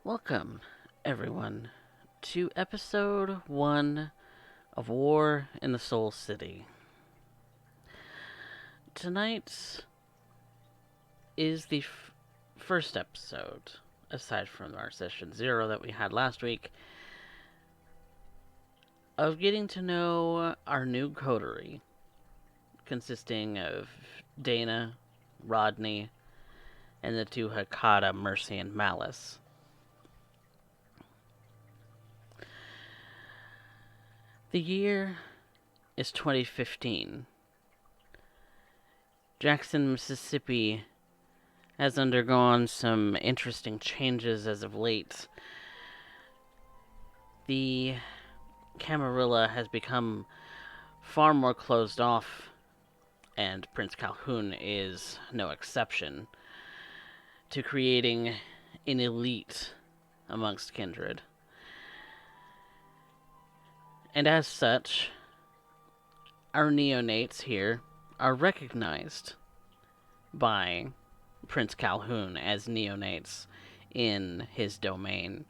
Welcome, everyone, to episode 1 of War in the Soul City. Tonight is the first episode, aside from our session 0 that we had last week, of getting to know our new coterie, consisting of Dana, Rodney, and the two Hakata, Mercy and Malice. The year is 2015. Jackson, Mississippi has undergone some interesting changes as of late. The Camarilla has become far more closed off, and Prince Calhoun is no exception to creating an elite amongst kindred. And as such, our neonates here are recognized by Prince Calhoun as neonates in his domain.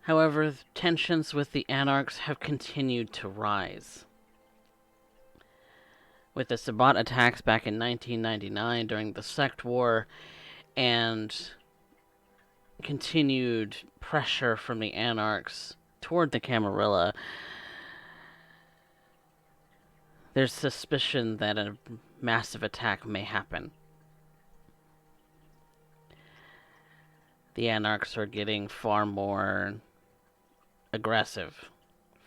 However, tensions with the Anarchs have continued to rise. With the Sabbat attacks back in 1999 during the Sect War, and continued pressure from the Anarchs toward the Camarilla, there's suspicion that a massive attack may happen. The Anarchs are getting far more aggressive,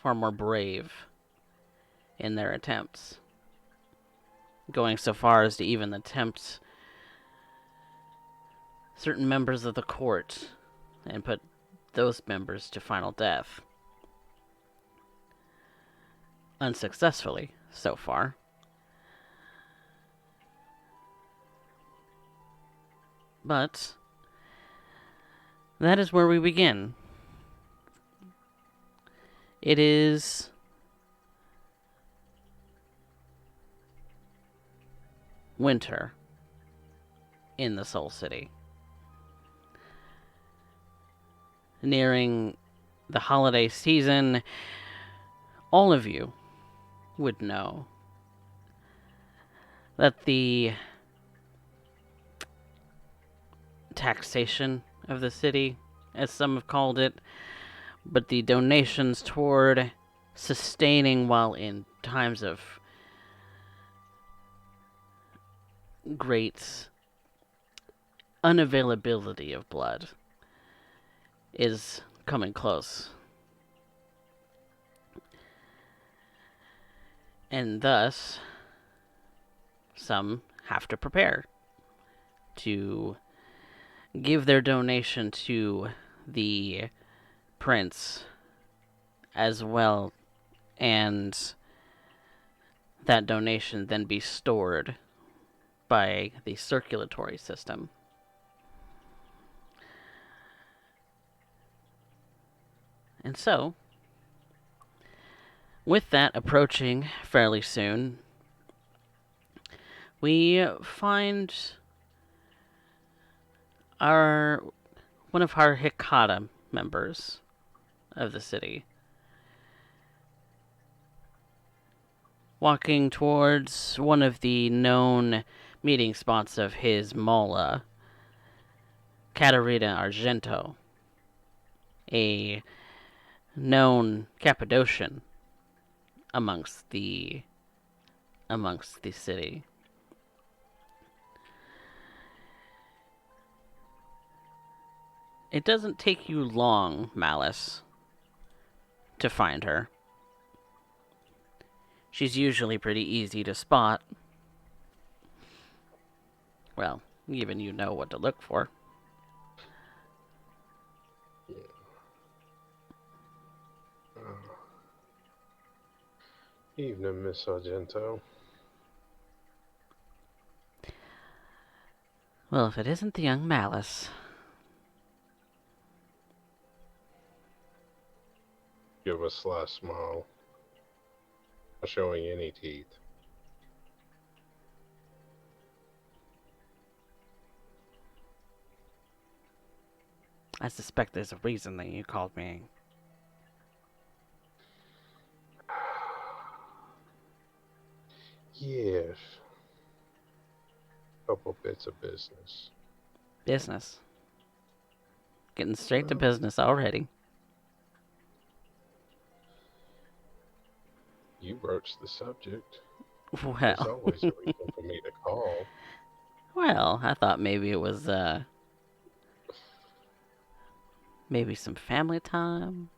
far more brave in their attempts, going so far as to even attempt certain members of the court and put those members to final death. Unsuccessfully, so far. But that is where we begin. It is winter in the Soul City. Nearing the holiday season, all of you would know that the taxation of the city, as some have called it, but the donations toward sustaining while in times of great unavailability of blood, is coming close. And thus, some have to prepare to give their donation to the prince as well, and that donation then be stored by the circulatory system. And so, with that approaching fairly soon, we find one of our Hikata members of the city walking towards one of the known meeting spots of his Mola, Caterina Argento, a known Cappadocian amongst the city. It doesn't take you long, Malice, to find her. She's usually pretty easy to spot. Well, even you know what to look for. Yeah. Evening, Miss Argento. Well, if it isn't the young Malice. Give a sly smile, not showing any teeth. I suspect there's a reason that you called me. Yes, couple bits of business. Business. Getting straight to Well, business already. you broached the subject. There's Well, always a reason for me to call. well, I thought maybe it was maybe some family time.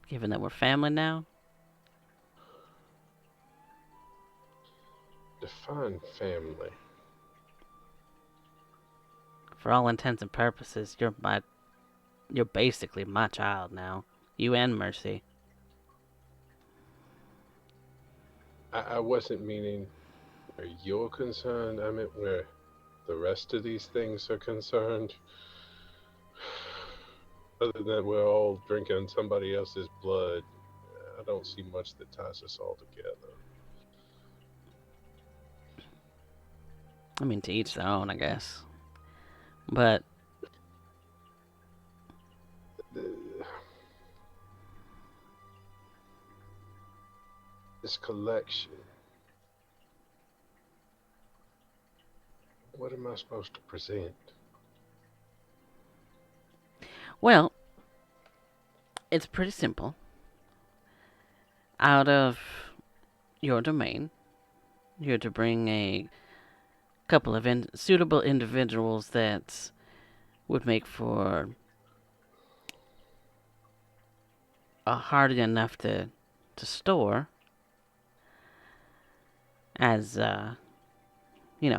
Given that we're family now. Define family. For all intents and purposes, you're basically my child now. You and Mercy. I wasn't meaning where you're concerned. I meant where the rest of these things are concerned. Other than we're all drinking somebody else's blood, I don't see much that ties us all together. I mean, to each their own, I guess. But This collection, what am I supposed to present? well, it's pretty simple. Out of your domain, you're to bring a couple of suitable individuals that would make for a hardy enough to store, as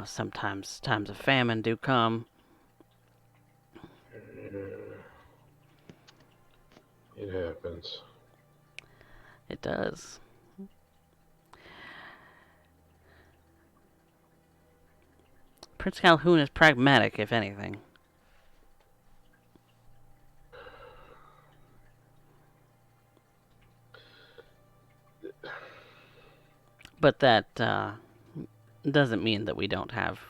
sometimes times of famine do come. It happens. It does. Prince Calhoun is pragmatic, if anything. But that doesn't mean that we don't have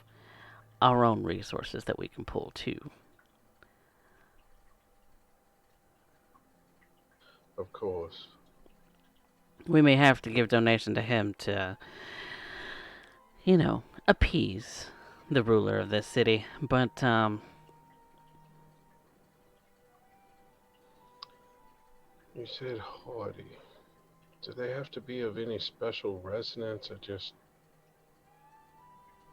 our own resources that we can pull too. Of course. We may have to give donation to him to, appease the ruler of this city. But You said hardy. Do they have to be of any special resonance or just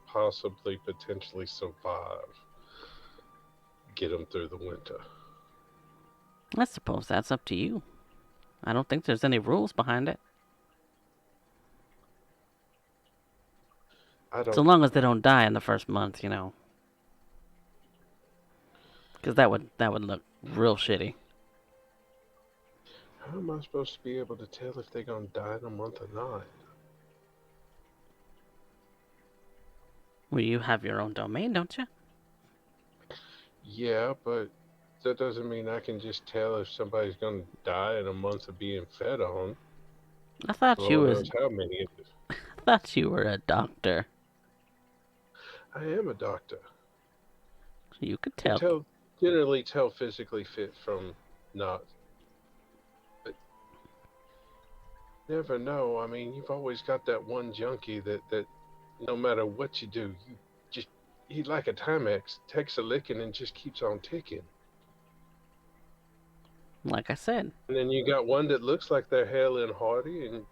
possibly potentially survive? Get them through the winter. I suppose that's up to you. I don't think there's any rules behind it. I So don't. long as they don't die in the first month. Because that would look real shitty. How am I supposed to be able to tell if they're gonna die in a month or not? Well, you have your own domain, don't you? Yeah, but that doesn't mean I can just tell if somebody's gonna die in a month of being fed on. I thought you Lord was knows how many. I thought you were a doctor. I am a doctor. You could Can tell. tell generally tell physically fit from not. But never know. I mean, you've always got that one junkie that no matter what you do, you just he like a Timex takes a licking and just keeps on ticking. Like I said, And then you got one that looks like they're hale and hearty and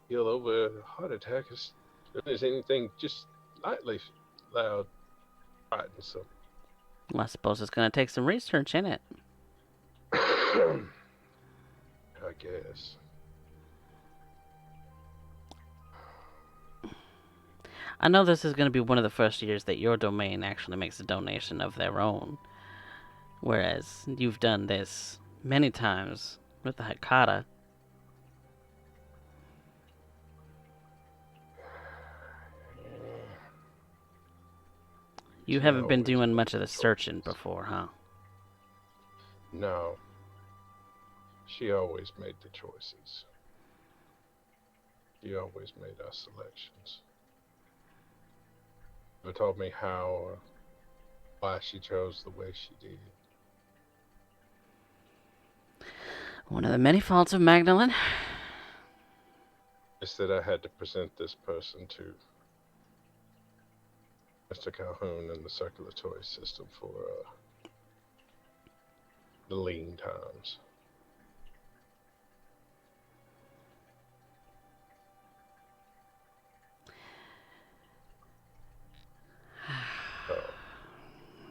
heal over a heart attack as soon as anything just slightly loud, frightensome. well, I suppose it's gonna take some research in it. I guess. I know this is gonna be one of the first years that your domain actually makes a donation of their own, whereas you've done this many times with the Hakata. You She haven't been always doing made much of the the searching choices. before, huh? No, she always made the choices. She always made our selections. Never told me how or why she chose the way she did. One of the many faults of Magdalene. It's that I had to present this person to Mr. Calhoun and the circulatory system for the lean times. So,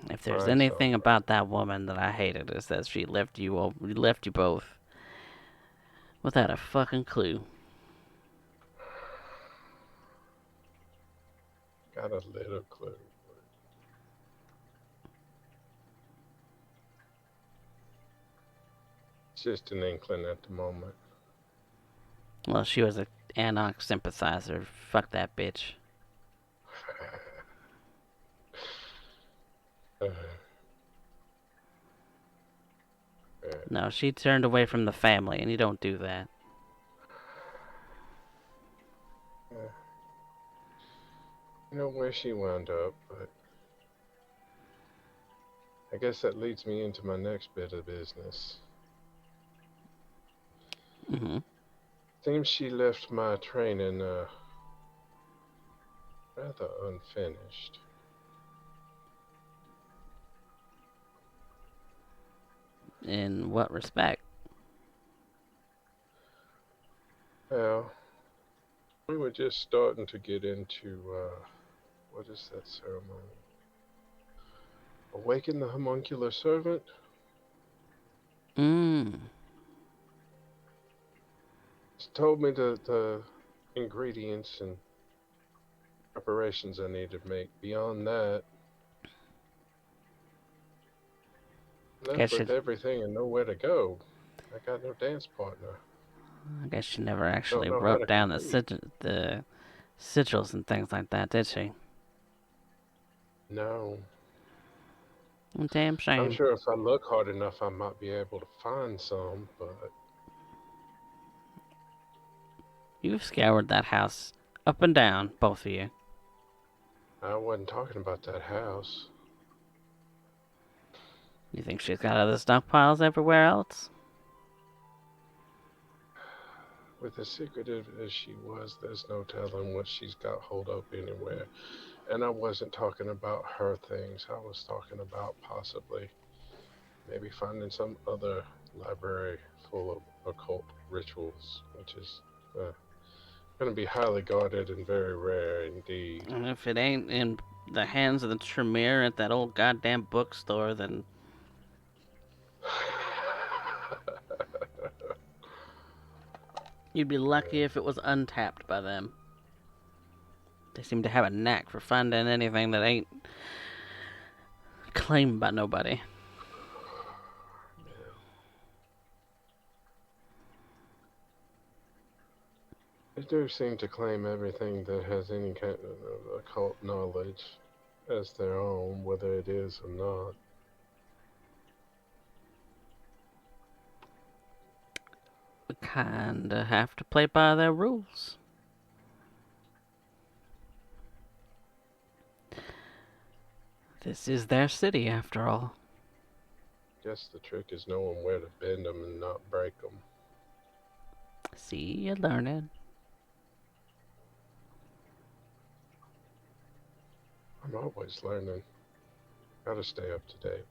If there's mine's anything over. about that woman that I hated, is that she left you both without a fucking clue. Got a little clue. It's just an inkling at the moment. Well, she was a Anarch sympathizer. Fuck that bitch. uh, No, she turned away from the family, and you don't do that. you know where she wound up, but I guess that leads me into my next bit of business. Mm-hmm. Seems she left my training rather unfinished. In what respect? Well, we were just starting to get into what is that ceremony? Awaken the homuncular servant? Mmm. She told me the ingredients and preparations I need to make. Beyond that, left Guess with you, everything and nowhere to go. I got no dance partner. I guess she never Don't actually know how wrote to down compete. the sigils and things like that, did she? No. Damn I'm shame. sure if I look hard enough, I might be able to find some, but You've scoured that house up and down, both of you. I wasn't talking about that house. You think she's got other stockpiles everywhere else? With as secretive as she was, there's no telling what she's got hold of anywhere. And I wasn't talking about her things. I was talking about possibly maybe finding some other library full of occult rituals, which is going to be highly guarded and very rare indeed. And if it ain't in the hands of the Tremere at that old goddamn bookstore, then you'd be lucky if it was untapped by them. They seem to have a knack for finding anything that ain't claimed by nobody. They do seem to claim everything that has any kind of occult knowledge as their own, whether it is or not. We kinda have to play by their rules. This is their city, after all. Guess the trick is knowing where to bend them and not break them. See, you're learning. I'm always learning. Gotta stay up to date.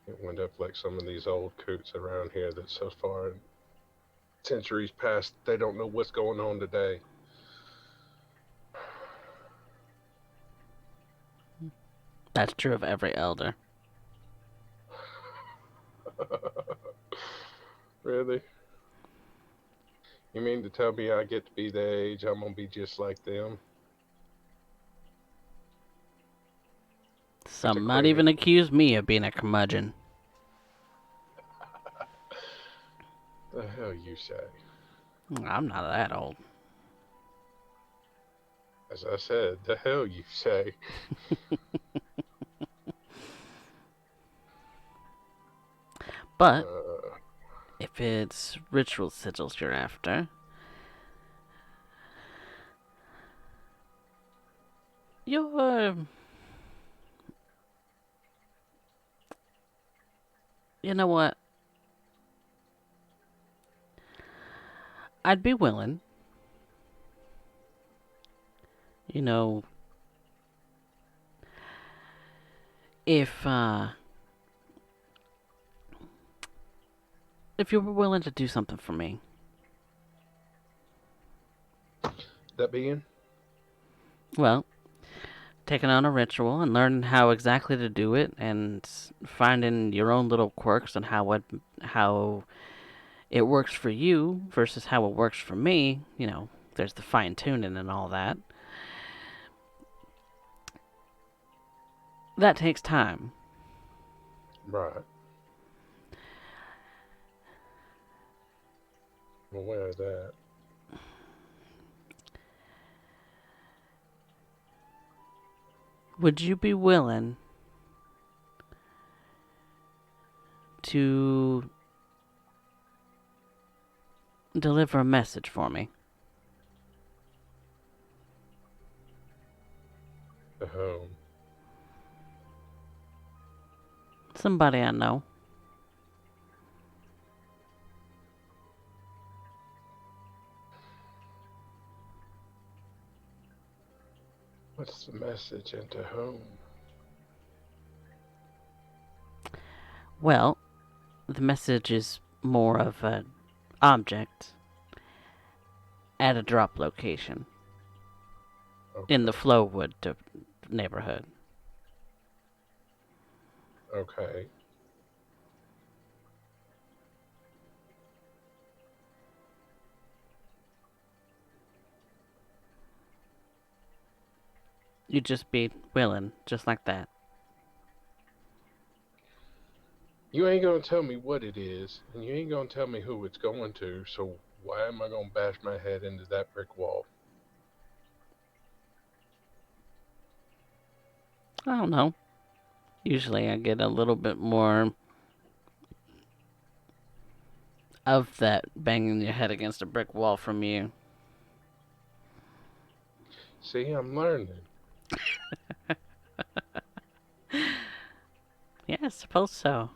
Can't wind up like some of these old coots around here that so far centuries past they don't know what's going on today. That's true of every elder. Really? You mean to tell me I get to be their age, I'm gonna be just like them? Some might Antiquated. even accuse me of being a curmudgeon. The hell you say? I'm not that old. As I said, the hell you say? But Uh, if it's ritual sigils you're after, You're, you know what? I'd be willing. You know, if if you were willing to do something for me. That being? Well, taking on a ritual and learning how exactly to do it, and finding your own little quirks and how it works for you versus how it works for me. There's the fine tuning and all that. That takes time. Right. I'm aware of that. Would you be willing to deliver a message for me? The home. Somebody I know. What's the message into whom? Well, the message is more of an object at a drop location in the Okay. Flowwood neighborhood. Okay. You'd just be willing, just like that. You ain't gonna tell me what it is, and you ain't gonna tell me who it's going to, so why am I gonna bash my head into that brick wall? I don't know. Usually I get a little bit more of that banging your head against a brick wall from you. See, I'm learning. Yeah, I suppose so.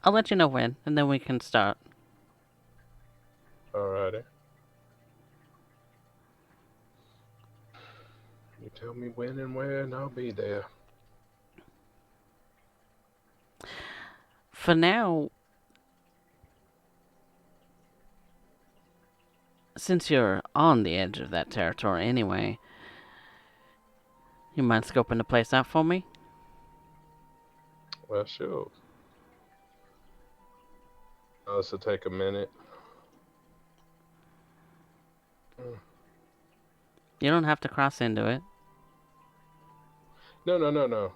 I'll let you know when, and then we can start. Alrighty. You tell me when and where, and I'll be there. For now, since you're on the edge of that territory anyway, you mind scoping the place out for me? Well, sure. This will take a minute. Mm. You don't have to cross into it. No, no, no, no.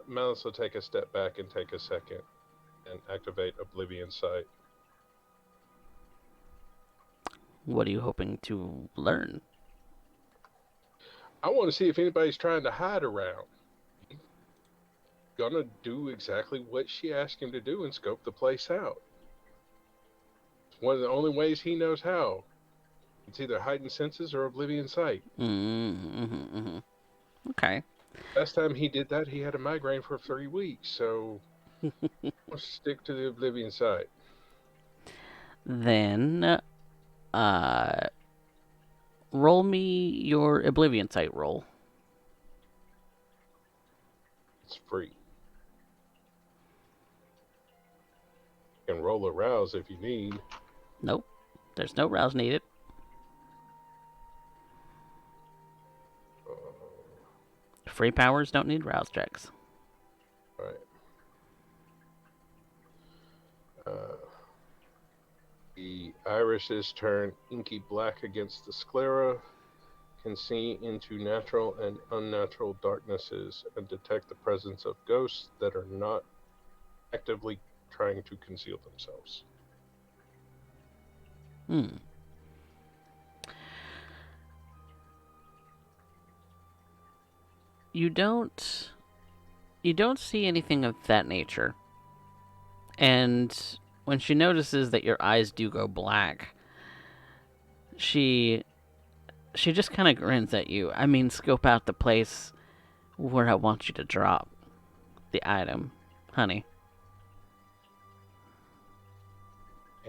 Malice will take a step back and take a second and activate Oblivion Sight. What are you hoping to learn? I want to see if anybody's trying to hide around. He's gonna do exactly what she asked him to do and scope the place out. It's one of the only ways he knows how. It's either heightened senses or Oblivion Sight. Mm-hmm. Okay. Last time he did that, he had a migraine for 3 weeks, so let's stick to the Oblivion Sight. Then, uh, roll me your Oblivion Sight roll. It's free. You can roll a rouse if you need. Nope. There's no rouse needed. Uh, Free powers don't need rouse checks. right. Uh, the irises turn inky black against the sclera, can see into natural and unnatural darknesses, and detect the presence of ghosts that are not actively trying to conceal themselves. Hmm. You don't see anything of that nature. And when she notices that your eyes do go black, she She just kind of grins at you. I mean, scope out the place where I want you to drop the item, honey.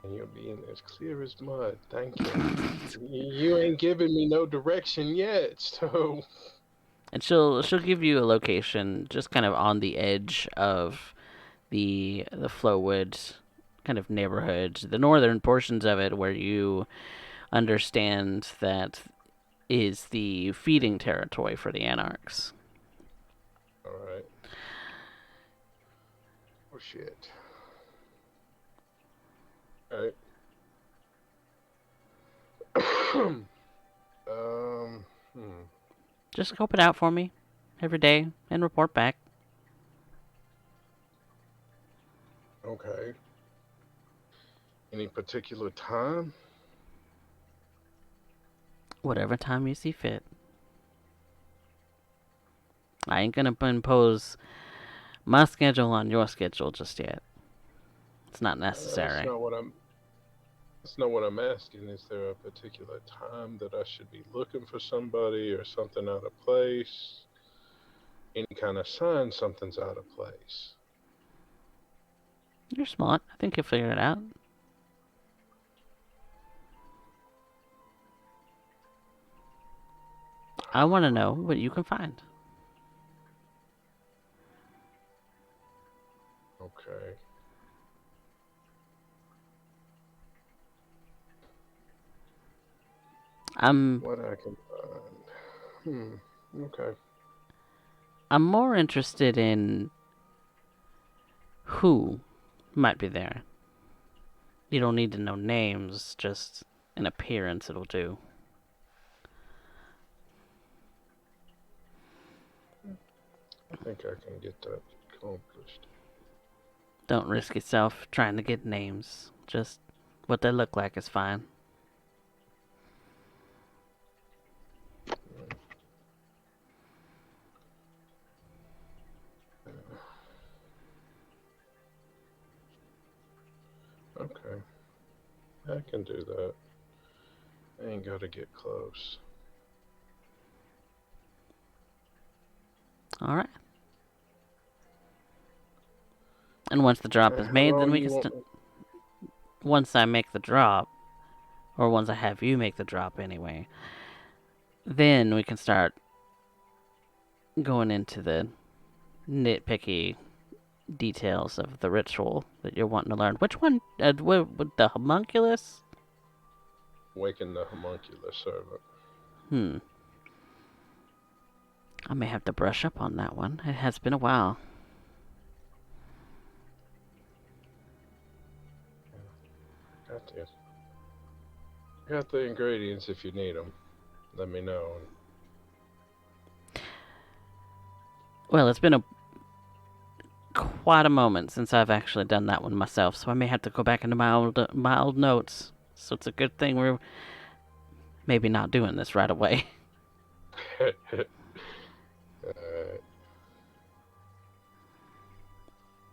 And you're being as clear as mud. Thank you. You ain't giving me no direction yet, so And she'll give you a location just kind of on the edge of the Flowwood kind of neighborhood, the northern portions of it where you understand that is the feeding territory for the Anarchs. all right. Oh shit. All right. Hmm. Just scope it out for me every day and report back. Okay. Any particular time? Whatever time you see fit. I ain't gonna impose my schedule on your schedule just yet. It's not That's necessary. not what I'm. That's not what I'm asking. Is there a particular time that I should be looking for somebody or something out of place? Any kind of sign something's out of place? You're smart. I think you'll figure it out. I want to know what you can find. Okay. I'm What I can find. Okay. I'm more interested in who might be there. You don't need to know names, just an appearance it'll do. I think I can get that accomplished. Don't risk yourself trying to get names. Just what they look like is fine. Okay. I can do that. I ain't gotta get close. All right. And once the drop is How made, then long we you can. want me? Once I make the drop, or once I have you make the drop anyway, then we can start going into the nitpicky details of the ritual that you're wanting to learn. Which one? With the homunculus? Waking the homunculus servant. Hmm. I may have to brush up on that one. It has been a while. Got this. Got the ingredients if you need them. Let me know. Well, it's been a quite a moment since I've actually done that one myself, so I may have to go back into my old notes. So it's a good thing we're maybe not doing this right away. Alright.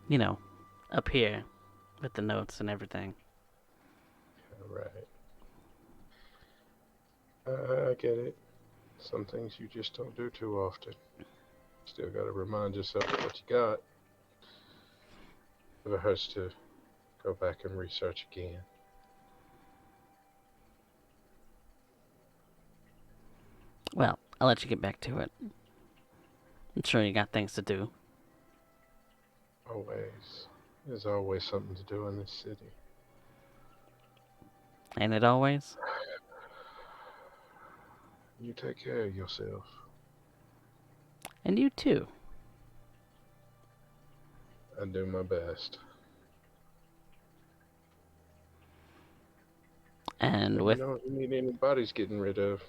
You know, up here with the notes and everything. Alright. I get it. Some things you just don't do too often. Still gotta remind yourself what you got. Never hurts to go back and research again. Well, I'll let you get back to it. I'm sure you got things to do. Always. There's always something to do in this city. Ain't it always? You take care of yourself. And you too. I do my best. And Let me with know if you need any bodies getting rid of.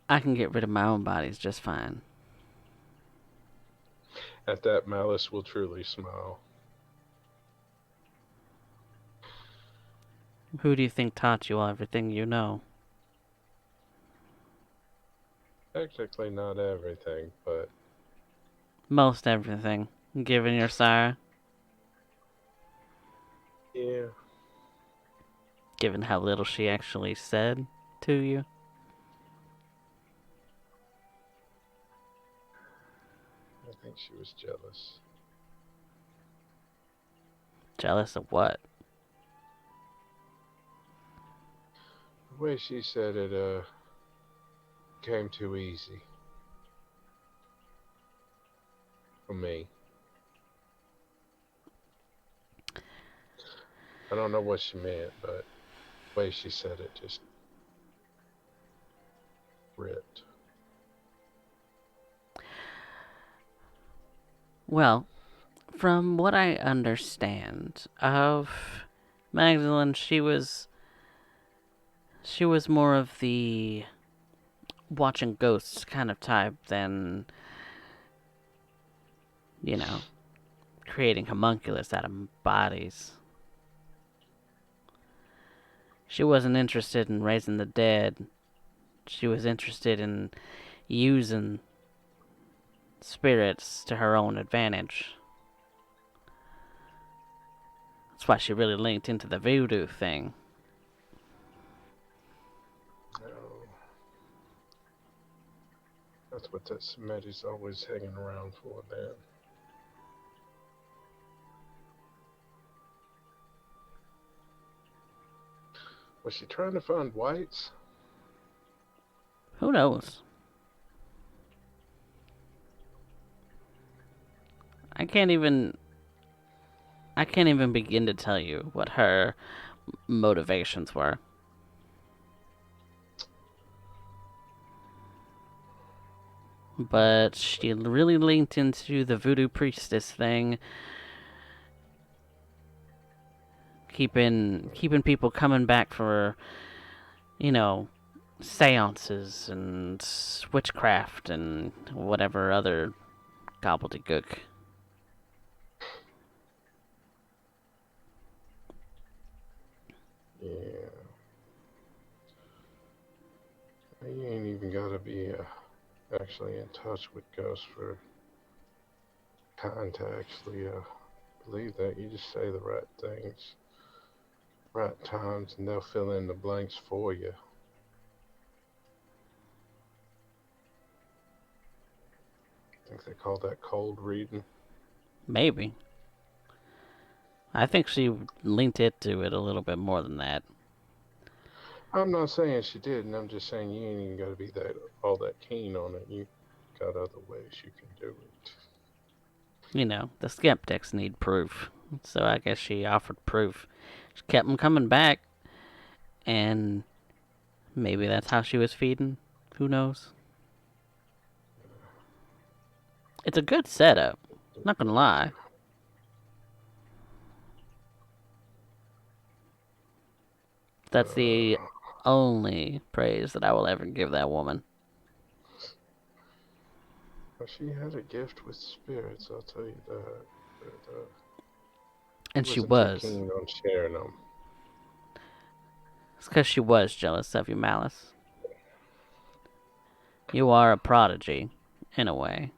I can get rid of my own bodies just fine. At that, Malice will truly smile. Who do you think taught you everything you know? Technically, not everything, but Most everything, given your sire, yeah. given how little she actually said. to you? I think she was jealous. Jealous of what? The way she said it, came too easy for me. I don't know what she meant, but the way she said it just ripped. Well, from what I understand of Magdalene, she was more of the watching ghosts kind of type than, you know, creating homunculus out of bodies. She wasn't interested in raising the dead. She was interested in using spirits to her own advantage. That's why she really linked into the voodoo thing. Oh, that's what that Semitic's always hanging around for, then. Was she trying to find whites? Who knows? I can't even I can't even begin to tell you what her motivations were. But she really linked into the voodoo priestess thing, keeping people coming back for, you know, seances and witchcraft and whatever other gobbledygook. Yeah. You ain't even gotta be actually in touch with ghosts for kind to actually believe that. You just say the right things, right times, and they'll fill in the blanks for you. I think they call that cold reading. Maybe. I think she linked into it a little bit more than that. I'm not saying she didn't. I'm just saying you ain't even got to be that all that keen on it. You got other ways you can do it. You know, the skeptics need proof. So I guess she offered proof. She kept them coming back, and maybe that's how she was feeding. Who knows? It's a good setup. Not gonna lie. That's the Uh, only praise that I will ever give that woman. well, she had a gift with spirits, I'll tell you that. But she And she wasn't too was. keen on sharing them. It's because she was jealous of you, Malice. You are a prodigy, in a way.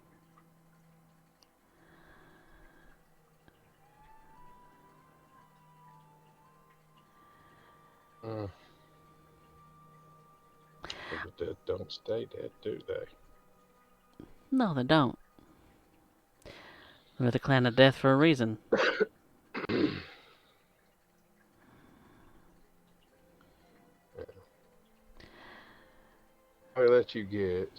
Mm. Well, the dead don't stay dead, do they? No, they don't. They're the clan of death for a reason. I let you get.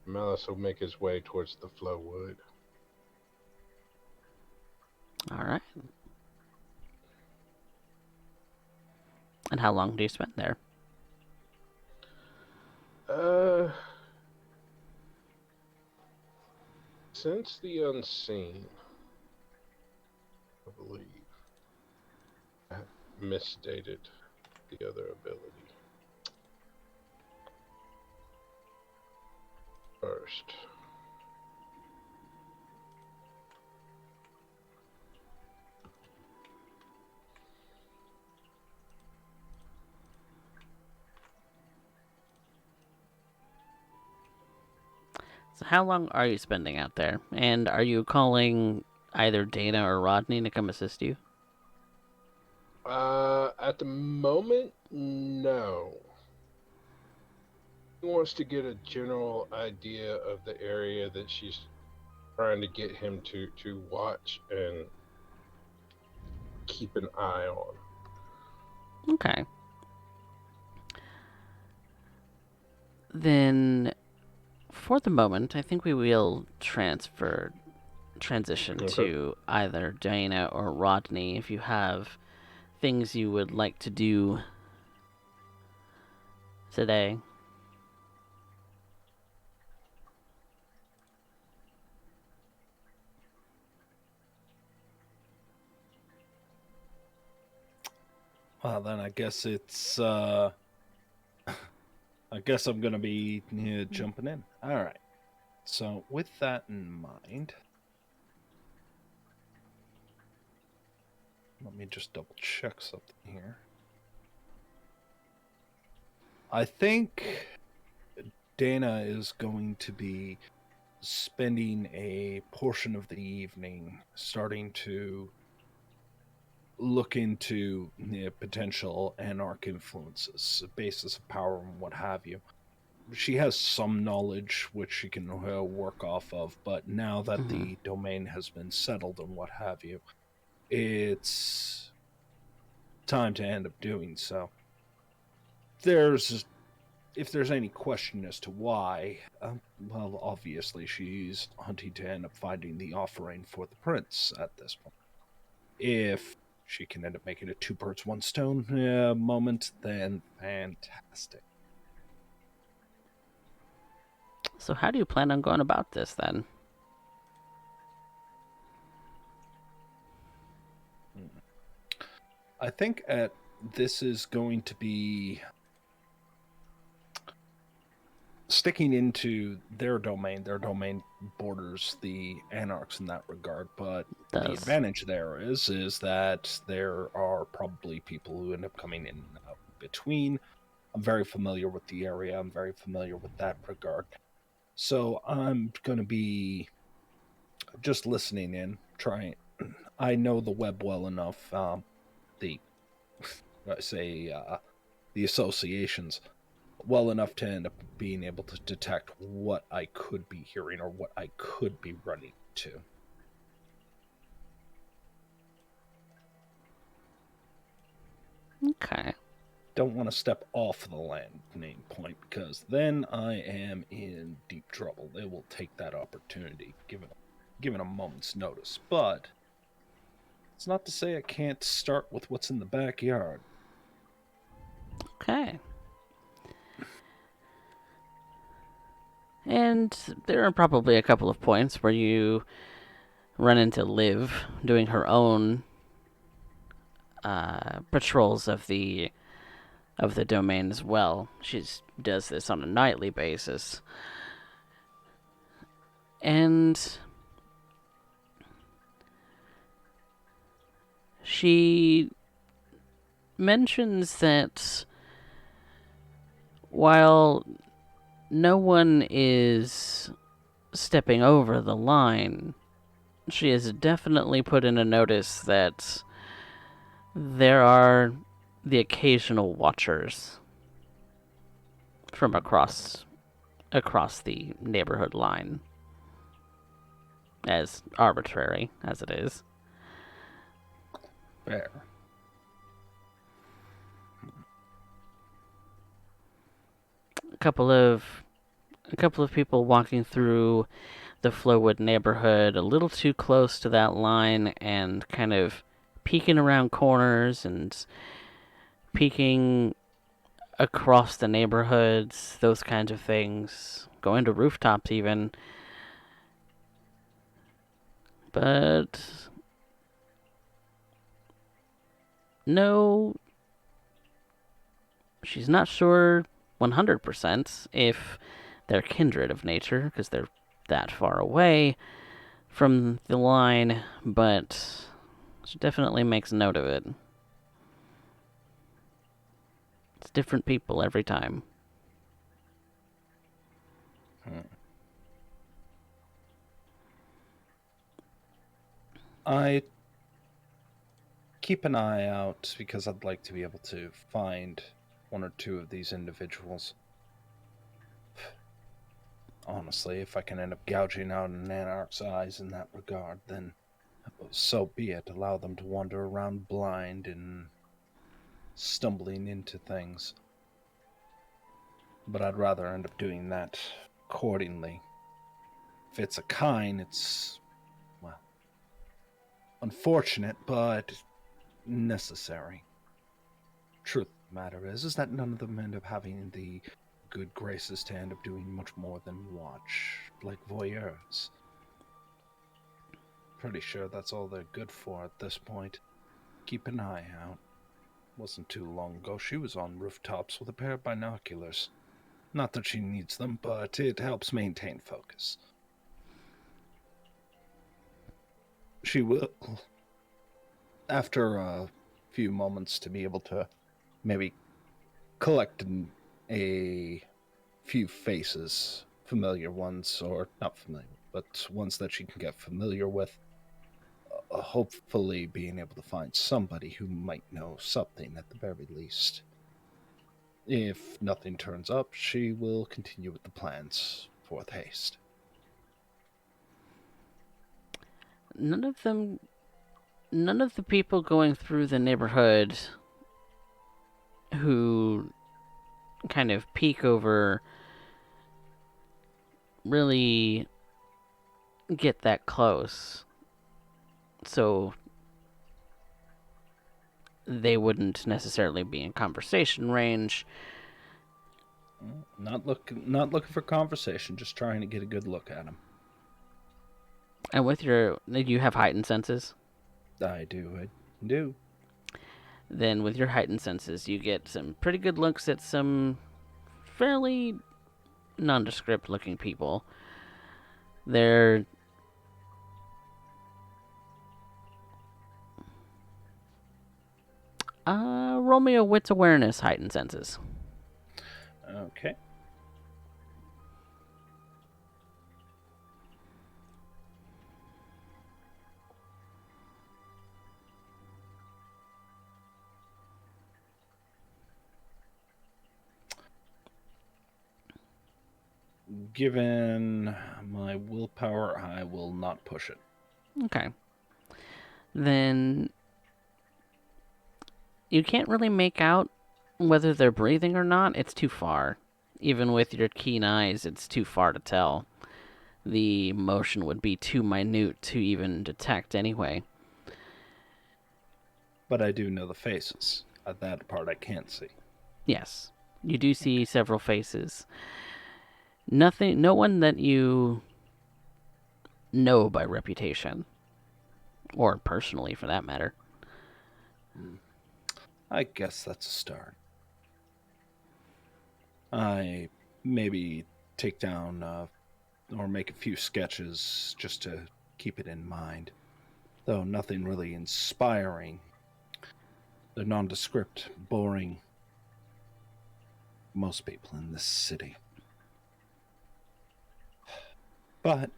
Malice will make his way towards the Flowwood. Alright. And how long do you spend there? Uh, since the unseen, I believe, I misstated the other ability first. So how long are you spending out there? And are you calling either Dana or Rodney to come assist you? At the moment, no. He wants to get a general idea of the area that she's trying to get him to watch and keep an eye on. Okay. Then, for the moment, I think we will transition Okay. to either Dana or Rodney if you have things you would like to do today. Well, then I guess it's. I guess I'm gonna be jumping in. All right. So with that in mind, let me just double check something here. I think Dana is going to be spending a portion of the evening starting to look into potential anarch influences, basis of power, and what have you. She has some knowledge which she can work off of, but now that Mm-hmm. the domain has been settled and what have you, it's time to end up doing so. There's if there's any question as to why, well, obviously she's hunting to end up finding the offering for the prince at this point. If she can end up making a two birds, one stone moment, then fantastic. So, how do you plan on going about this then? I think at this is going to be sticking into their domain. Their domain borders the anarchs in that regard, but the Does. advantage there is that there are probably people who end up coming in and out between. I'm very familiar with the area. I'm very familiar with that regard. So I'm going to be just listening in, trying. I know the web well enough. The I say the associations well enough to end up being able to detect what I could be hearing or what I could be running to. Okay. Don't want to step off the landing point because then I am in deep trouble. They will take that opportunity given a moment's notice. But it's not to say I can't start with what's in the backyard. Okay. And there are probably a couple of points where you run into Liv doing her own patrols of the domain as well. She does this on a nightly basis, and she mentions that while no one is stepping over the line, she has definitely put in a notice that there are the occasional watchers from across the neighborhood line, as arbitrary as it is. Fair. A couple of people walking through the Flowwood neighborhood a little too close to that line and kind of peeking around corners and peeking across the neighborhoods, those kinds of things. Going to rooftops even. But no, she's not sure 100% if they're kindred of nature because they're that far away from the line, but she definitely makes note of it. It's different people every time. Hmm. I keep an eye out because I'd like to be able to find one or two of these individuals. Honestly, if I can end up gouging out an anarch's eyes in that regard, then so be it. Allow them to wander around blind and stumbling into things. But I'd rather end up doing that accordingly. If it's a Kine, it's, well, unfortunate, but necessary. Truth of the matter is that none of them end up having the good graces to end up doing much more than watch, like voyeurs. Pretty sure that's all they're good for at this point. Keep an eye out. Wasn't too long ago she was on rooftops with a pair of binoculars. Not that she needs them, but it helps maintain focus. She will, after a few moments, to be able to maybe collect a few faces, familiar ones, or not familiar, but ones that she can get familiar with, hopefully being able to find somebody who might know something at the very least. If nothing turns up, she will continue with the plans forth haste. None of the people going through the neighborhood who kind of peek over really get that close. So they wouldn't necessarily be in conversation range. Not looking for conversation, just trying to get a good look at him. And with you have heightened senses? I do. Then with your heightened senses, you get some pretty good looks at some fairly nondescript looking people. They're roll me a wits awareness heightened senses. Okay. Given my willpower, I will not push it. Okay. Then you can't really make out whether they're breathing or not. It's too far. Even with your keen eyes, it's too far to tell. The motion would be too minute to even detect anyway. But I do know the faces. That part I can't see. Yes, you do see several faces. No one that you know by reputation. Or personally, for that matter. I guess that's a start. I maybe take down or make a few sketches just to keep it in mind. Though nothing really inspiring. They're nondescript, boring. Most people in this city. But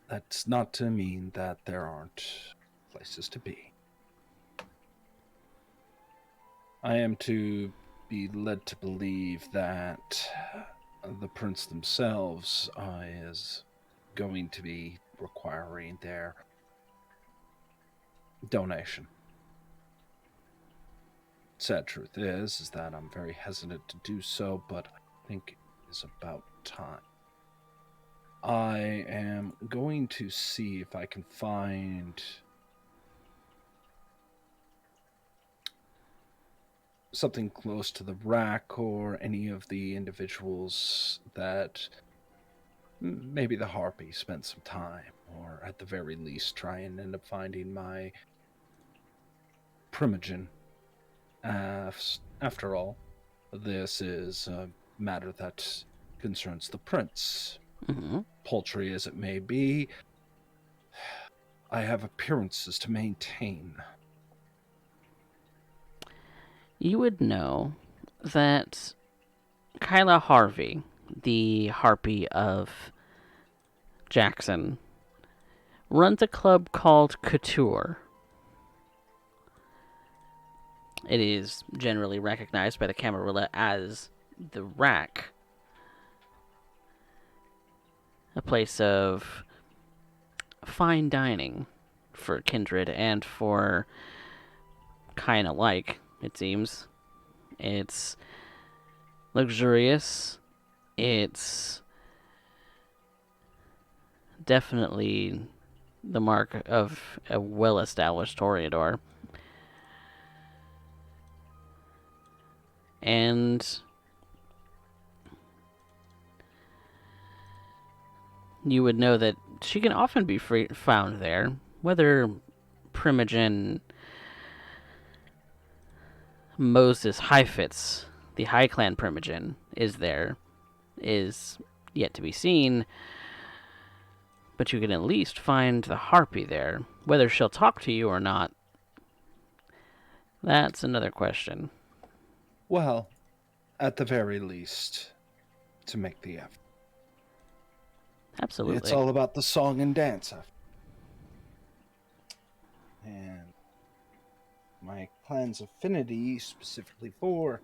that's not to mean that there aren't places to be. I am to be led to believe that the prince themselves is going to be requiring their donation. Sad truth is that I'm very hesitant to do so, but I think it is about time. I am going to see if I can find something close to the rack or any of the individuals that maybe the harpy spent some time, or at the very least try and end up finding my primogen. After all, this is a matter that concerns the prince. Mm-hmm. Paltry as it may be, I have appearances to maintain. You would know that Kyla Harvey, the harpy of Jackson, runs a club called Couture. It is generally recognized by the Camarilla as the Rack, a place of fine dining for kindred and for kind alike, it seems. It's luxurious. It's definitely the mark of a well-established toreador. And you would know that she can often be found there, whether Primogen Moses Highfitz, the High Clan Primogen, is there, is yet to be seen, but you can at least find the Harpy there. Whether she'll talk to you or not, that's another question. Well, at the very least, to make the effort. Absolutely. It's all about the song and dance. And my clan's affinity, specifically for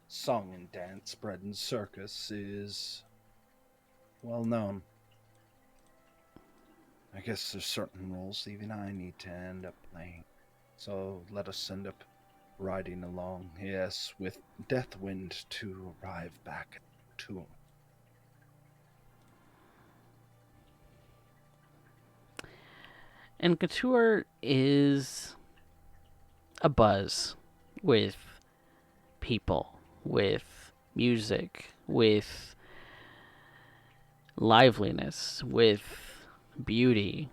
song and dance, bread and circus, is well known. I guess there's certain roles even I need to end up playing. So let us end up riding along, yes, with Deathwind to arrive back at the tomb. And Couture is a buzz with people, with music, with liveliness, with beauty.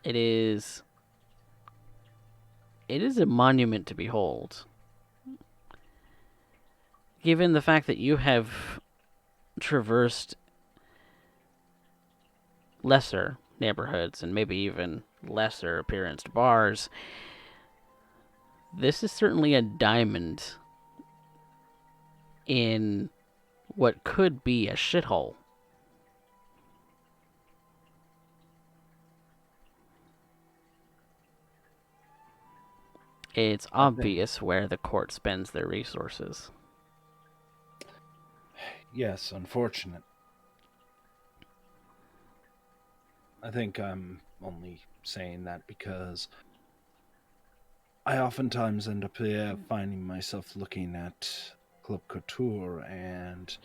It is a monument to behold. Given the fact that you have traversed lesser neighborhoods and maybe even lesser appearanced bars, this is certainly a diamond in what could be a shithole. It's obvious where the court spends their resources. Yes, unfortunate. I think I'm only saying that because I oftentimes end up finding myself looking at Club Couture and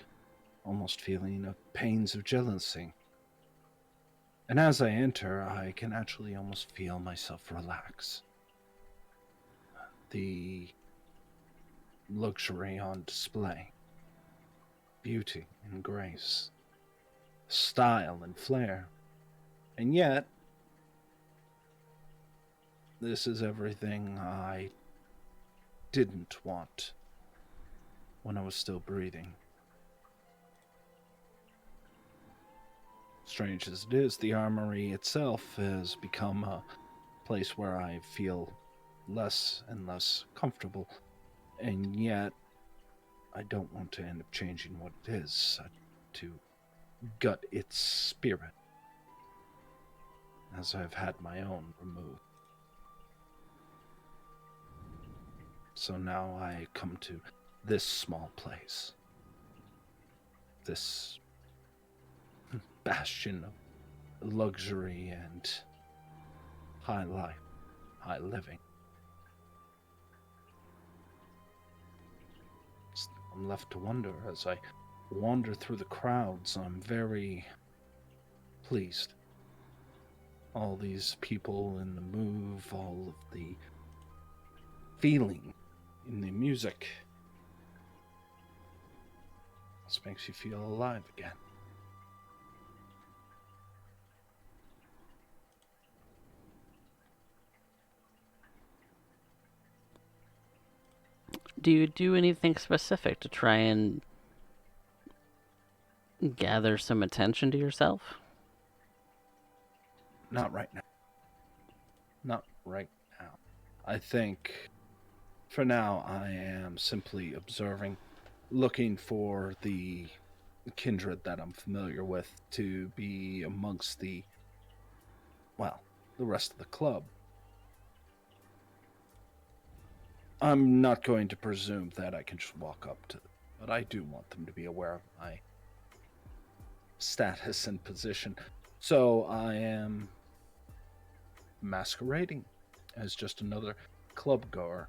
almost feeling a pains of jealousy. And as I enter, I can actually almost feel myself relax. The luxury on display, beauty and grace, style and flair. And yet, this is everything I didn't want when I was still breathing. Strange as it is, the armory itself has become a place where I feel less and less comfortable, and yet I don't want to end up changing what it is, to gut its spirit, as I've had my own removed. So now I come to this small place, this bastion of luxury and high life, high living. I'm left to wonder as I wander through the crowds. I'm very pleased. All these people in the move, all of the feeling in the music. This makes you feel alive again. Do you do anything specific to try and gather some attention to yourself? Not right now. Not right now. I think for now I am simply observing, looking for the kindred that I'm familiar with to be amongst the rest of the club. I'm not going to presume that I can just walk up to them, but I do want them to be aware of my status and position. So I am masquerading as just another club goer,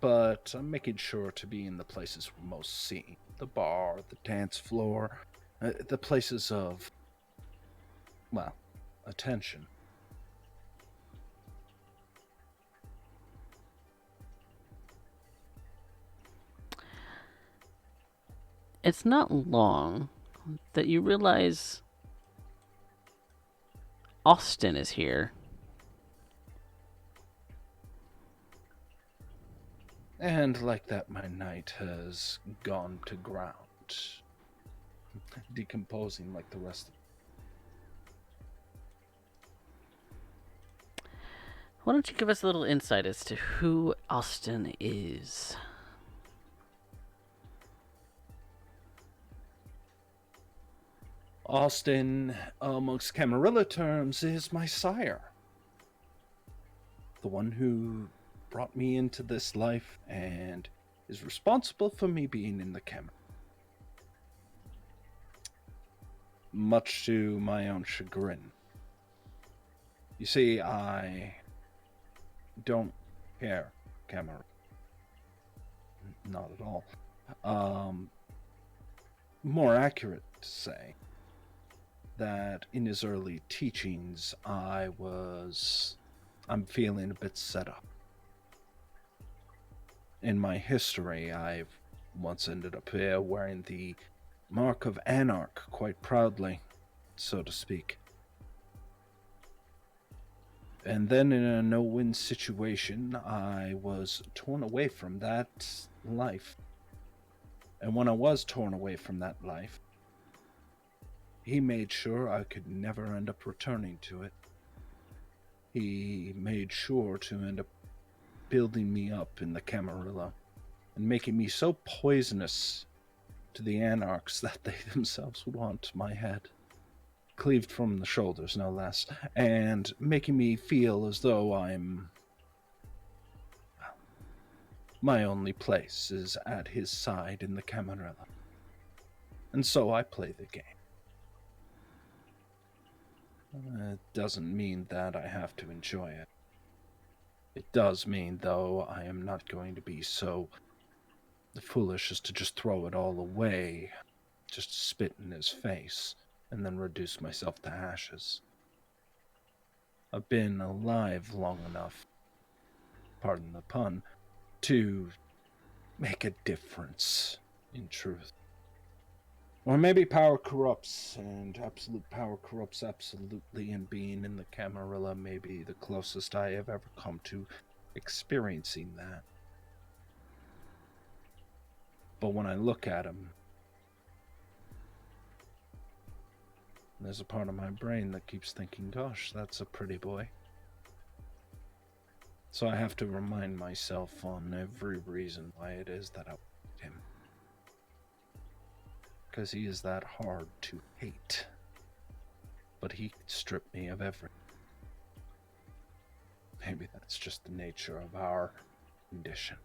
but I'm making sure to be in the places we're most seen: the bar, the dance floor, the places of, well, attention. It's not long that you realize Austin is here. And like that, my night has gone to ground, decomposing like the rest of it. Why don't you give us a little insight as to who Austin is? Austin, amongst Camarilla terms, is my sire. The one who brought me into this life and is responsible for me being in the Camarilla. Much to my own chagrin. You see, I don't care, Camarilla. Not at all. More accurate to say that in his early teachings, I'm feeling a bit set up. In my history, I've once ended up here wearing the mark of Anarch quite proudly, so to speak. And then in a no-win situation, I was torn away from that life. And when I was torn away from that life, he made sure I could never end up returning to it. He made sure to end up building me up in the Camarilla and making me so poisonous to the Anarchs that they themselves would want my head, cleaved from the shoulders no less, and making me feel as though my only place is at his side in the Camarilla. And so I play the game. It doesn't mean that I have to enjoy it. It does mean, though, I am not going to be so foolish as to just throw it all away, just spit in his face, and then reduce myself to ashes. I've been alive long enough, pardon the pun, to make a difference, in truth. Or maybe power corrupts, and absolute power corrupts absolutely, and being in the Camarilla may be the closest I have ever come to experiencing that. But when I look at him, there's a part of my brain that keeps thinking, gosh, that's a pretty boy. So I have to remind myself on every reason why it is that I want him. Because he is that hard to hate. But he stripped me of everything. Maybe that's just the nature of our condition.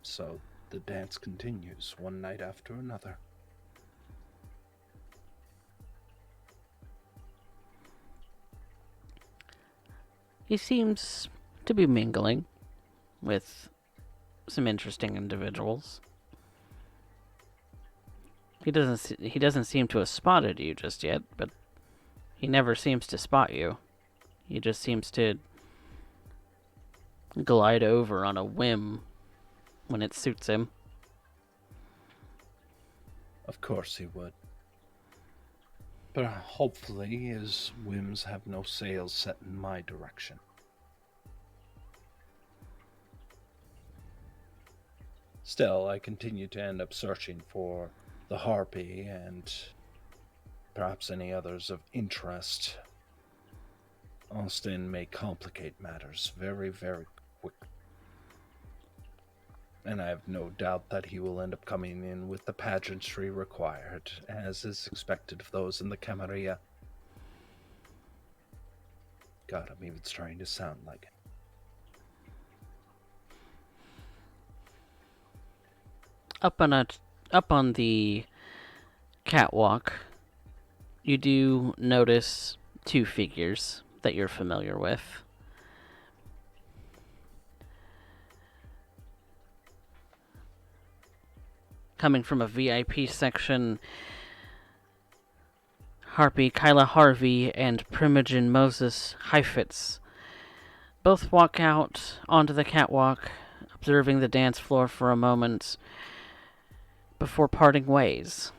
So the dance continues one night after another. He seems to be mingling with some interesting individuals. He doesn't seem to have spotted you just yet, but he never seems to spot you. He just seems to glide over on a whim when it suits him. Of course he would. But hopefully his whims have no sails set in my direction. Still, I continue to end up searching for the harpy and perhaps any others of interest. Austin may complicate matters very, very quickly. And I have no doubt that he will end up coming in with the pageantry required, as is expected of those in the Camarilla. God, I'm even starting to sound like it. Up on a up on the catwalk, you do notice two figures that you're familiar with. Coming from a VIP section, Harpy Kyla Harvey and Primogen Moses Heifetz both walk out onto the catwalk, observing the dance floor for a moment before parting ways.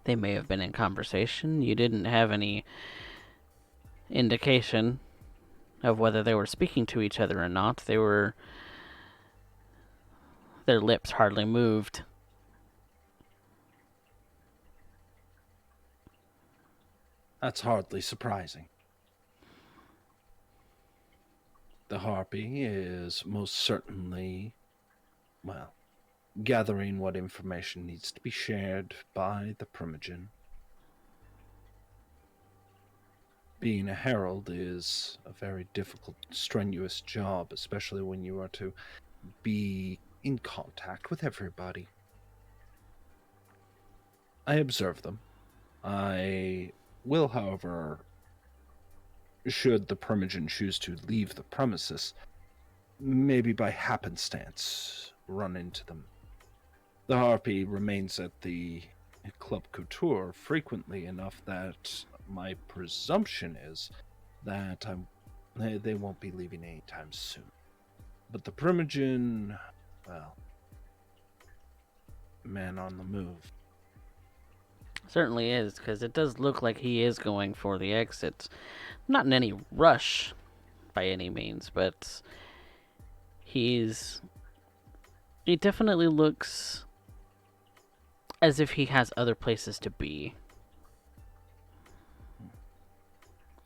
They may have been in conversation. You didn't have any indication of whether they were speaking to each other or not. Their lips hardly moved. That's hardly surprising. The Harpy is most certainly, well, gathering what information needs to be shared by the Primogen. Being a herald is a very difficult, strenuous job, especially when you are to be in contact with everybody. I observe them. I will, however, should the Primogen choose to leave the premises, maybe by happenstance run into them. The Harpy remains at the Club Couture frequently enough that my presumption is that they won't be leaving anytime soon. But the Primogen, well, man on the move. Certainly is, because it does look like he is going for the exit. Not in any rush by any means, but he definitely looks as if he has other places to be.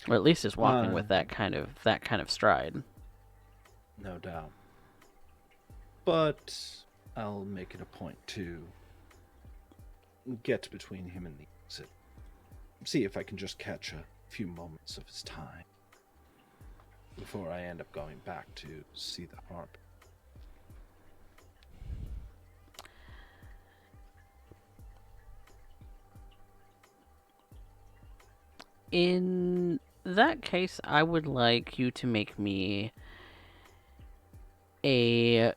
Or at least is walking with that kind of stride. No doubt. But I'll make it a point to get between him and the exit. See if I can just catch a few moments of his time before I end up going back to see the harp. In that case, I would like you to make me a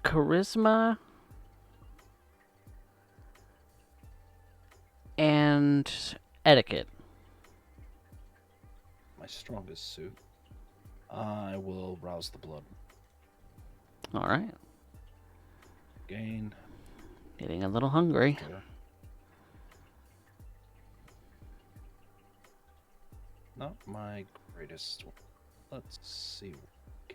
charisma and etiquette. My strongest suit. I will rouse the blood. All right. Gain. Getting a little hungry. There. Not my greatest one. Let's see what we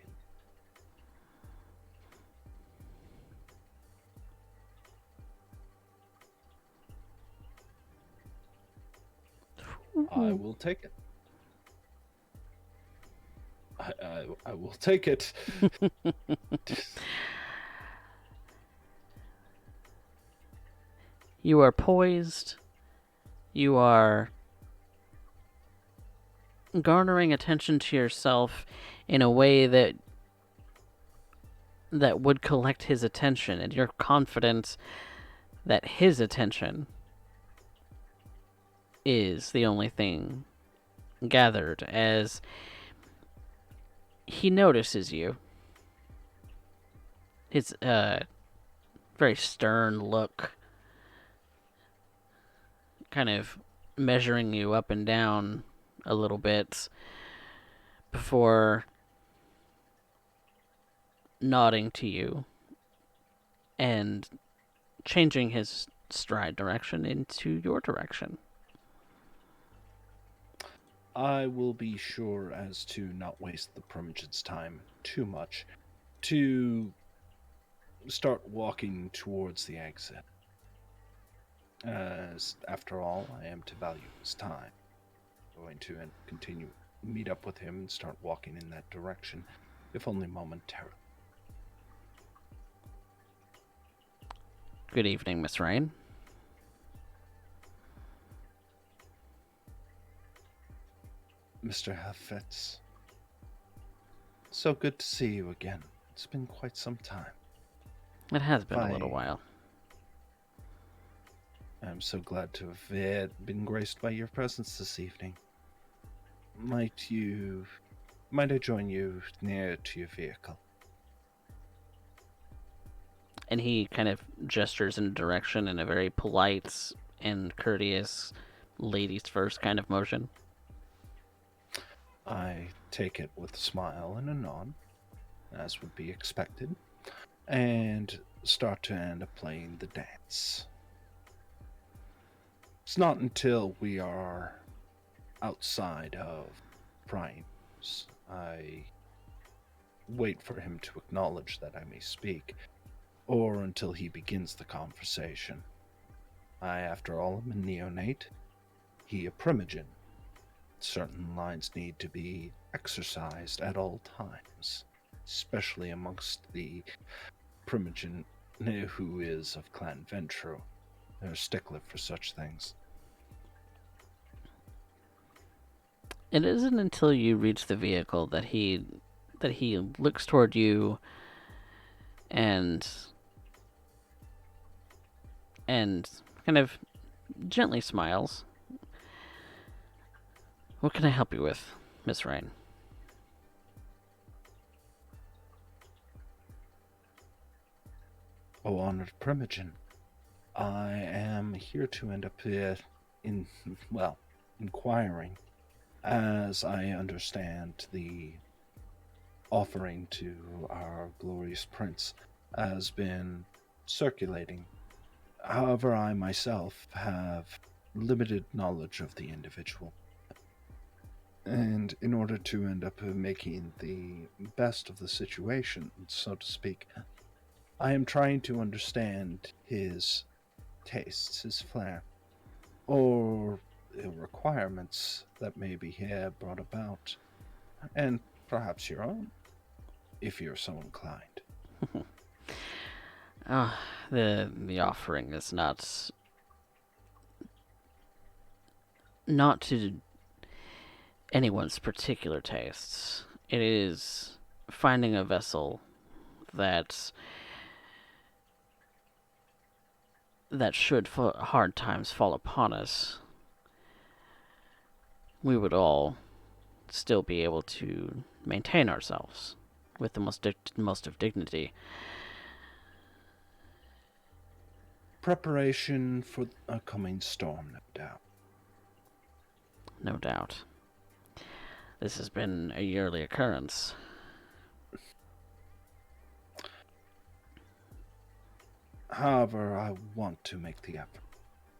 can. I will take it. I will take it. You are poised. You are garnering attention to yourself in a way that would collect his attention, and you're confident that his attention is the only thing gathered as he notices you. His very stern look, kind of measuring you up and down a little bit before nodding to you and changing his stride direction into your direction. I will be sure as to not waste the Primogen's time too much to start walking towards the exit. As after all, I am to value his time. I'm going to continue meet up with him and start walking in that direction, if only momentarily. Good evening, Miss Rain. Mr. Heffetz. So good to see you again. It's been quite some time. It has been a little I while. am so glad to have been graced by your presence this evening. Might I join you near to your vehicle? And he kind of gestures in a direction in a very polite and courteous ladies first kind of motion. I take it with a smile and a nod, as would be expected, and start to end up playing the dance. It's not until we are outside of Prime's I wait for him to acknowledge that I may speak, or until he begins the conversation. I, after all, am a neonate, he a primogen. Certain lines need to be exercised at all times, especially amongst the primogen who is of Clan Ventro. They're a stickler for such things. It isn't until you reach the vehicle that he looks toward you and kind of gently smiles. What can I help you with, Miss Rain? O honored primogen, I am here to end up inquiring. As I understand, the offering to our glorious prince has been circulating. However, I myself have limited knowledge of the individual. And in order to end up making the best of the situation, so to speak, I am trying to understand his tastes, his flair, or requirements that may be here brought about, and perhaps your own, if you're so inclined. The offering is not to anyone's particular tastes. It is finding a vessel that should hard times fall upon us, we would all still be able to maintain ourselves with the most of dignity. Preparation for a coming storm, no doubt. No doubt. This has been a yearly occurrence. However, I want to make the effort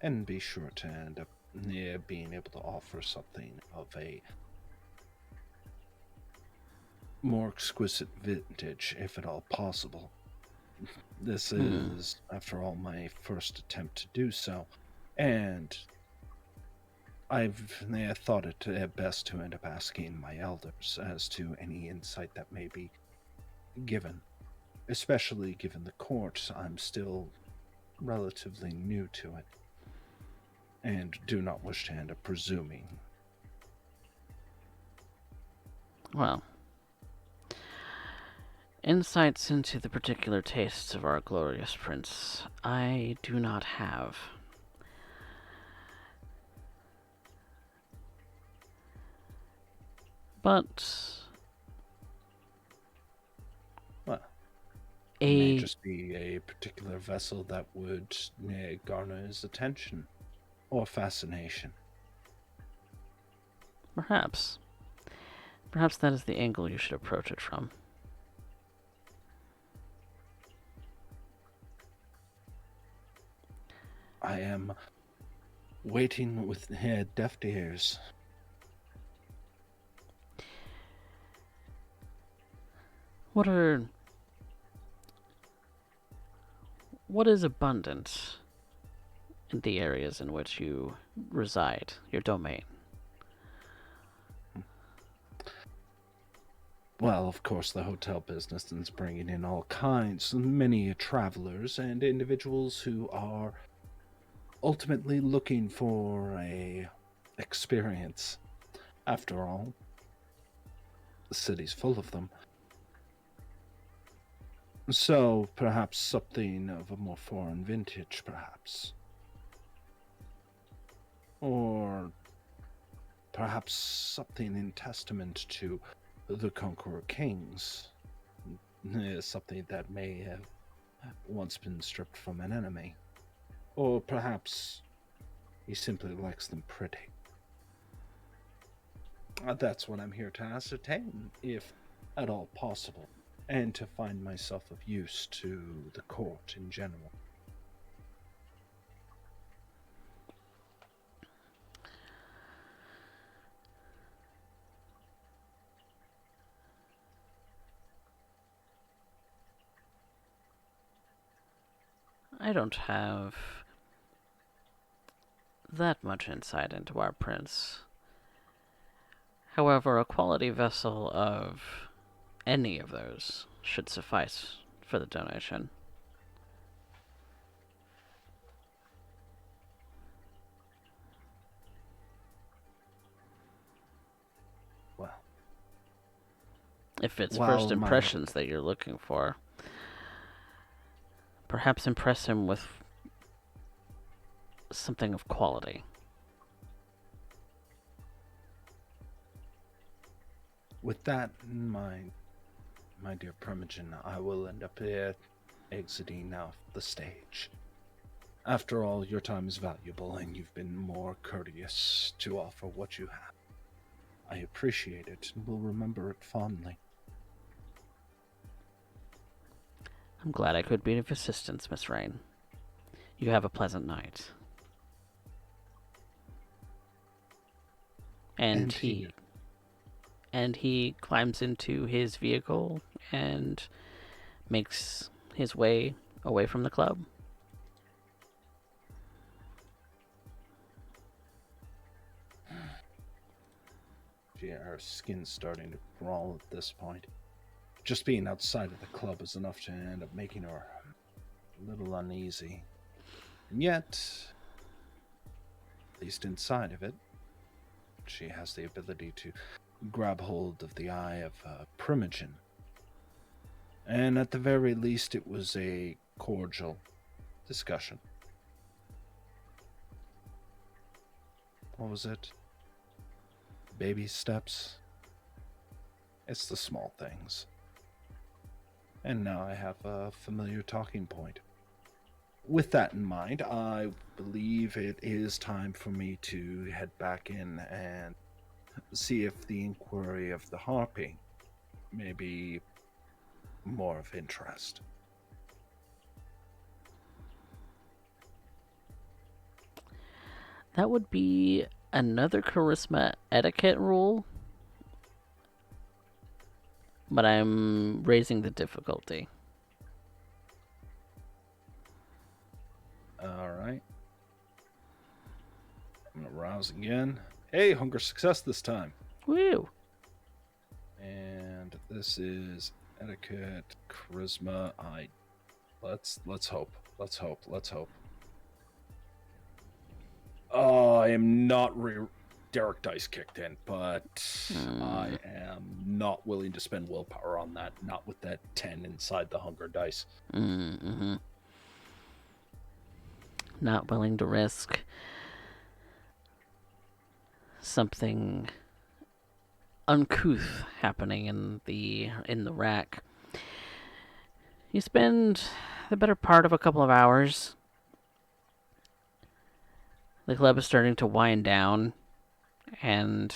and be sure to end up being able to offer something of a more exquisite vintage, if at all possible. This is, after all, my first attempt to do so, and I've thought it best to end up asking my elders as to any insight that may be given, especially given the court. I'm still relatively new to it, and do not wish to end up presuming. Well, insights into the particular tastes of our glorious prince I do not have. But Well, it may just be a particular vessel that would garner his attention or fascination. Perhaps that is the angle you should approach it from. I am waiting with deft ears. What is abundant in the areas in which you reside, your domain? Well, of course, the hotel business is bringing in all kinds, many travelers and individuals who are ultimately looking for a experience. After all, the city's full of them. So, perhaps something of a more foreign vintage, perhaps. Or perhaps something in testament to the Conqueror Kings. Something that may have once been stripped from an enemy. Or perhaps he simply likes them pretty. That's what I'm here to ascertain, if at all possible, and to find myself of use to the court in general. I don't have that much insight into our prince. However, a quality vessel of any of those should suffice for the donation. Well, If it's while first my impressions that you're looking for, perhaps impress him with something of quality. with that in mind, my dear Primogen, I will end up here exiting off the stage. After all, your time is valuable, and you've been more courteous to offer what you have. I appreciate it and will remember it fondly. I'm glad I could be of assistance, Miss Rain. You have a pleasant night. And he climbs into his vehicle and makes his way away from the club. Her skin's starting to crawl at this point. Just being outside of the club is enough to end up making her a little uneasy. And yet, at least inside of it, she has the ability to grab hold of the eye of Primogen. And at the very least, it was a cordial discussion. What was it? Baby steps? It's the small things. And now I have a familiar talking point. With that in mind, I believe it is time for me to head back in and see if the inquiry of the Harpy may be more of interest. That would be another charisma etiquette rule, but I'm raising the difficulty. Alright. I'm gonna rouse again. Hey, hunger success this time. Woo! And this is etiquette, charisma. Let's hope. Let's hope. Oh, I am not Derek Dice kicked in, but I am not willing to spend willpower on that. Not with that 10 inside the hunger dice. Mm-hmm. Not willing to risk something uncouth happening in the rack. You spend the better part of a couple of hours. The club is starting to wind down, and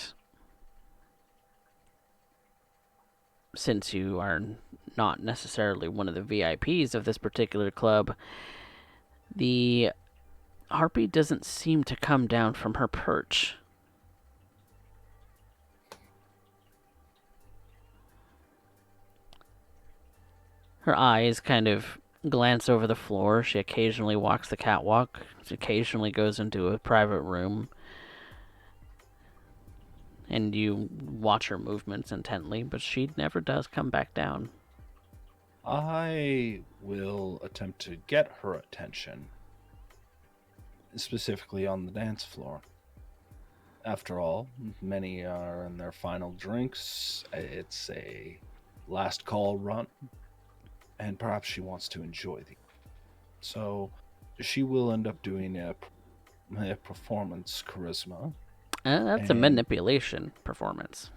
since you are not necessarily one of the VIPs of this particular club, the Harpy doesn't seem to come down from her perch. Her eyes kind of glance over the floor. She occasionally walks the catwalk. She occasionally goes into a private room. And you watch her movements intently, but she never does come back down. I will attempt to get her attention, specifically on the dance floor. After all, many are in their final drinks. It's a last call run, and perhaps she wants to enjoy the. So she will end up doing a performance charisma That's a and manipulation performance.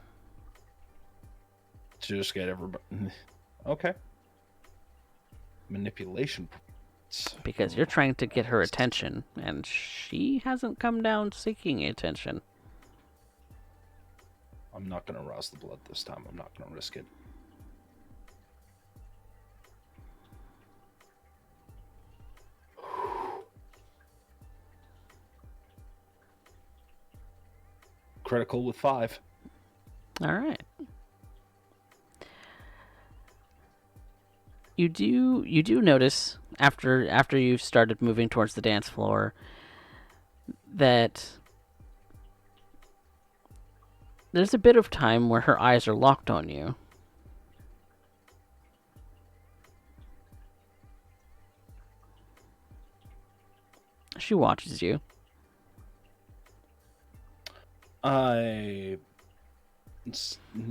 to just get everybody. Okay. Manipulation. Because you're trying to get her attention, and she hasn't come down seeking attention. I'm not going to rouse the blood this time. I'm not going to risk it. Critical with 5. All right. You do notice after you've started moving towards the dance floor that there's a bit of time where her eyes are locked on you. She watches you. I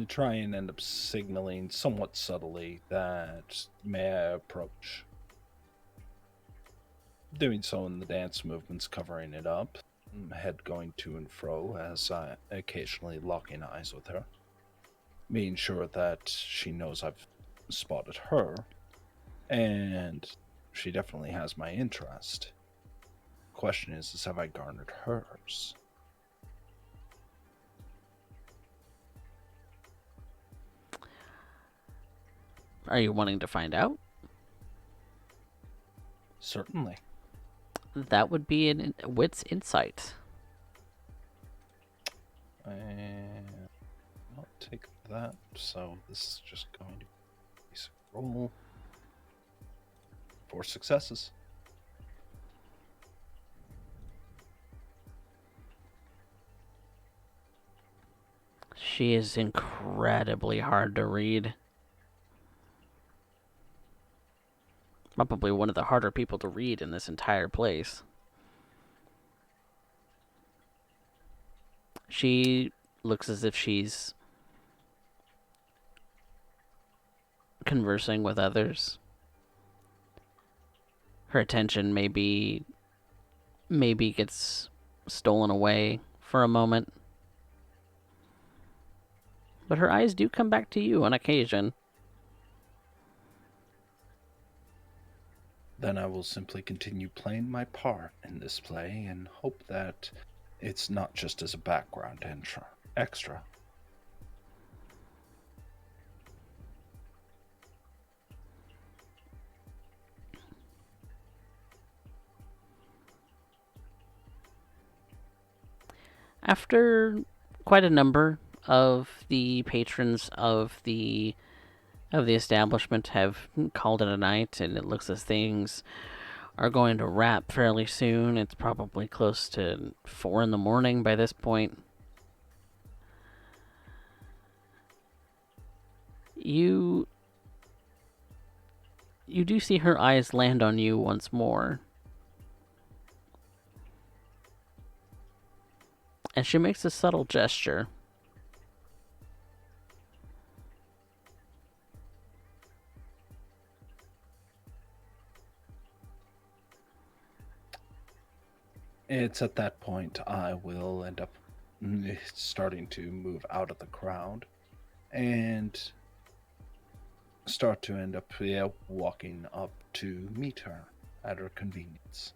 try and end up signaling somewhat subtly that may I approach. Doing so in the dance movements, covering it up, head going to and fro as I occasionally locking eyes with her, being sure that she knows I've spotted her, and she definitely has my interest. Question is have I garnered hers? Are you wanting to find out? Certainly. That would be an wit's insight. And I'll take that. So this is just going to be a basic roll. 4 successes. She is incredibly hard to read. Probably one of the harder people to read in this entire place. She looks as if she's conversing with others. Her attention maybe gets stolen away for a moment. But her eyes do come back to you on occasion. Then I will simply continue playing my part in this play and hope that it's not just as a background extra. After quite a number of the patrons of the establishment have called it a night, and it looks as things are going to wrap fairly soon. It's probably close to 4 in the morning by this point. You do see her eyes land on you once more. And she makes a subtle gesture. It's at that point I will end up starting to move out of the crowd and start to end up walking up to meet her at her convenience.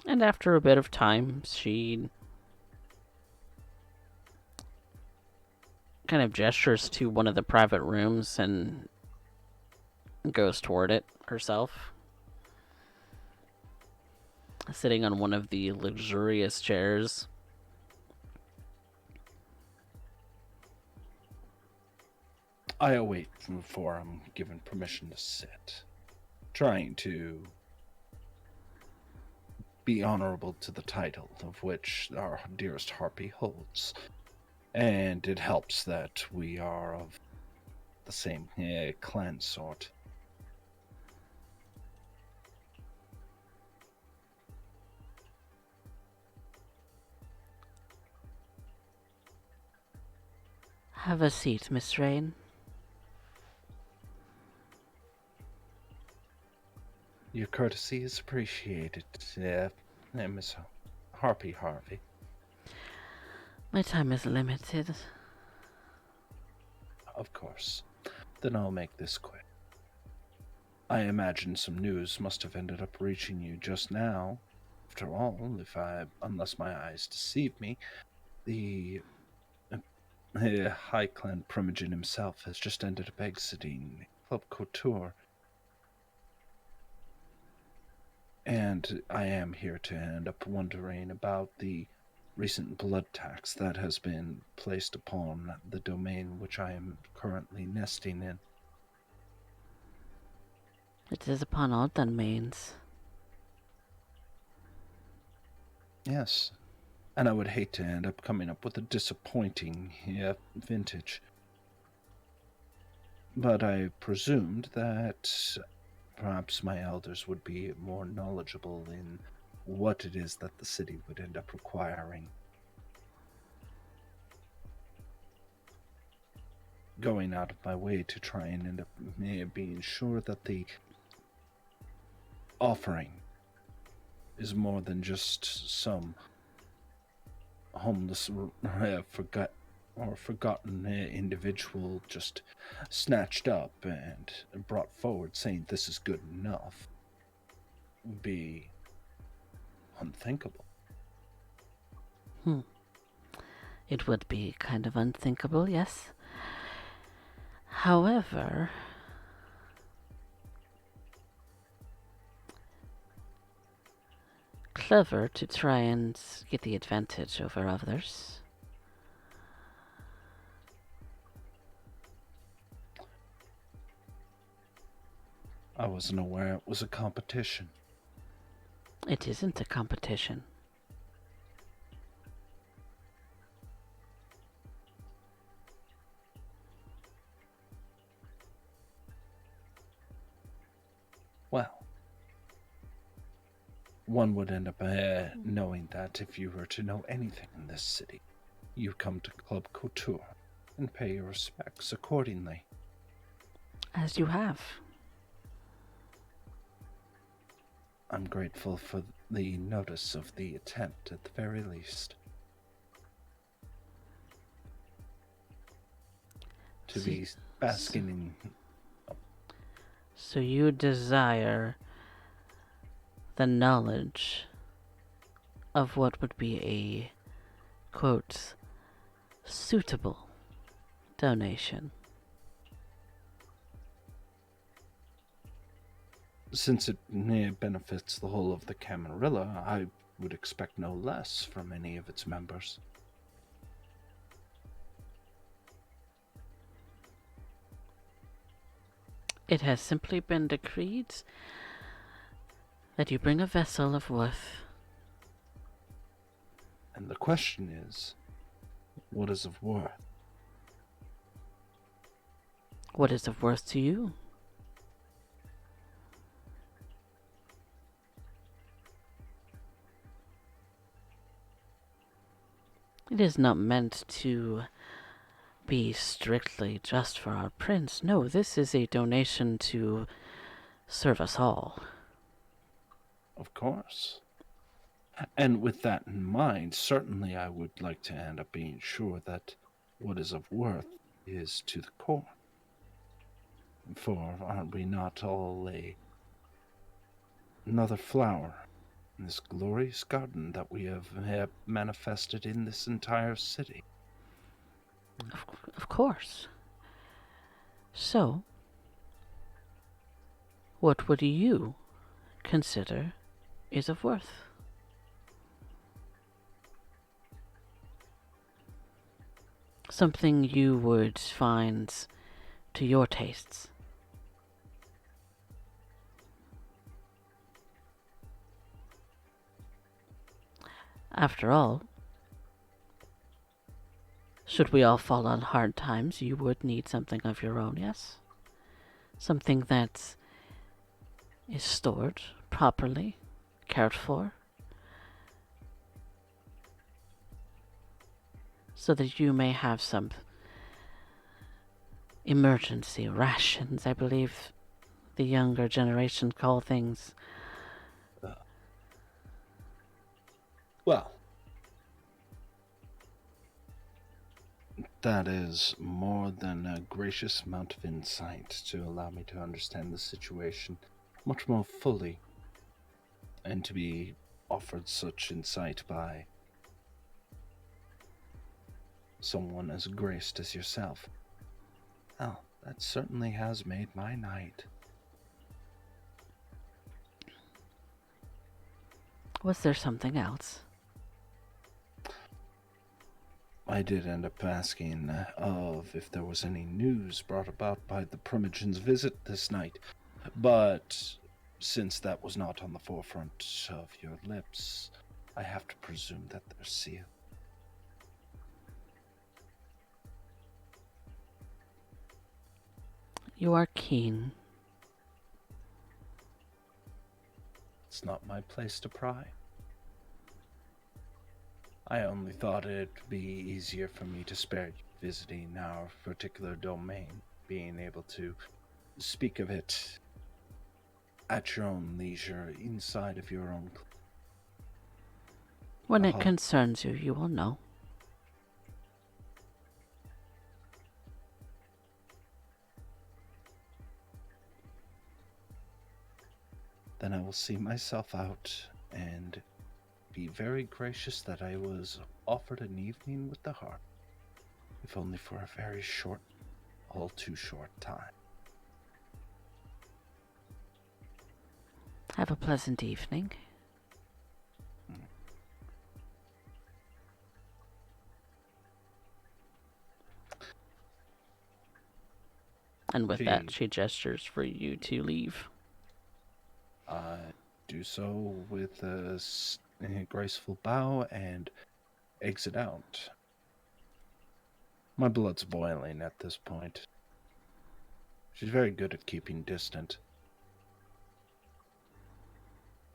And after a bit of time, she kind of gestures to one of the private rooms and goes toward it herself. Sitting on one of the luxurious chairs. I await before I'm given permission to sit, trying to be honorable to the title of which our dearest Harpy holds. And it helps that we are of the same clan sort. Have a seat, Miss Rain. Your courtesy is appreciated, Miss Harpy Harvey. My time is limited. Of course. Then I'll make this quick. I imagine some news must have ended up reaching you just now. After all, unless my eyes deceive me, the High Clan Primogen himself has just ended up exiting Club Couture. And I am here to end up wondering about the recent blood tax that has been placed upon the domain which I am currently nesting in. It is upon all domains. Yes, and I would hate to end up coming up with a disappointing vintage. But I presumed that perhaps my elders would be more knowledgeable in what it is that the city would end up requiring. Going out of my way to try and end up being sure that the offering is more than just some homeless, forgotten individual just snatched up and brought forward saying this is good enough would be unthinkable. It would be kind of unthinkable, yes. However, clever to try and get the advantage over others. I wasn't aware it was a competition. It isn't a competition. Well, one would end up knowing that if you were to know anything in this city, you come to Club Couture and pay your respects accordingly. As you have. I'm grateful for the notice of the attempt at the very least. To be basking in... So you desire the knowledge of what would be a, quote, suitable donation. Since it benefits the whole of the Camarilla, I would expect no less from any of its members. It has simply been decreed that you bring a vessel of worth. And the question is, what is of worth? What is of worth to you? It is not meant to be strictly just for our prince. No, this is a donation to serve us all. Of course. And with that in mind, certainly I would like to end up being sure that what is of worth is to the core. For aren't we not all another flower in this glorious garden that we have manifested in this entire city? Of course. So, what would you consider is of worth? Something you would find to your tastes. After all, should we all fall on hard times, you would need something of your own, yes? Something that is stored properly, cared for, so that you may have some emergency rations, I believe the younger generation call things. Uh, well, that is more than a gracious amount of insight to allow me to understand the situation much more fully, and to be offered such insight by someone as graced as yourself. Well, that certainly has made my night. Was there something else? I did end up asking of if there was any news brought about by the Primogen's visit this night, but since that was not on the forefront of your lips, I have to presume that they're sealed. You are keen. It's not my place to pry. I only thought it'd be easier for me to spare you visiting our particular domain, being able to speak of it at your own leisure, inside of your own. When it concerns you, you will know. Then I will see myself out and be very gracious that I was offered an evening with the heart, if only for a very short, all too short time. Have a pleasant evening. And with that, she gestures for you to leave. I do so with a graceful bow and exit out. My blood's boiling at this point. She's very good at keeping distant.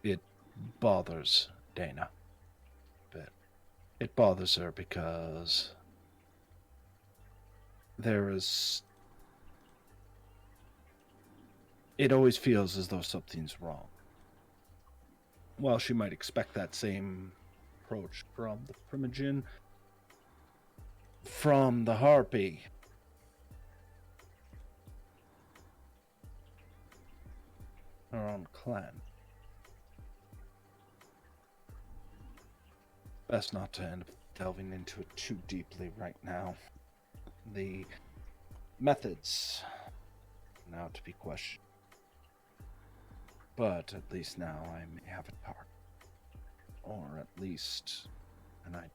It bothers Dana a bit. It bothers her because it always feels as though something's wrong. While she might expect that same approach from the Primogen, from the Harpy, her own clan, best not to end up delving into it too deeply right now. The methods now to be questioned. But at least now I may have a target. Or at least an idea.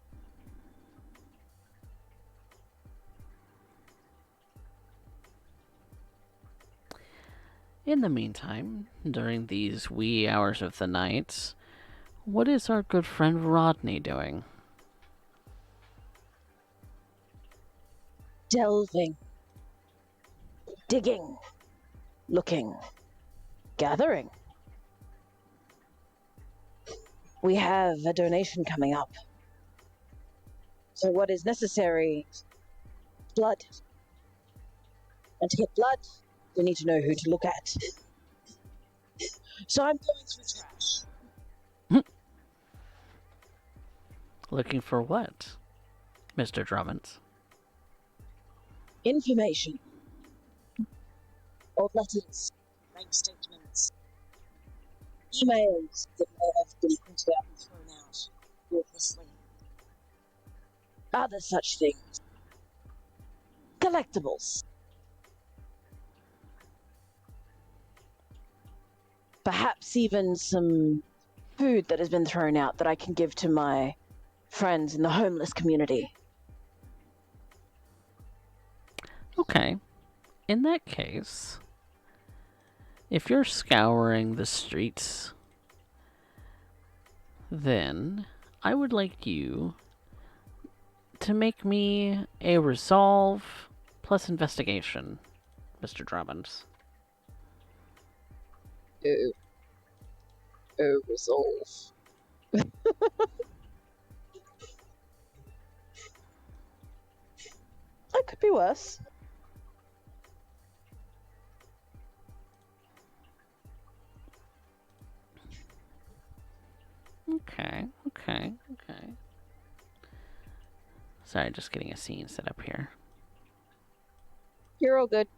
In the meantime, during these wee hours of the night, what is our good friend Rodney doing? Delving, digging, looking, gathering. We have a donation coming up. So what is necessary? Blood. And to get blood, we need to know who to look at. So I'm going through trash. Looking for what, Mr. Drummond? Information. Old letters, bank statements, emails that may have been printed out and thrown out thoughtlessly. Other such things. Collectibles. Perhaps even some food that has been thrown out that I can give to my friends in the homeless community. Okay. In that case, if you're scouring the streets, then I would like you to make me a resolve plus investigation, Mr. Drummond. Resolve. That could be worse. Sorry, just getting a scene set up here. You're all good.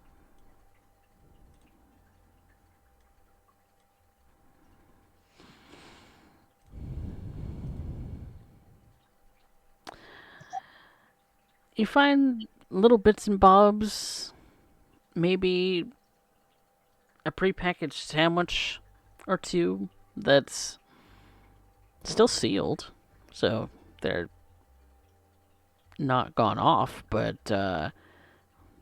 You find little bits and bobs, maybe a prepackaged sandwich or two that's still sealed, so they're not gone off, but the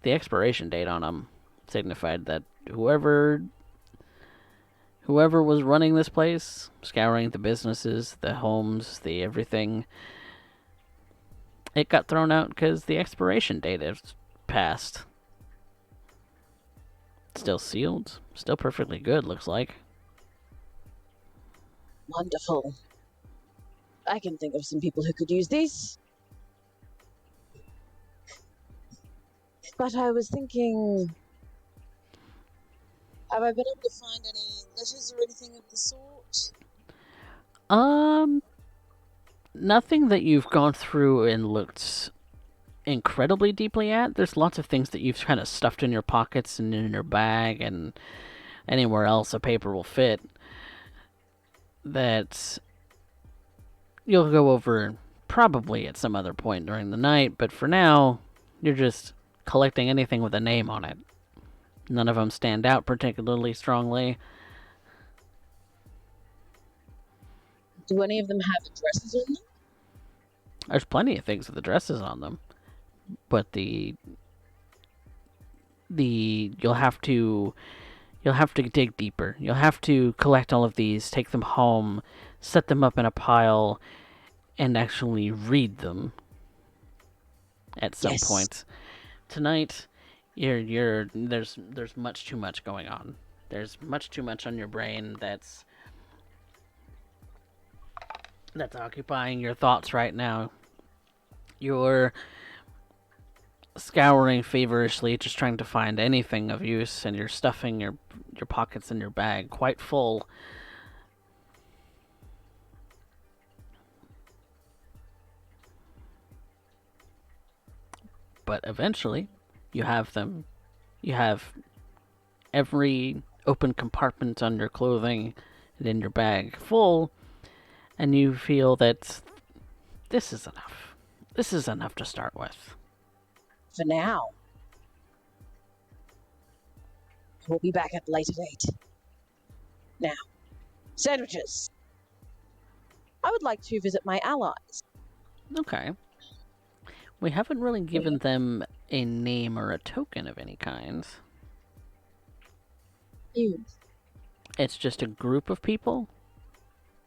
expiration date on them signified that whoever was running this place, scouring the businesses, the homes, the everything, it got thrown out because the expiration date has passed. Still sealed, still perfectly good, looks like. Wonderful. I can think of some people who could use these. But I was thinking, have I been able to find any letters or anything of the sort? Nothing that you've gone through and looked incredibly deeply at. There's lots of things that you've kind of stuffed in your pockets and in your bag and anywhere else a paper will fit that you'll go over probably at some other point during the night, but for now, you're just collecting anything with a name on it. None of them stand out particularly strongly. Do any of them have addresses on them? There's plenty of things with addresses on them, but you'll have to dig deeper. You'll have to collect all of these, take them home, set them up in a pile, and actually read them at some point. Tonight, there's much too much going on. There's much too much on your brain that's occupying your thoughts right now. You're scouring feverishly, just trying to find anything of use, and you're stuffing your pockets and your bag quite full. But eventually, you have them. You have every open compartment on your clothing and in your bag full, and you feel that this is enough. This is enough to start with. For now. We'll be back at a later date. Now, sandwiches. I would like to visit my allies. Okay. We haven't really given them a name or a token of any kind. It's just a group of people?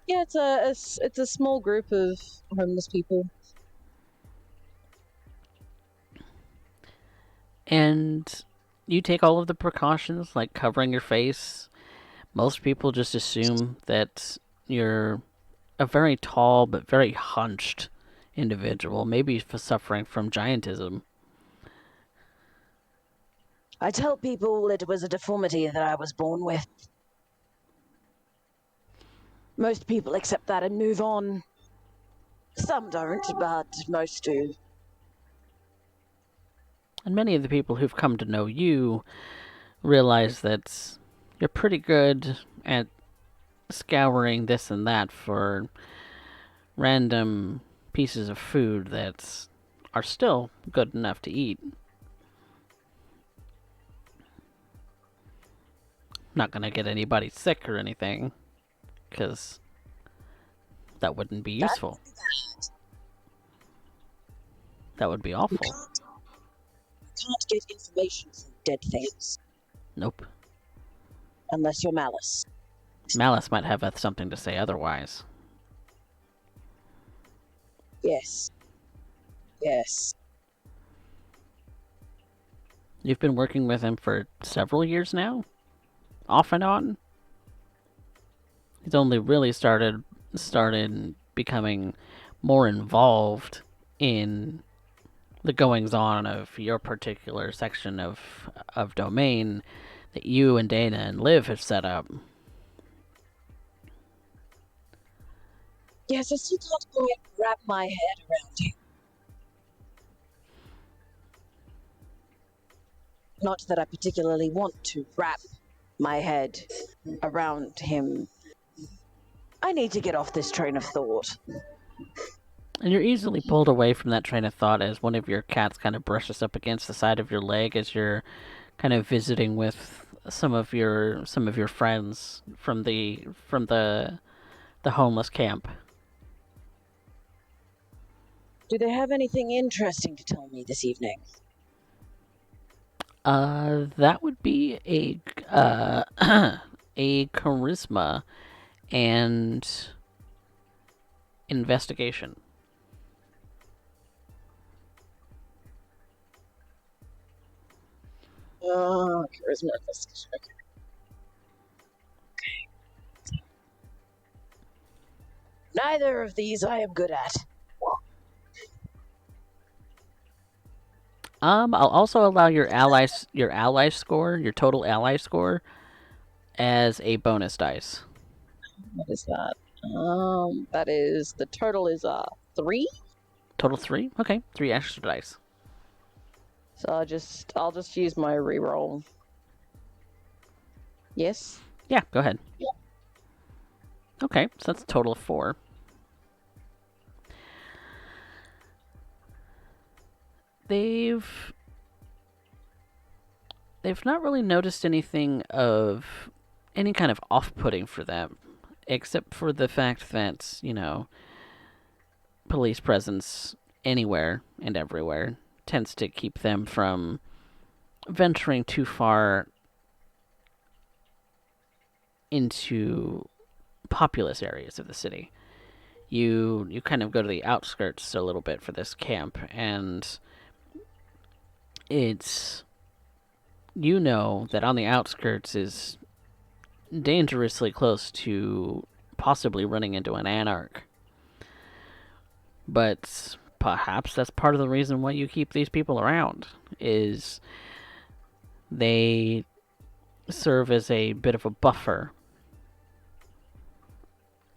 Yeah, it's a small group of homeless people. And you take all of the precautions, like covering your face. Most people just assume that you're a very tall but very hunched individual, maybe suffering from giantism. I tell people it was a deformity that I was born with. Most people accept that and move on. Some don't, but most do. And many of the people who've come to know you realize that you're pretty good at scouring this and that for random pieces of food that are still good enough to eat. Not gonna get anybody sick or anything, because that wouldn't be useful. That would be awful. You can't get information from dead things. Nope. Unless you're Malice. Malice might have something to say otherwise. Yes. Yes. You've been working with him for several years now? Off and on? He's only really started becoming more involved in the goings-on of your particular section of domain that you and Dana and Liv have set up. Yes, I still can't quite wrap my head around it. Not that I particularly want to wrap my head around him. I need to get off this train of thought. And you're easily pulled away from that train of thought as one of your cats kind of brushes up against the side of your leg as you're kind of visiting with some of your friends from the homeless camp. Do they have anything interesting to tell me this evening? That would be a a charisma and investigation. Charisma investigation. Okay. Neither of these I am good at. I'll also allow your ally score, your total ally score, as a bonus dice. What is that? That is the total is 3. Total 3. Okay, 3 extra dice. So I'll just use my reroll. Yes. Yeah, go ahead. Yeah. Okay, so that's a total of 4. They've not really noticed anything of any kind of off-putting for them, except for the fact that, police presence anywhere and everywhere tends to keep them from venturing too far into populous areas of the city. You kind of go to the outskirts a little bit for this camp, and it's that on the outskirts is dangerously close to possibly running into an anarch. But perhaps that's part of the reason why you keep these people around, is they serve as a bit of a buffer.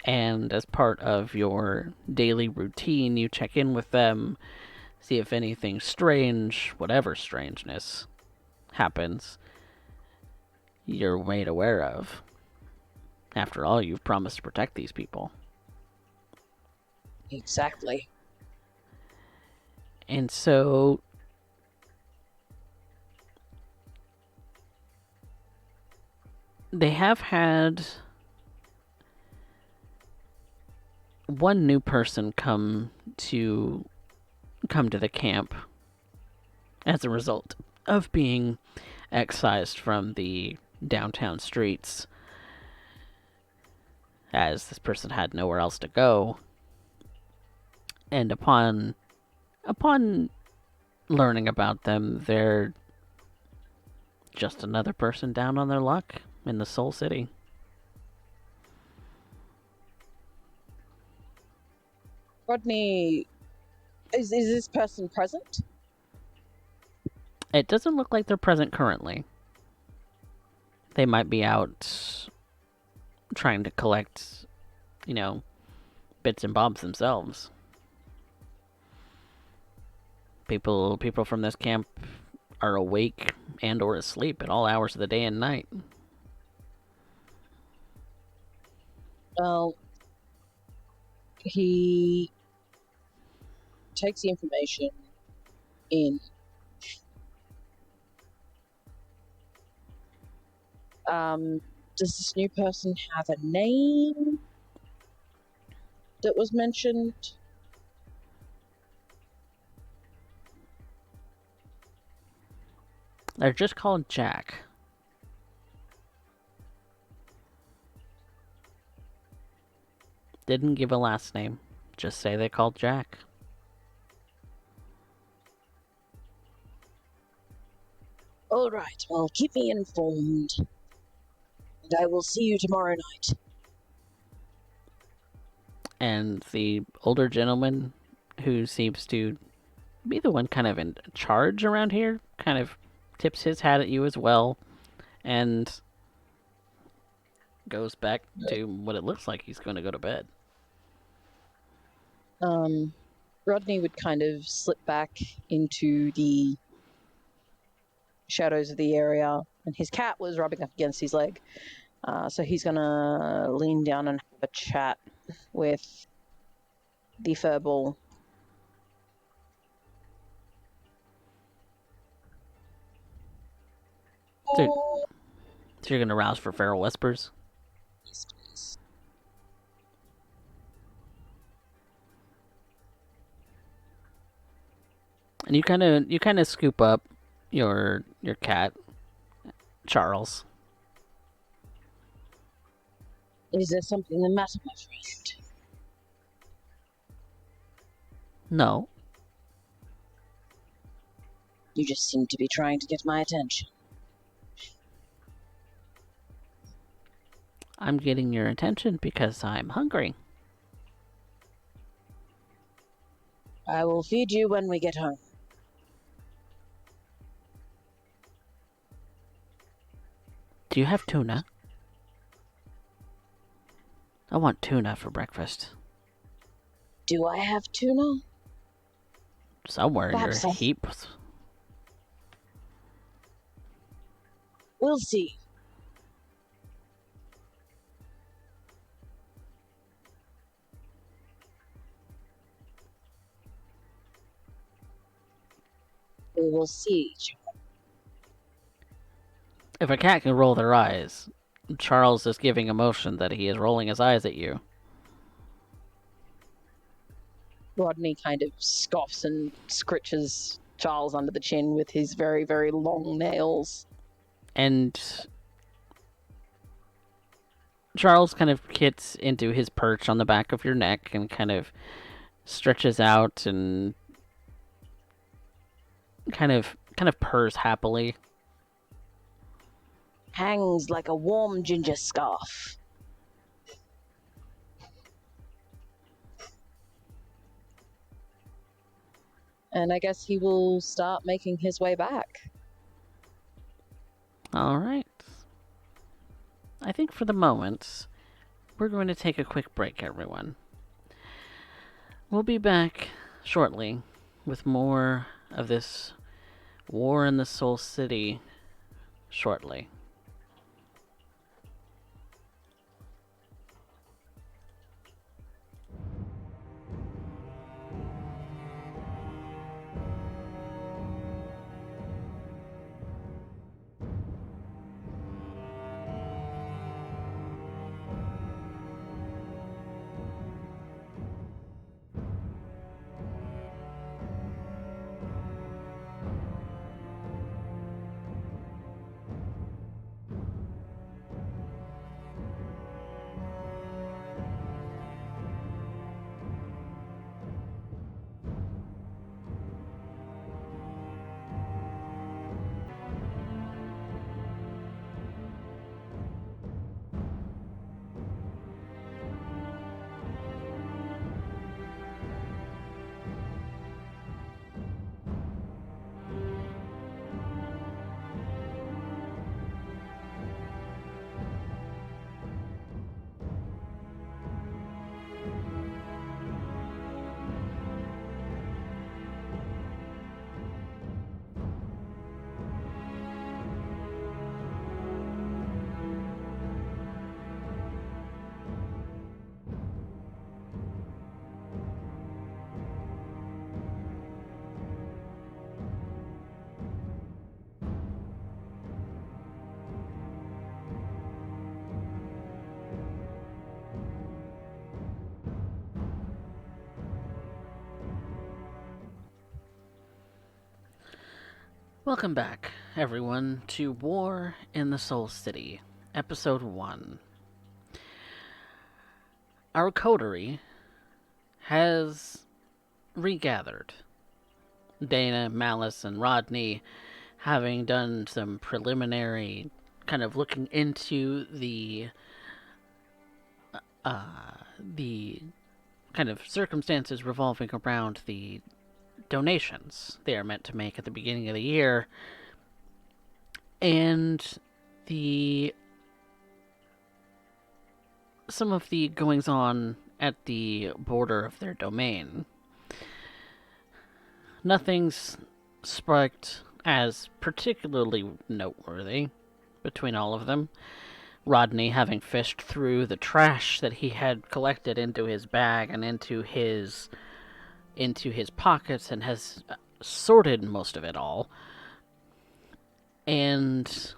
And as part of your daily routine, you check in with them, see if anything strange, whatever strangeness, happens, you're made aware of. After all, you've promised to protect these people. Exactly. And so they have had one new person come to the camp as a result of being excised from the downtown streets, as this person had nowhere else to go. And upon learning about them, they're just another person down on their luck in the Soul City. Rodney, is this person present? It doesn't look like they're present currently. They might be out trying to collect, bits and bobs themselves. People from this camp are awake and or asleep at all hours of the day and night. Well, he takes the information in. Does this new person have a name that was mentioned? They're just called Jack. Didn't give a last name. Just say they called Jack. All right, well, keep me informed. And I will see you tomorrow night. And the older gentleman, who seems to be the one kind of in charge around here, kind of tips his hat at you as well, and goes back to what it looks like he's going to go to bed. Rodney would kind of slip back into the shadows of the area, and his cat was rubbing up against his leg. So he's gonna lean down and have a chat with the furball. So you're gonna rouse for feral whispers? Yes, please. And you kind of scoop up your cat, Charles. Is there something the matter, my friend? No, You just seem to be trying to get my attention. I'm getting your attention because I'm hungry. I will feed you when we get home. Do you have tuna? I want tuna for breakfast. Do I have tuna? Somewhere in your Perhaps I- heap. We'll see. We will see each other. If a cat can roll their eyes, Charles is giving emotion that he is rolling his eyes at you. Rodney kind of scoffs and scritches Charles under the chin with his very, very long nails. And Charles kind of gets into his perch on the back of your neck and kind of stretches out and kind of purrs happily. Hangs like a warm ginger scarf. And I guess he will start making his way back. All right. I think for the moment, we're going to take a quick break, everyone. We'll be back shortly with more of this War in the Soul City shortly. Welcome back, everyone, to War in the Soul City, Episode 1. Our coterie has regathered. Dana, Malice, and Rodney having done some preliminary kind of looking into the kind of circumstances revolving around the donations they are meant to make at the beginning of the year, and some of the goings on at the border of their domain. Nothing's sparked as particularly noteworthy between all of them. Rodney having fished through the trash that he had collected into his bag and into his pockets and has sorted most of it all. And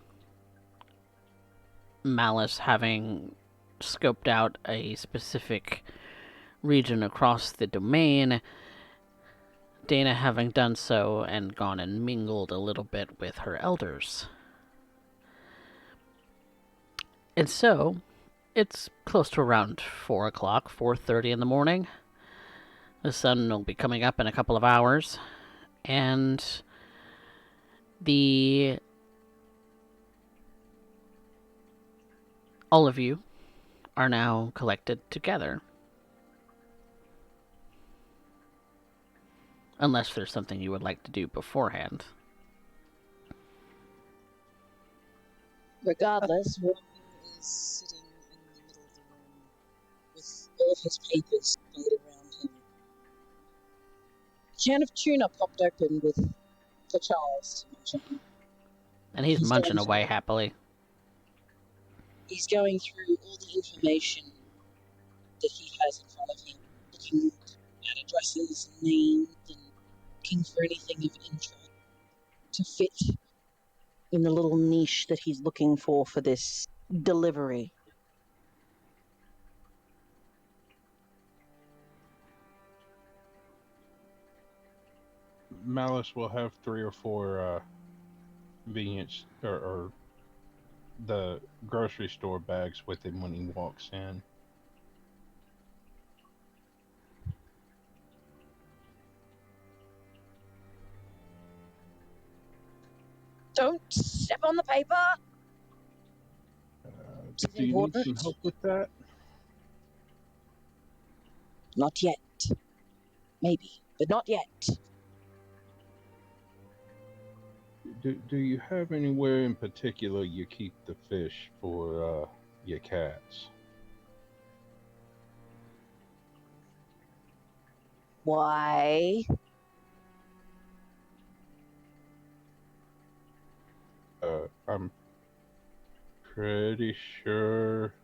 Malice having scoped out a specific region across the domain, Dana having done so and gone and mingled a little bit with her elders. And so, it's close to around 4 o'clock, 4:30 in the morning. The sun will be coming up in a couple of hours, and all of you are now collected together. Unless there's something you would like to do beforehand. Regardless, Warren is sitting in the middle of the room with all of his papers laid around him. A can of tuna popped open for Charles to munch on. And he's munching away happily. He's going through all the information that he has in front of him, looking at addresses and names and looking for anything of interest to fit in the little niche that he's looking for this delivery. Malice will have 3 or 4 convenience or the grocery store bags with him when he walks in. Don't step on the paper. Do you need some help with that? Not yet. Maybe, but not yet. Do you have anywhere in particular you keep the fish for your cats? Why? I'm pretty sure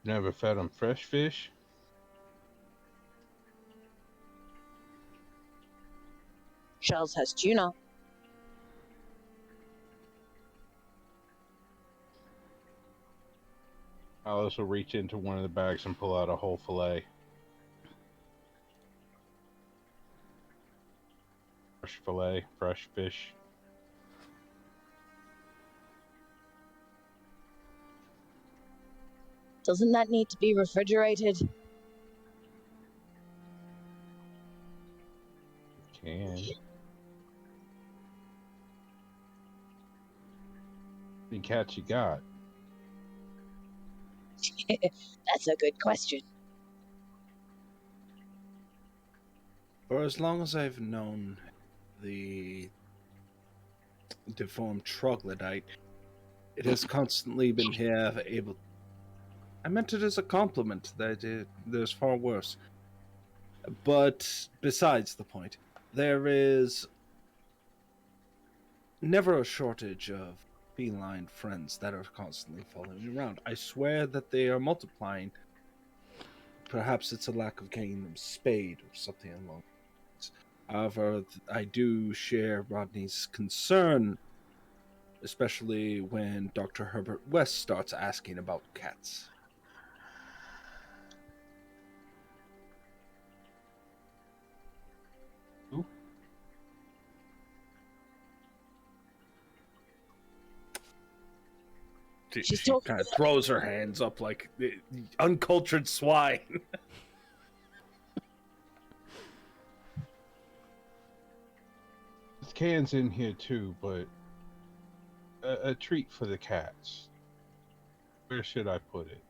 you never fed them fresh fish. Charles has tuna. Alice will reach into one of the bags and pull out a whole fillet. Fresh fillet, fresh fish. Doesn't that need to be refrigerated? Can. How many cats you got? That's a good question. For as long as I've known the deformed troglodyte, it has constantly been here, able. I meant it as a compliment. There's far worse. But besides the point, there is never a shortage of feline friends that are constantly following you around. I swear that they are multiplying. Perhaps it's a lack of getting them spayed or something along those lines. However, I do share Rodney's concern, especially when Dr. Herbert West starts asking about cats. She kind of throws her hands up like uncultured swine. There's cans in here too, but a treat for the cats. Where should I put it?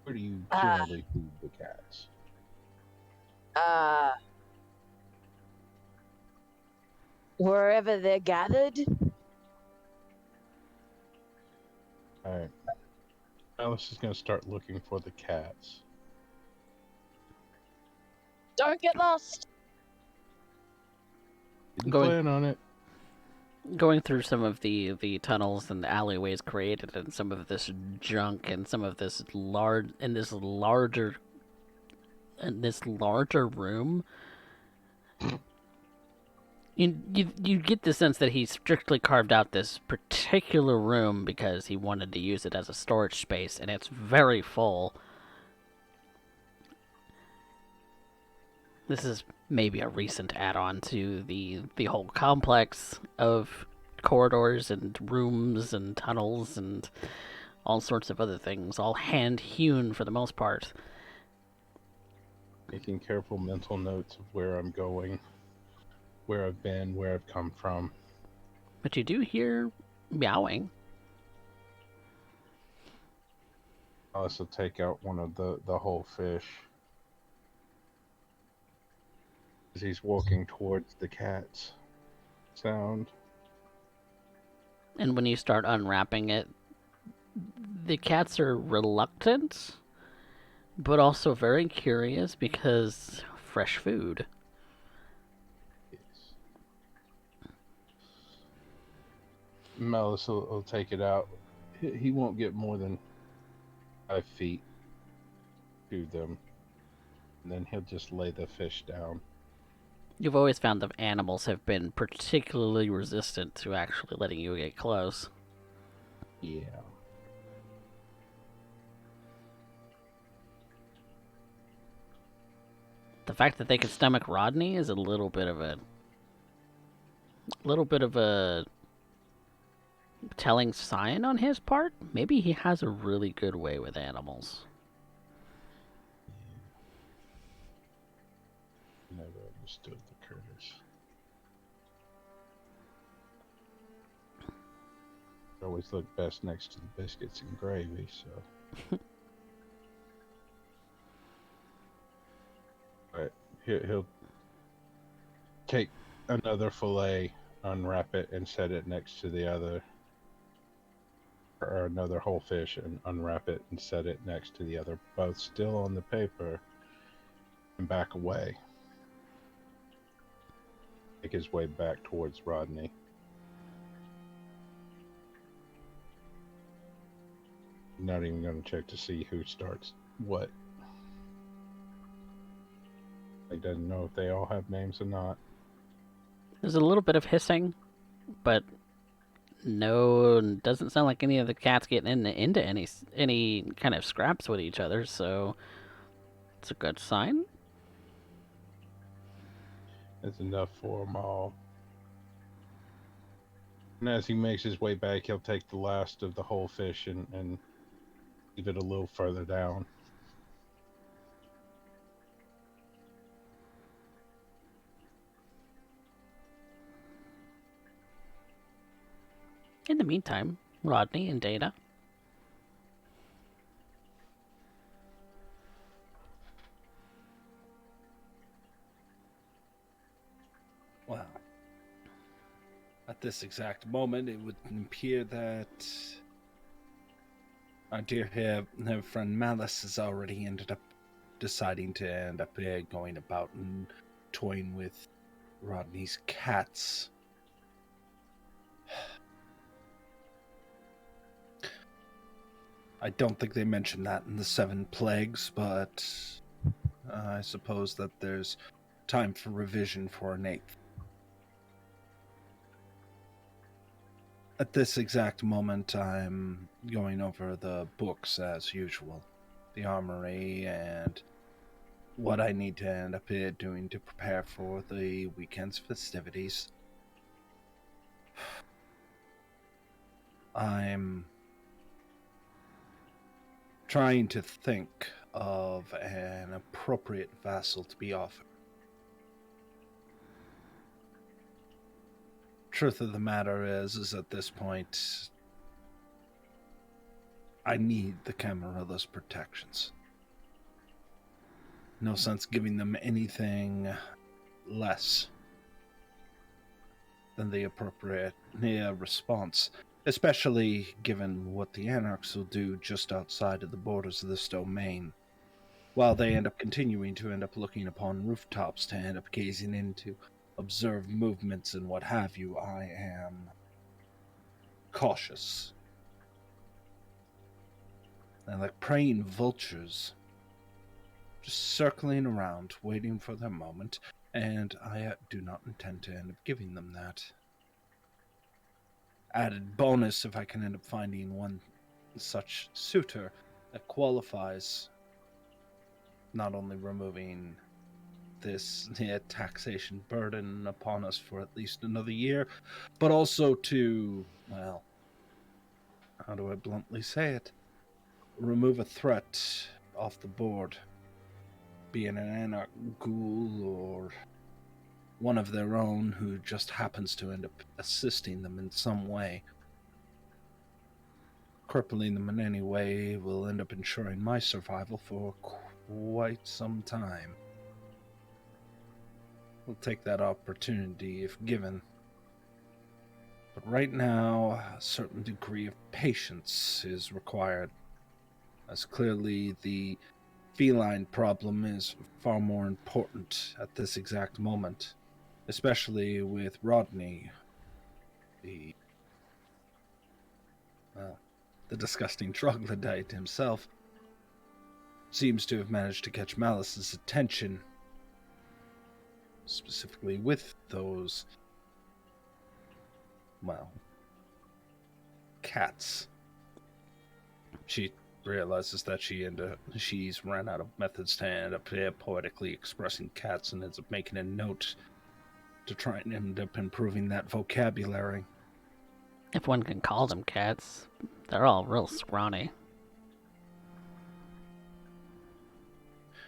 Where do you generally feed the cats? Wherever they're gathered. Alright. Alice is going to start looking for the cats. Don't get lost. Didn't plan on it. going through some of the tunnels and the alleyways created, and some of this junk, and some of this larger room, you get the sense that he strictly carved out this particular room because he wanted to use it as a storage space, and it's very full. This is maybe a recent add-on to the whole complex of corridors and rooms and tunnels and all sorts of other things, all hand-hewn for the most part. Making careful mental notes of where I'm going, where I've been, where I've come from. But you do hear meowing. I'll also take out one of the whole fish. As he's walking towards the cat's sound. And when you start unwrapping it, the cats are reluctant, but also very curious because fresh food. Yes. Mellis will take it out. He won't get more than 5 feet to them. And then he'll just lay the fish down. You've always found that animals have been particularly resistant to actually letting you get close. Yeah. The fact that they can stomach Rodney is a little bit of a telling sign on his part. Maybe he has a really good way with animals. Never understood the critters. They always look best next to the biscuits and gravy, so. But he'll take another fillet, unwrap it, and set it next to the other. Or another whole fish and unwrap it and set it next to the other, both still on the paper, and back away. Make his way back towards Rodney. Not even going to check to see who starts what. He doesn't know if they all have names or not. There's a little bit of hissing, but no, doesn't sound like any of the cats getting into any kind of scraps with each other, so it's a good sign. It's enough for them all. And as he makes his way back, he'll take the last of the whole fish and leave it a little further down. In the meantime, Rodney and Dana. Well, at this exact moment, it would appear that our dear friend Malice has already ended up deciding to end up going about and toying with Rodney's cats. I don't think they mentioned that in the 7 plagues, but I suppose that there's time for revision for an 8th. At this exact moment, I'm going over the books as usual. The armory and what I need to end up doing to prepare for the weekend's festivities. I'm trying to think of an appropriate vassal to be offered. Truth of the matter is at this point, I need the Camarilla's protections. No sense giving them anything less than the appropriate response, especially given what the Anarchs will do just outside of the borders of this domain, while they end up continuing to end up looking upon rooftops to end up gazing into. observe movements and what have you, I am cautious. And like praying vultures, just circling around, waiting for their moment, and I do not intend to end up giving them that. Added bonus if I can end up finding one such suitor that qualifies, not only removing this taxation burden upon us for at least another year, but also to, well, how do I bluntly say it? Remove a threat off the board, being an anarch ghoul or one of their own who just happens to end up assisting them in some way. Crippling them in any way will end up ensuring my survival for quite some time. We'll take that opportunity if given. But right now, a certain degree of patience is required, as clearly the feline problem is far more important at this exact moment, especially with Rodney, the disgusting troglodyte himself, seems to have managed to catch Malice's attention, specifically with those, well, cats. She realizes that she's ran out of methods to end up poetically expressing cats and ends up making a note to try and end up improving that vocabulary. If one can call them cats, they're all real scrawny.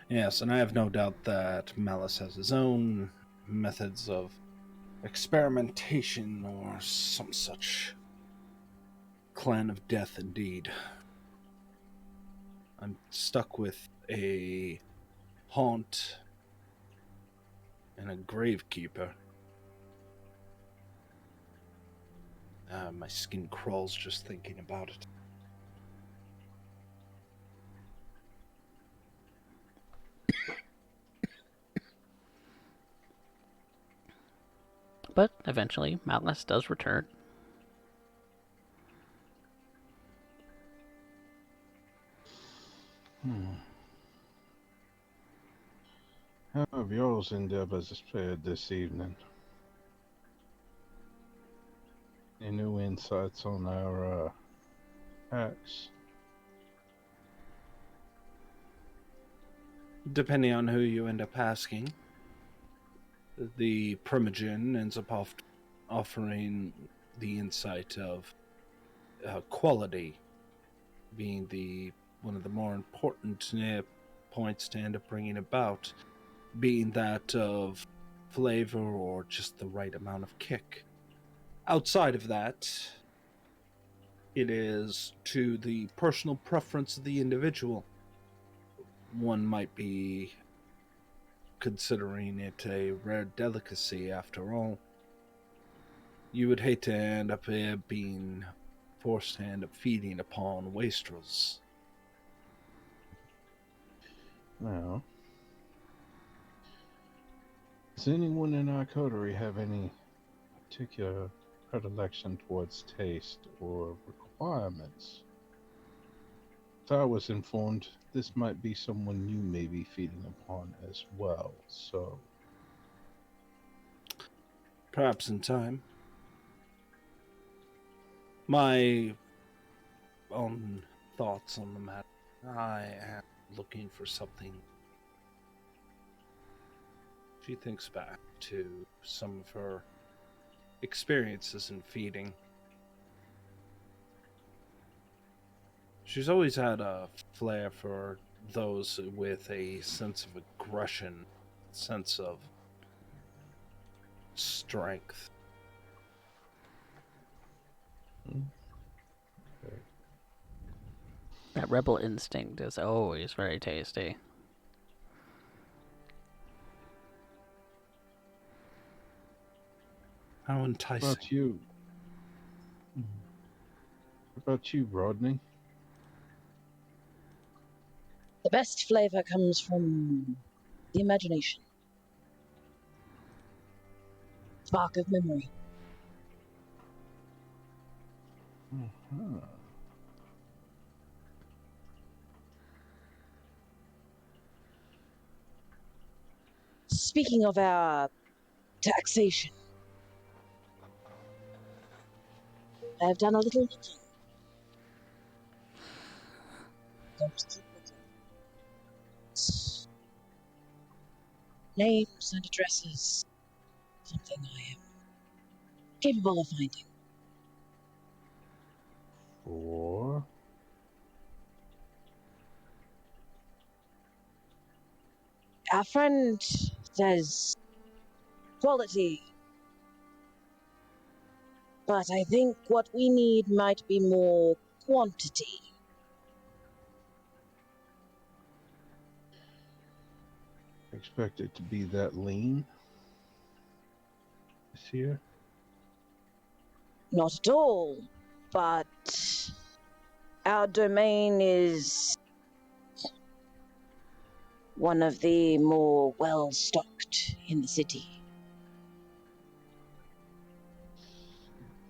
Yes, and I have no doubt that Malice has his own methods of experimentation or some such clan of death indeed. I'm stuck with a haunt and a gravekeeper. My skin crawls just thinking about it. But eventually, Malice does return. How have yours endeavors fared this evening? Any new insights on our acts? Depending on who you end up asking, the Primogen ends up offering the insight of quality being one of the more important points to end up bringing about, being that of flavor or just the right amount of kick. Outside of that, it is to the personal preference of the individual. One might be considering it a rare delicacy after all. You would hate to end up being forced to end up feeding upon wastrels. Well, does anyone in our coterie have any particular predilection towards taste or requirements? If I was informed, this might be someone you may be feeding upon as well, so... Perhaps in time. My own thoughts on the matter. I am looking for something. She thinks back to some of her experiences in feeding. She's always had a flair for those with a sense of aggression, sense of strength. Okay. That rebel instinct is always very tasty. How What enticing. about you? What about you, Rodney? The best flavor comes from the imagination. spark of memory. Mhm. Speaking of our taxation, I have done a little looking. Don't keep looking. Names and addresses. Something I am capable of finding. For Our friend says quality, but I think what we need might be more quantity. expect it to be that lean this year. Not at all, but our domain is one of the more well-stocked in the city.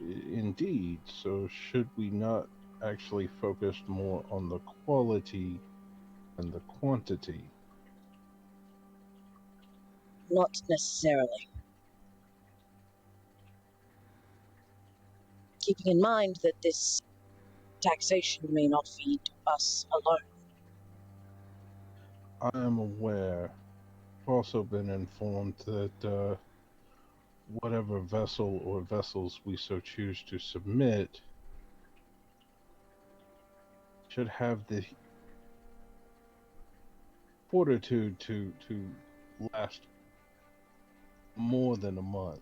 Indeed. So should we not actually focus more on the quality than the quantity? Not necessarily. Keeping in mind that this taxation may not feed us alone. I am aware. I've also been informed that whatever vessel or vessels we so choose to submit should have the fortitude to last more than a month.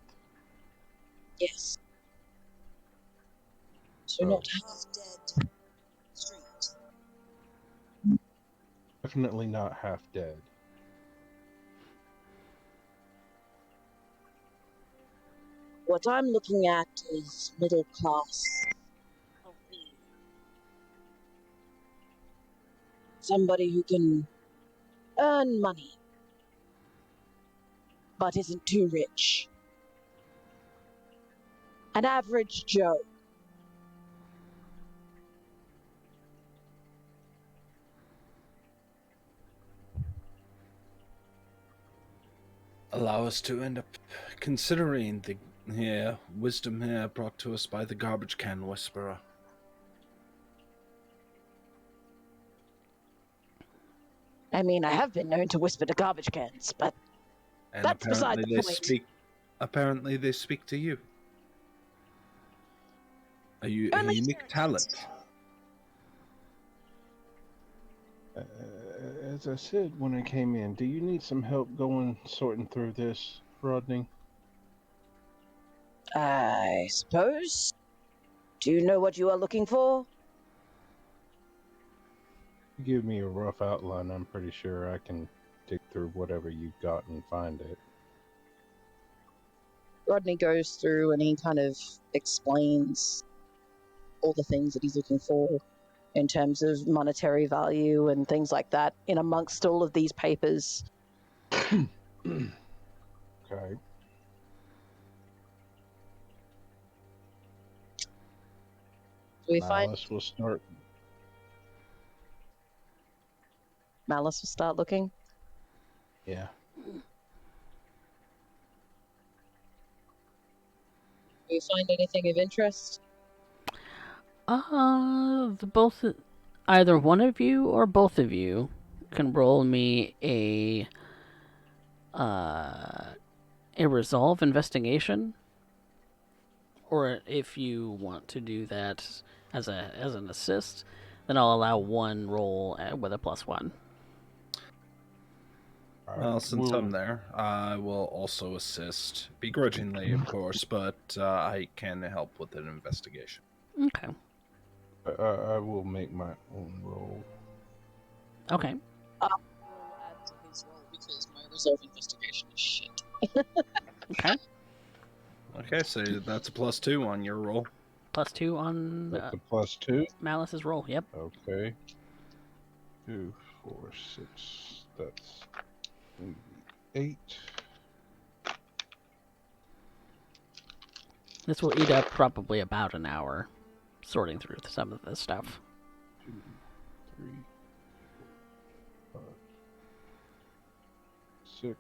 Yes. So So not half-dead street. definitely not half dead. What I'm looking at is middle class. Somebody who can earn money, but isn't too rich. An average Joe. Allow us to end up considering the wisdom here brought to us by the garbage can whisperer. I mean, I have been known to whisper to garbage cans, but And that's beside apparently the they point. speak. Apparently they speak to you. A Only unique talent. As I said when I came in, do you need some help going sorting through this, Rodney? I suppose. Do you know what you are looking for? Give me a rough outline. I'm pretty sure I can dig through whatever you've got and find it. Rodney goes through and he kind of explains all the things that he's looking for in terms of monetary value and things like that in amongst all of these papers. Okay. We find Malice will start. Malice will start looking. Yeah. Do you find anything of interest? Either one of you or both of you can roll me a resolve investigation, or if you want to do that as an assist, then I'll allow one roll with a +1. Well, since I'm there, I will also assist, begrudgingly, of course, but I can help with an investigation. Okay. I will make my own roll. Okay. I will add to his roll because my resolve investigation is shit. Okay. Okay, so that's a +2 on your roll. +2 on That's a +2. Malice's roll. Yep. Okay. 2, 4, 6. That's 8. This will eat up probably about an hour sorting through some of this stuff. 2, 3, 4, 5, 6.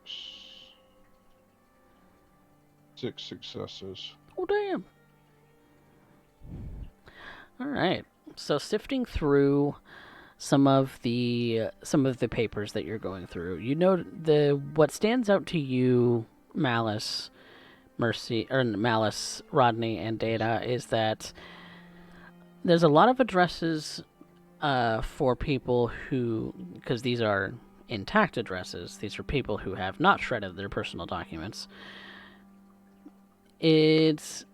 6 successes. Oh, damn. All right. So sifting through some of the papers that you're going through, you know what stands out to you, Malice, Rodney, and Data is that there's a lot of addresses for people who, because these are intact addresses, these are people who have not shredded their personal documents. It's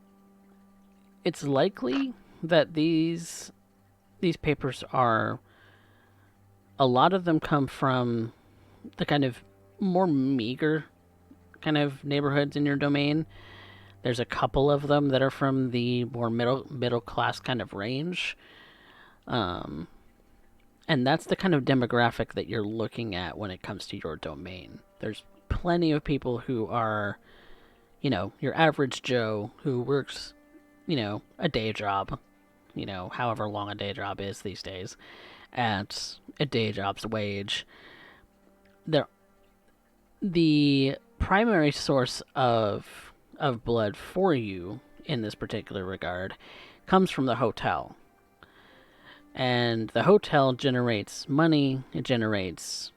likely that these papers are, a lot of them come from the kind of more meager kind of neighborhoods in your domain. There's a couple of them that are from the more middle class kind of range. And that's the kind of demographic that you're looking at when it comes to your domain. There's plenty of people who are, your average Joe who works, a day job, however long a day job is these days, at a day job's wage. The primary source of blood for you in this particular regard comes from the hotel. And the hotel generates money, it generates,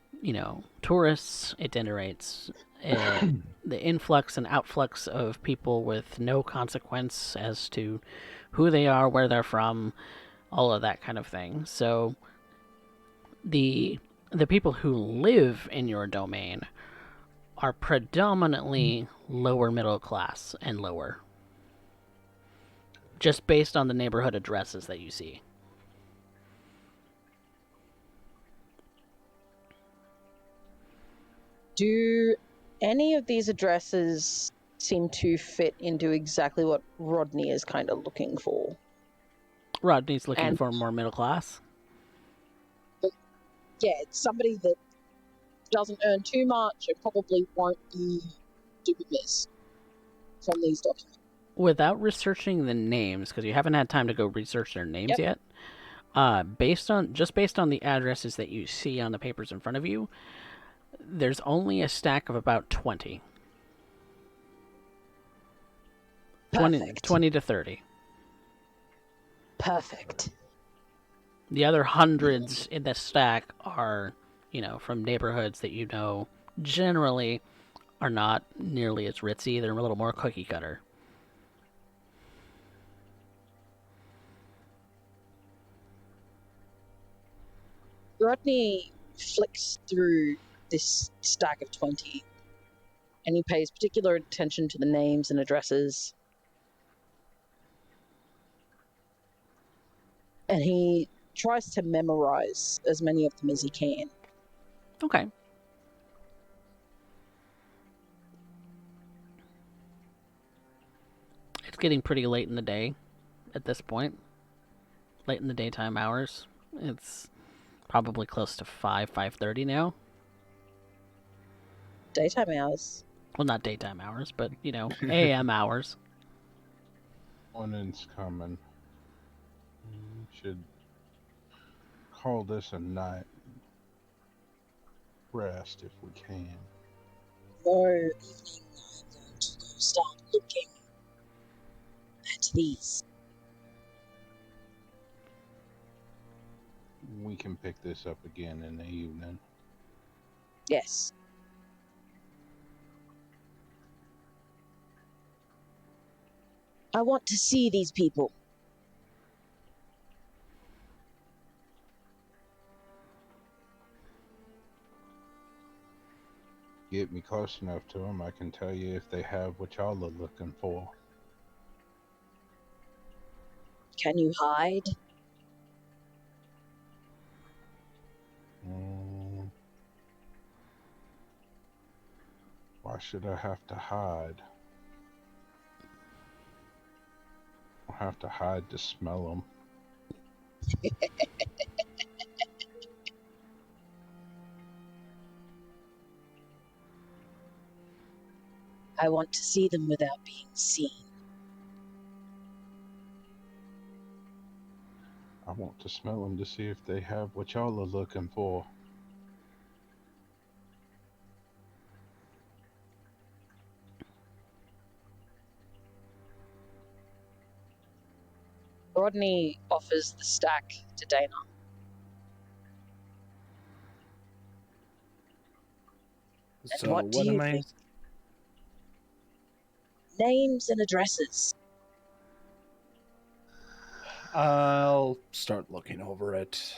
tourists, it generates the influx and outflux of people with no consequence as to who they are, where they're from, all of that kind of thing. So the people who live in your domain are predominantly lower middle class and lower, just based on the neighborhood addresses that you see. Do any of these addresses seem to fit into exactly what Rodney is kind of looking for? Rodney's looking for more middle class. Yeah, it's somebody that doesn't earn too much and probably won't be doing this from these documents. Without researching the names, because you haven't had time to go research their names yet, based on the addresses that you see on the papers in front of you, there's only a stack of about 20. 20 to 30. Perfect. The other hundreds in the stack are, from neighborhoods that generally are not nearly as ritzy. They're a little more cookie cutter. Rodney flicks through this stack of 20 and he pays particular attention to the names and addresses. And he tries to memorize as many of them as he can. Okay. It's getting pretty late in the day at this point. Late in the daytime hours. It's probably close to 5:30 now. Daytime hours? Well, not daytime hours, but, AM hours. Morning's coming. Should call this a night rest if we can. No, evening, I'm going to go start looking at these. We can pick this up again in the evening. Yes. I want to see these people. Get me close enough to them, I can tell you if they have what y'all are looking for. Can you hide? Why should I have to hide? I'll have to hide to smell them. I want to see them without being seen. I want to smell them to see if they have what y'all are looking for. Rodney offers the stack to Dana. And So what do what you am I? think? Names and addresses. I'll start looking over it.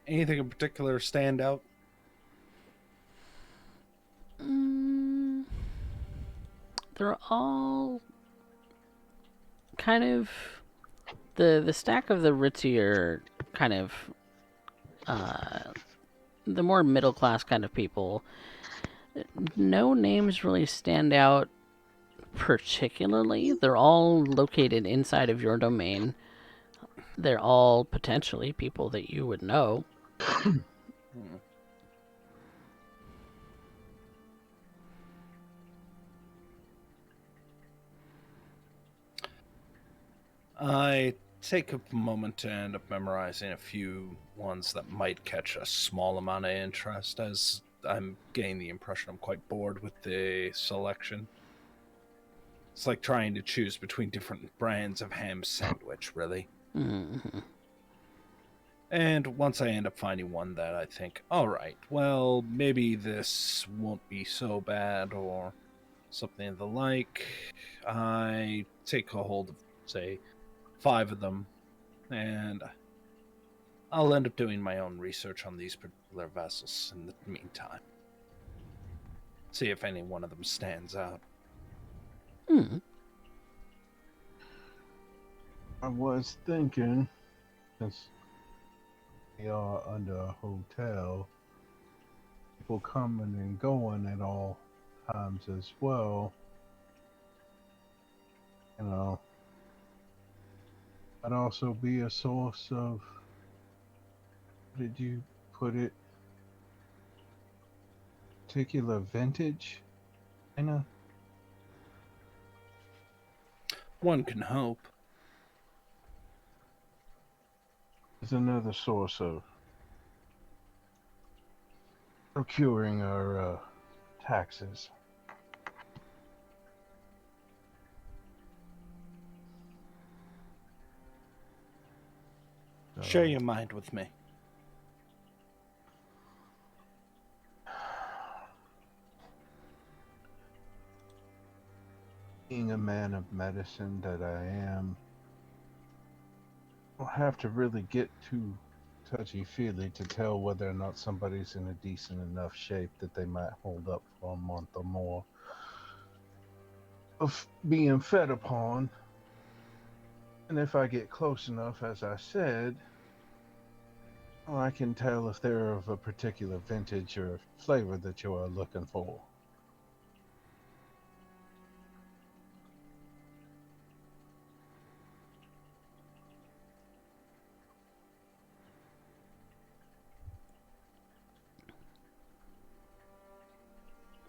Anything in particular stand out? They're all kind of the stack of the ritzier kind of the more middle class kind of people. No names really stand out particularly. They're all located inside of your domain. They're all potentially people that you would know. I take a moment to end up memorizing a few ones that might catch a small amount of interest, as I'm getting the impression I'm quite bored with the selection. It's like trying to choose between different brands of ham sandwich, really. Mm-hmm. And once I end up finding one that I think, alright, well, maybe this won't be so bad, or something of the like, I take a hold of, say, 5 of them, and I'll end up doing my own research on these particular vessels in the meantime. See if any one of them stands out. I was thinking, since we are under a hotel, people coming and going at all times as well. You know, I'd also be a source of, how did you put it? Particular vintage, Anna? One can hope. Is another source of procuring our taxes. Share your mind with me. Being a man of medicine that I am, I'll have to really get too touchy-feely to tell whether or not somebody's in a decent enough shape that they might hold up for a month or more of being fed upon. And if I get close enough, as I said, I can tell if they're of a particular vintage or flavor that you are looking for.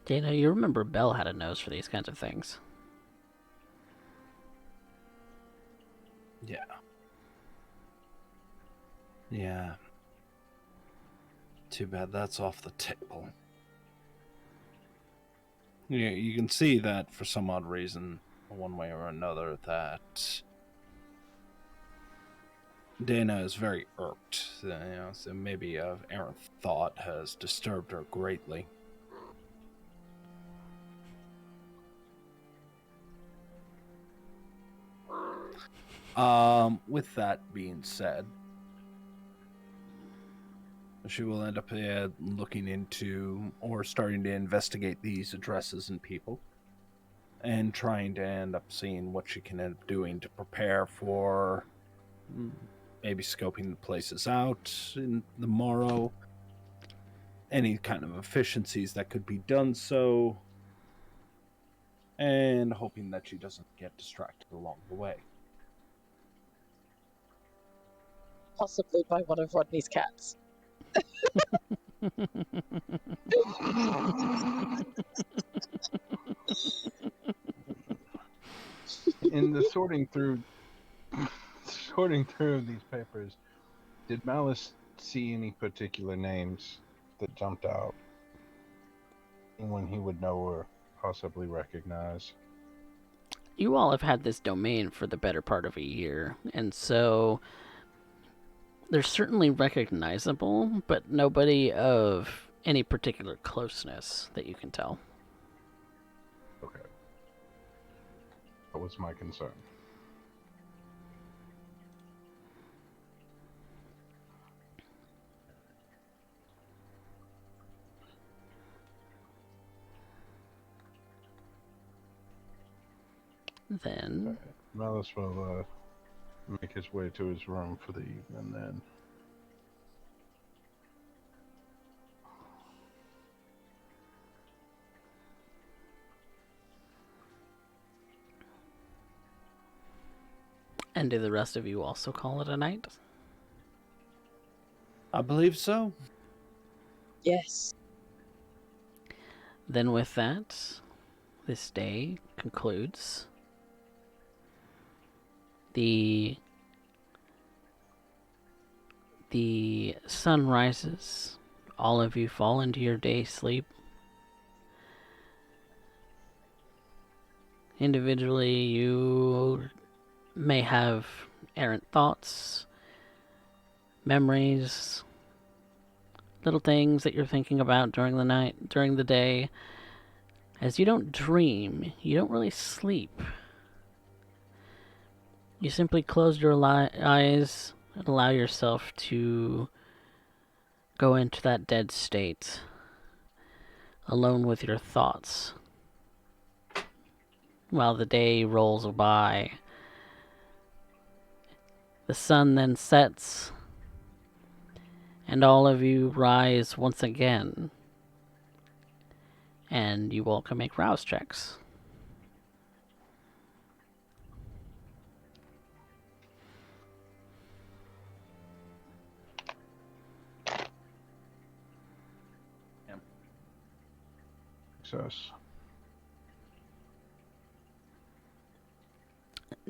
Dana, you remember Belle had a nose for these kinds of things. Yeah. Yeah. Too bad that's off the table. Yeah, you can see that for some odd reason, one way or another, that Dana is very irked. So maybe an errant thought has disturbed her greatly. With that being said, she will end up looking into or starting to investigate these addresses and people, and trying to end up seeing what she can end up doing to prepare for maybe scoping the places out in the morrow, any kind of efficiencies that could be done so, and hoping that she doesn't get distracted along the way. Possibly by one of Rodney's cats. In the sorting through sorting through these papers, did Malice see any particular names that jumped out? Anyone he would know or possibly recognize? You all have had this domain for the better part of a year, and so they're certainly recognizable, but nobody of any particular closeness that you can tell. Okay. That was my concern. Then Malice will make his way to his room for the evening then. and do the rest of you also call it a night? I believe so. Yes. Then with that, this day concludes. The sun rises. All of you fall into your day sleep. Individually, you may have errant thoughts, memories, little things that you're thinking about during the night, during the day. As you don't dream, you don't really sleep. You simply close your eyes and allow yourself to go into that dead state, alone with your thoughts. While the day rolls by, the sun then sets, and all of you rise once again, and you all can make rouse checks. Success.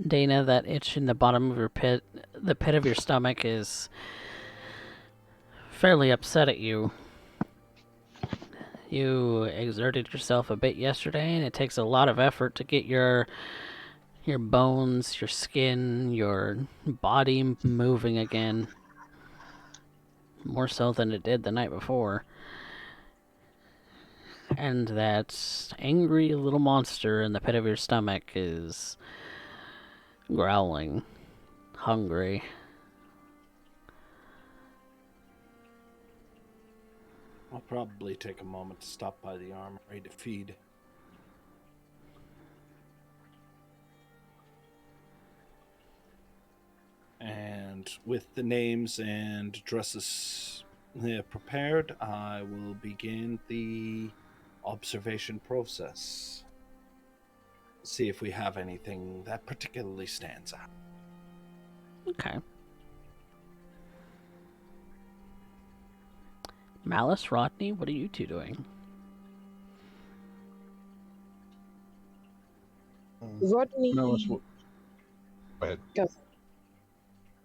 Dana, that itch in the bottom of your pit, the pit of your stomach, is fairly upset at you. You exerted yourself a bit yesterday, and it takes a lot of effort to get your bones, your skin, your body moving again. More so than it did the night before. And that angry little monster in the pit of your stomach is growling, hungry. I'll probably take a moment to stop by the armory to feed. And with the names and dresses prepared, I will begin the observation process. See if we have anything that particularly stands out. Okay. Malice, Rodney, what are you two doing? Rodney. Malice will... Go ahead. Go.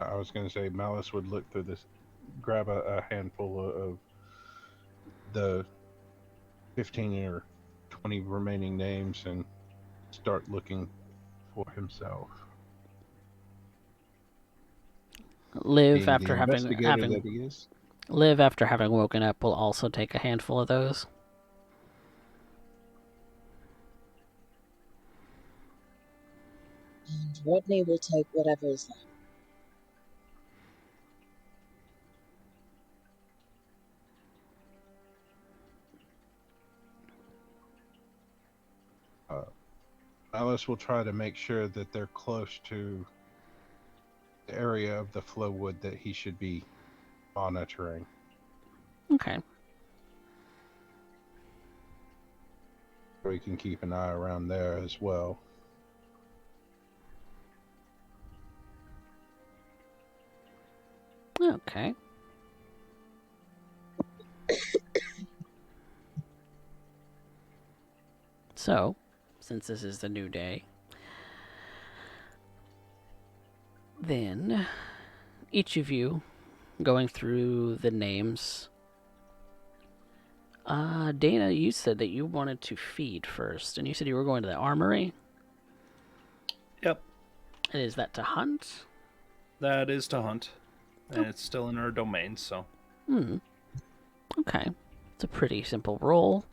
I was going to say Malice would look through this, grab a handful of the 15 or 20 remaining names and start looking for himself. Liv, Being after the having investigator that he is. Liv, after having woken up, will also take a handful of those. And Rodney will take whatever is left. Alice will try to make sure that they're close to the area of the flowwood that he should be monitoring. Okay. So he can keep an eye around there as well. Okay. So, since this is the new day, Then, each of you going through the names. Dana, you said that you wanted to feed first, and you said you were going to the armory. Yep, And is that to hunt? that is to hunt. And it's still in our domain, so. Okay. It's a pretty simple roll.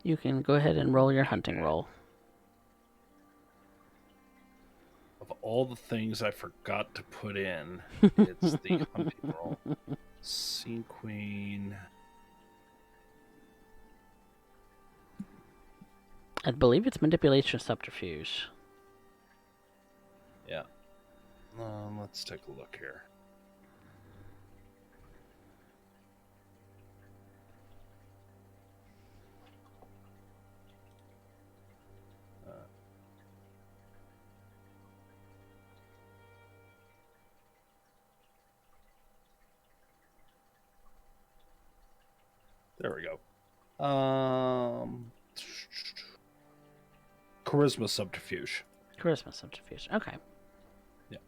You can go ahead and roll your hunting roll. Of all the things I forgot to put in, it's the hunting roll. Scene Queen. I believe it's manipulation subterfuge. Yeah. Let's take a look here. There we go. Charisma subterfuge. Charisma subterfuge. Okay. Yeah.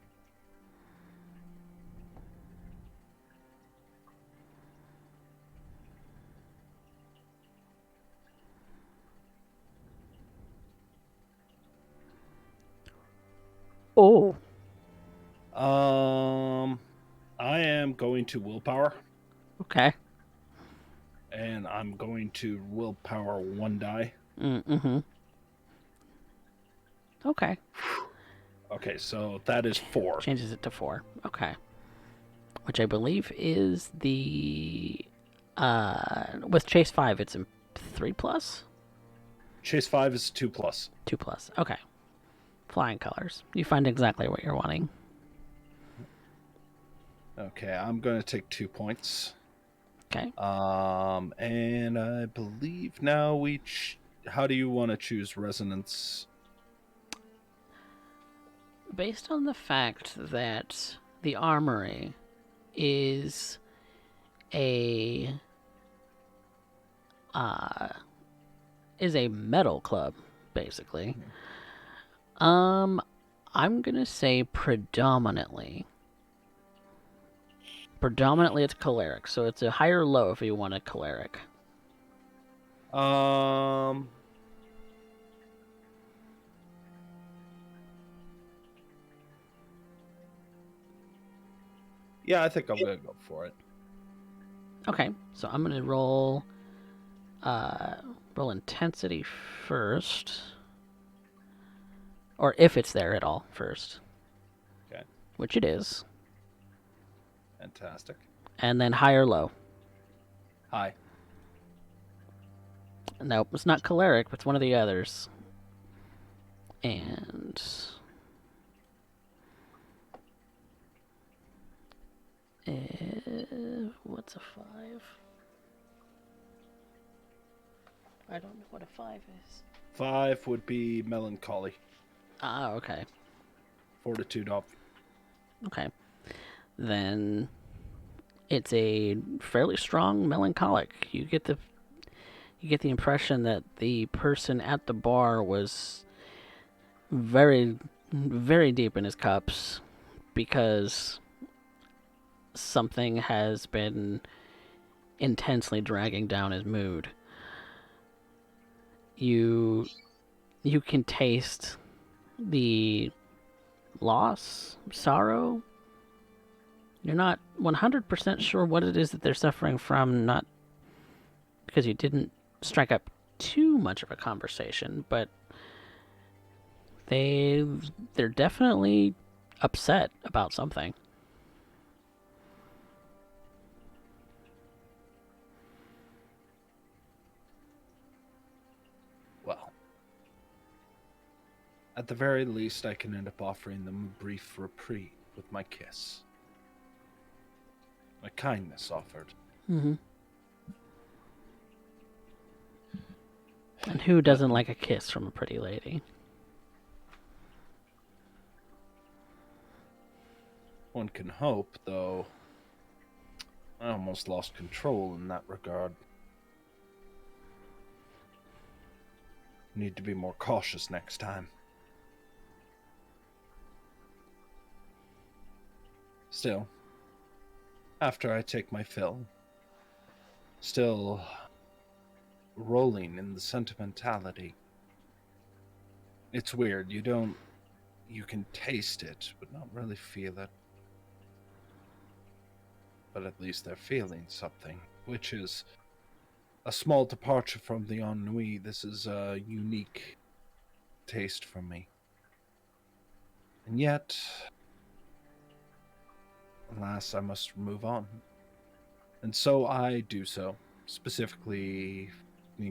Oh. I am going to willpower, Okay. and I'm going to willpower 1 die. Mm-hmm. Okay. Okay, so that is 4. Changes it to 4. Okay. Which I believe is the... with Chase 5, it's a 3+? Chase 5 is 2+. 2+. Okay. Flying colors. You find exactly what you're wanting. Okay, I'm going to take 2 points. Okay. And I believe now how do you want to choose resonance? Based on the fact that the armory is a metal club, basically. I'm gonna say predominantly it's choleric, so it's a higher low if you want a choleric. Yeah, I think I'm gonna go for it. Okay, so I'm gonna roll intensity first, or if it's there at all first. Okay. Which it is. Fantastic. And then high or low. High. Nope, it's not choleric, but it's one of the others. And what's a 5? I don't know what a 5 is. 5 would be melancholy. Ah, okay. Fortitude off. Okay. Then it's a fairly strong melancholic. You get the impression that the person at the bar was very, very deep in his cups because something has been intensely dragging down his mood. You can taste the loss, sorrow. You're not 100% sure what it is that they're suffering from, not because you didn't strike up too much of a conversation, but they're definitely upset about something. Well, at the very least, I can end up offering them a brief reprieve with my kiss. My kindness offered. Mm-hmm. And who doesn't like a kiss from a pretty lady? One can hope, though. I almost lost control in that regard. Need to be more cautious next time. Still, after I take my fill, still rolling in the sentimentality. It's weird, you can taste it, but not really feel it. But at least they're feeling something, which is a small departure from the ennui. This is a unique taste for me. And yet, alas, I must move on. And so I do so, specifically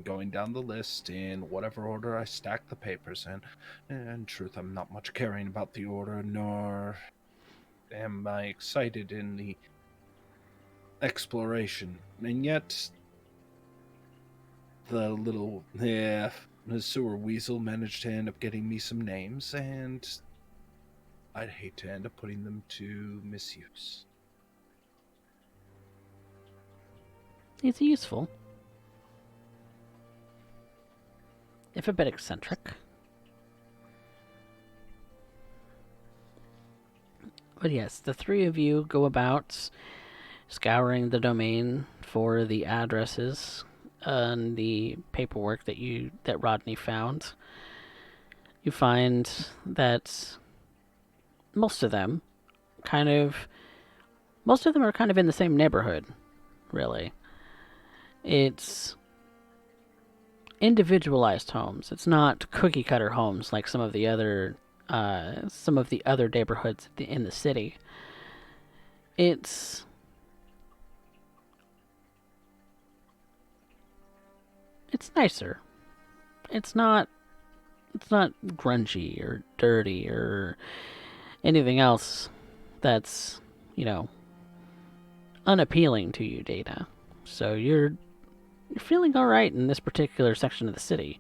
going down the list in whatever order I stack the papers in. And in truth, I'm not much caring about the order, nor am I excited in the exploration. And yet, the little the sewer weasel managed to end up getting me some names, and I'd hate to end up putting them to misuse. It's useful. If a bit eccentric. But yes, the three of you go about scouring the domain for the addresses and the paperwork that Rodney found. You find that most of them are kind of in the same neighborhood, really. It's individualized homes. It's not cookie cutter homes like some of the other neighborhoods in the city. It's nicer. It's not grungy or dirty or anything else that's, unappealing to you, Data. So you're feeling all right in this particular section of the city.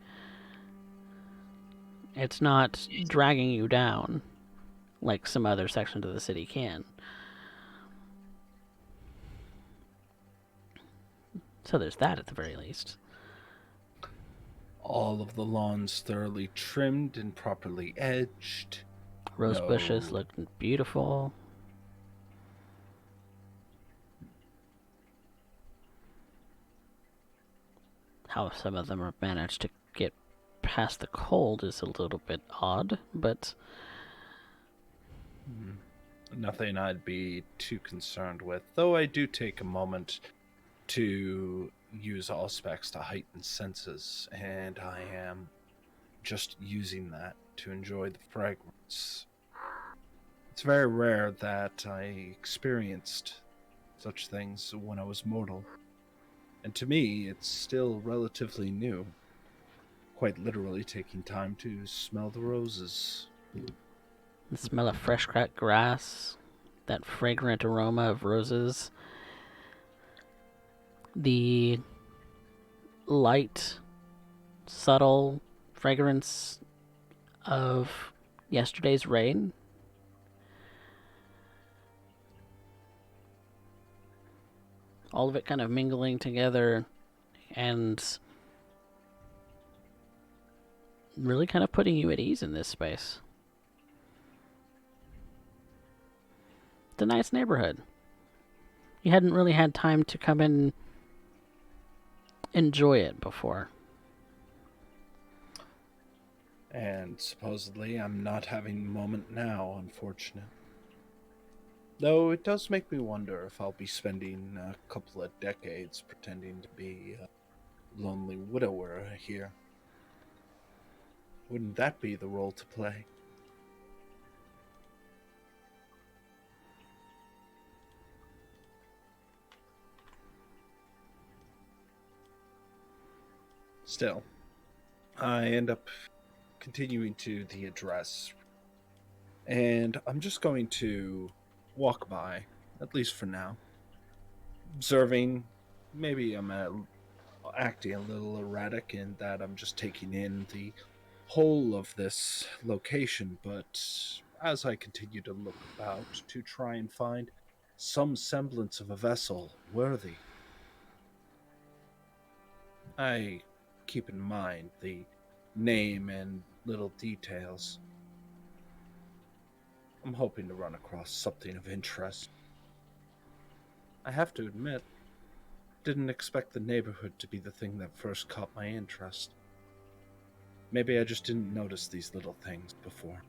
It's not dragging you down like some other sections of the city can. So there's that at the very least. All of the lawns thoroughly trimmed and properly edged. Rose bushes look beautiful. How some of them have managed to get past the cold is a little bit odd, but nothing I'd be too concerned with, though I do take a moment to use all specs to heighten senses, and I am just using that to enjoy the fragrance. It's very rare that I experienced such things when I was mortal, and to me it's still relatively new. Quite literally taking time to smell the roses. the smell of fresh cut grass, that fragrant aroma of roses, the light, subtle fragrance of yesterday's rain. All of it kind of mingling together and really kind of putting you at ease in this space. It's a nice neighborhood. You hadn't really had time to come and enjoy it before. And supposedly I'm not having a moment now, unfortunate. Though it does make me wonder if I'll be spending a couple of decades pretending to be a lonely widower here. Wouldn't that be the role to play? Still, I end up continuing to the address, and I'm just going to walk by, at least for now, observing. Maybe I'm acting a little erratic in that I'm just taking in the whole of this location, but as I continue to look about to try and find some semblance of a vessel worthy, I keep in mind the name and little details. I'm hoping to run across something of interest. I have to admit, didn't expect the neighborhood to be the thing that first caught my interest. Maybe I just didn't notice these little things before.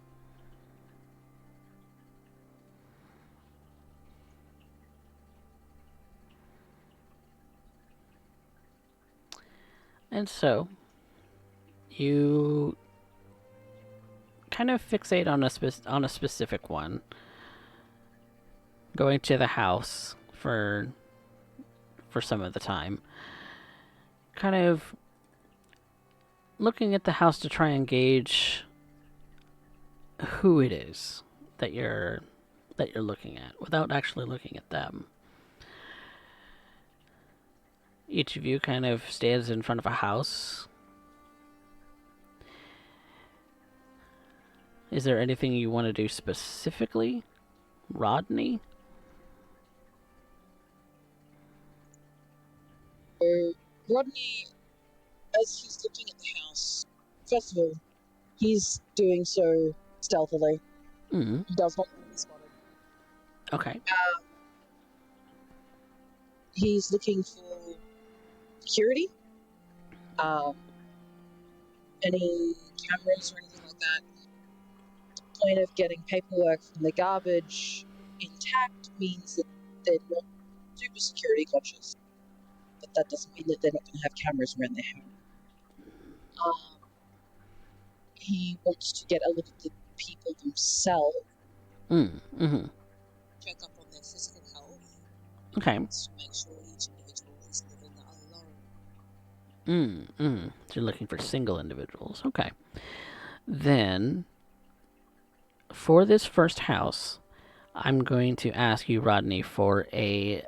And so, you kind of fixate on a specific one, going to the house for some of the time, kind of looking at the house to try and gauge who it is that you're looking at without actually looking at them. Each of you kind of stands in front of a house. Is there anything you want to do specifically, Rodney? Rodney, as he's looking at the house, first of all, he's doing so stealthily. Mm. He does not want to be spotted. Okay. He's looking for security, any cameras or anything like that. The point of getting paperwork from the garbage intact means that they're not super security conscious. But that doesn't mean that they're not going to have cameras around their home. He wants to get a look at the people themselves. Mm-hmm. Check up on their physical health. Okay. To make sure each individual is living alone. So you're looking for single individuals. Okay. Then, for this first house, I'm going to ask you, Rodney, for a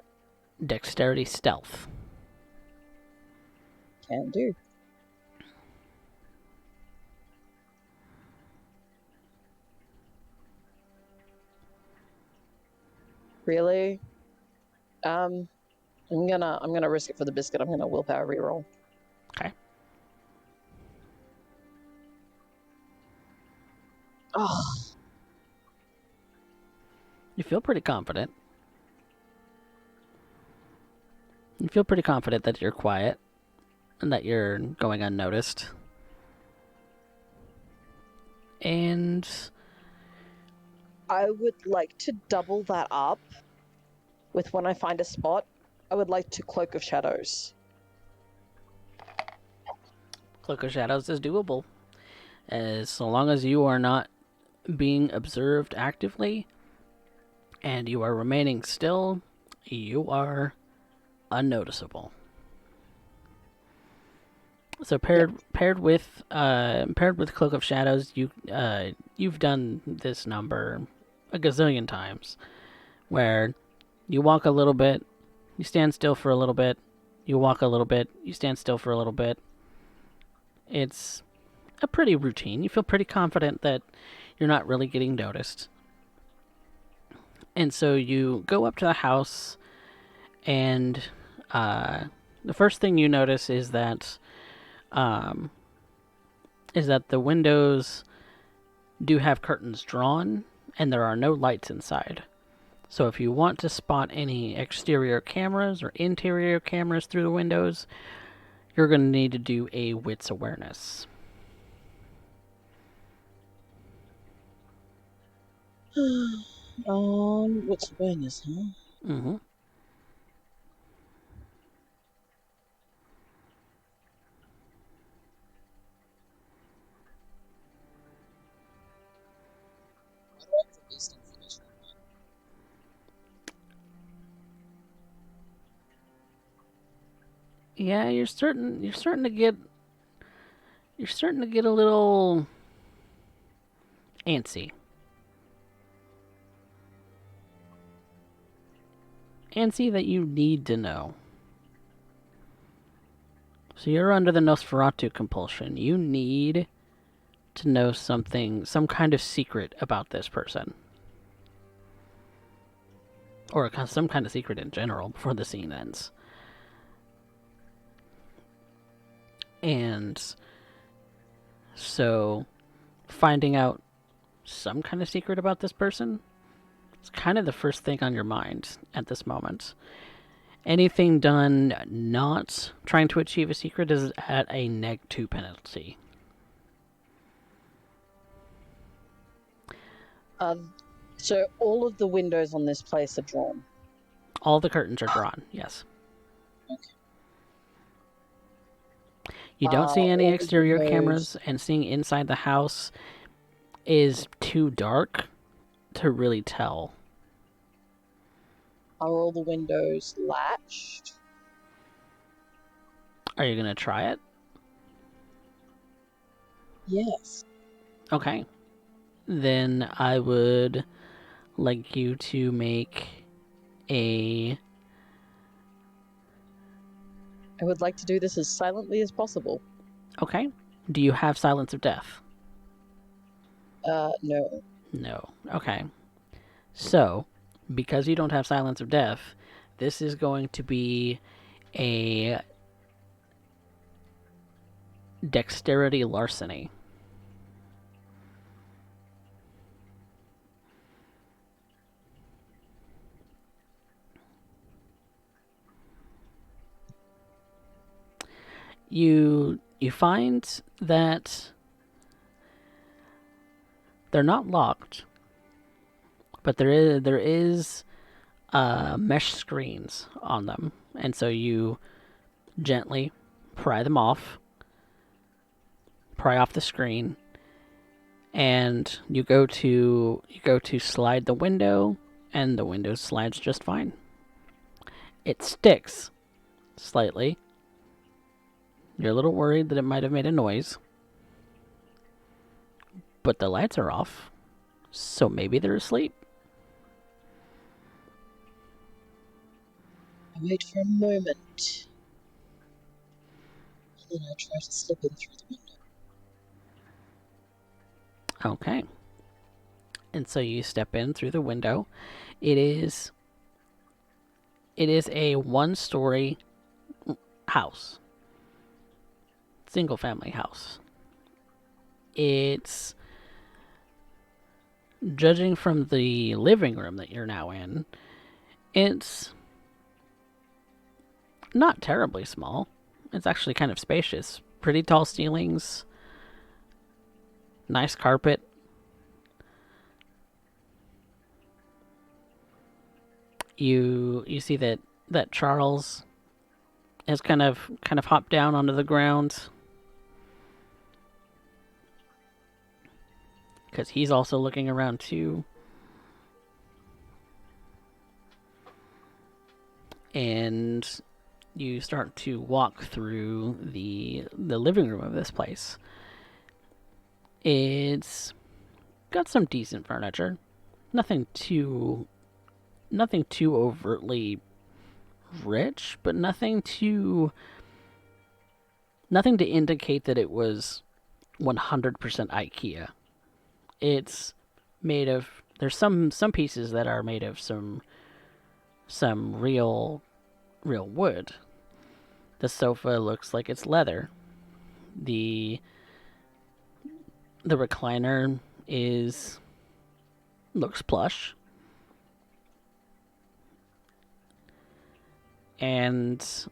dexterity stealth. Can do. Really? I'm gonna risk it for the biscuit. I'm gonna willpower reroll. Okay. Oh, You feel pretty confident. You feel pretty confident that you're quiet and that you're going unnoticed. And I would like to double that up with when I find a spot. I would like to Cloak of Shadows. Cloak of Shadows is doable. As so long as you are not being observed actively and you are remaining still, you are unnoticeable. So paired with Cloak of Shadows, you've done this number a gazillion times, where you walk a little bit, you stand still for a little bit, you walk a little bit, you stand still for a little bit. It's a pretty routine. You feel pretty confident that you're not really getting noticed. And so you go up to the house, and the first thing you notice is that the windows do have curtains drawn, and there are no lights inside. So if you want to spot any exterior cameras or interior cameras through the windows, you're going to need to do a wits awareness. Wits awareness, huh? Mm-hmm. Yeah, you're starting to get a little antsy. Antsy that you need to know. So you're under the Nosferatu compulsion. You need to know something, some kind of secret about this person. Or some kind of secret in general before the scene ends. And So, finding out some kind of secret about this person is kind of the first thing on your mind at this moment. Anything done not trying to achieve a secret is at a -2 penalty. So all of the windows on this place are drawn. All the curtains are drawn, yes. You don't see any All the exterior windows- cameras, and seeing inside the house is too dark to really tell. Are all the windows latched? Are you going to try it? Yes. Okay. Then I would like you to make a... I would like to do this as silently as possible. Okay. Do you have Silence of Death? No. No. Okay. So, because you don't have Silence of Death, this is going to be a dexterity larceny. You find that they're not locked, but there is mesh screens on them, and so you gently pry off the screen, and you go to slide the window, and the window slides just fine. It sticks slightly. You're a little worried that it might have made a noise, but the lights are off, so maybe they're asleep. I wait for a moment. And then I try to slip in through the window. Okay. And so you step in through the window. It is a one-story house. Single family house. It's, judging from the living room that you're now in, it's not terribly small. It's actually kind of spacious. Pretty tall ceilings. Nice carpet. You see that Charles has kind of hopped down onto the ground, because he's also looking around too. And you start to walk through the living room of this place. It's got some decent furniture. Nothing too overtly rich, but nothing to indicate that it was 100% IKEA. It's made of, there's some pieces that are made of some real wood. The sofa looks like it's leather. The recliner looks plush. And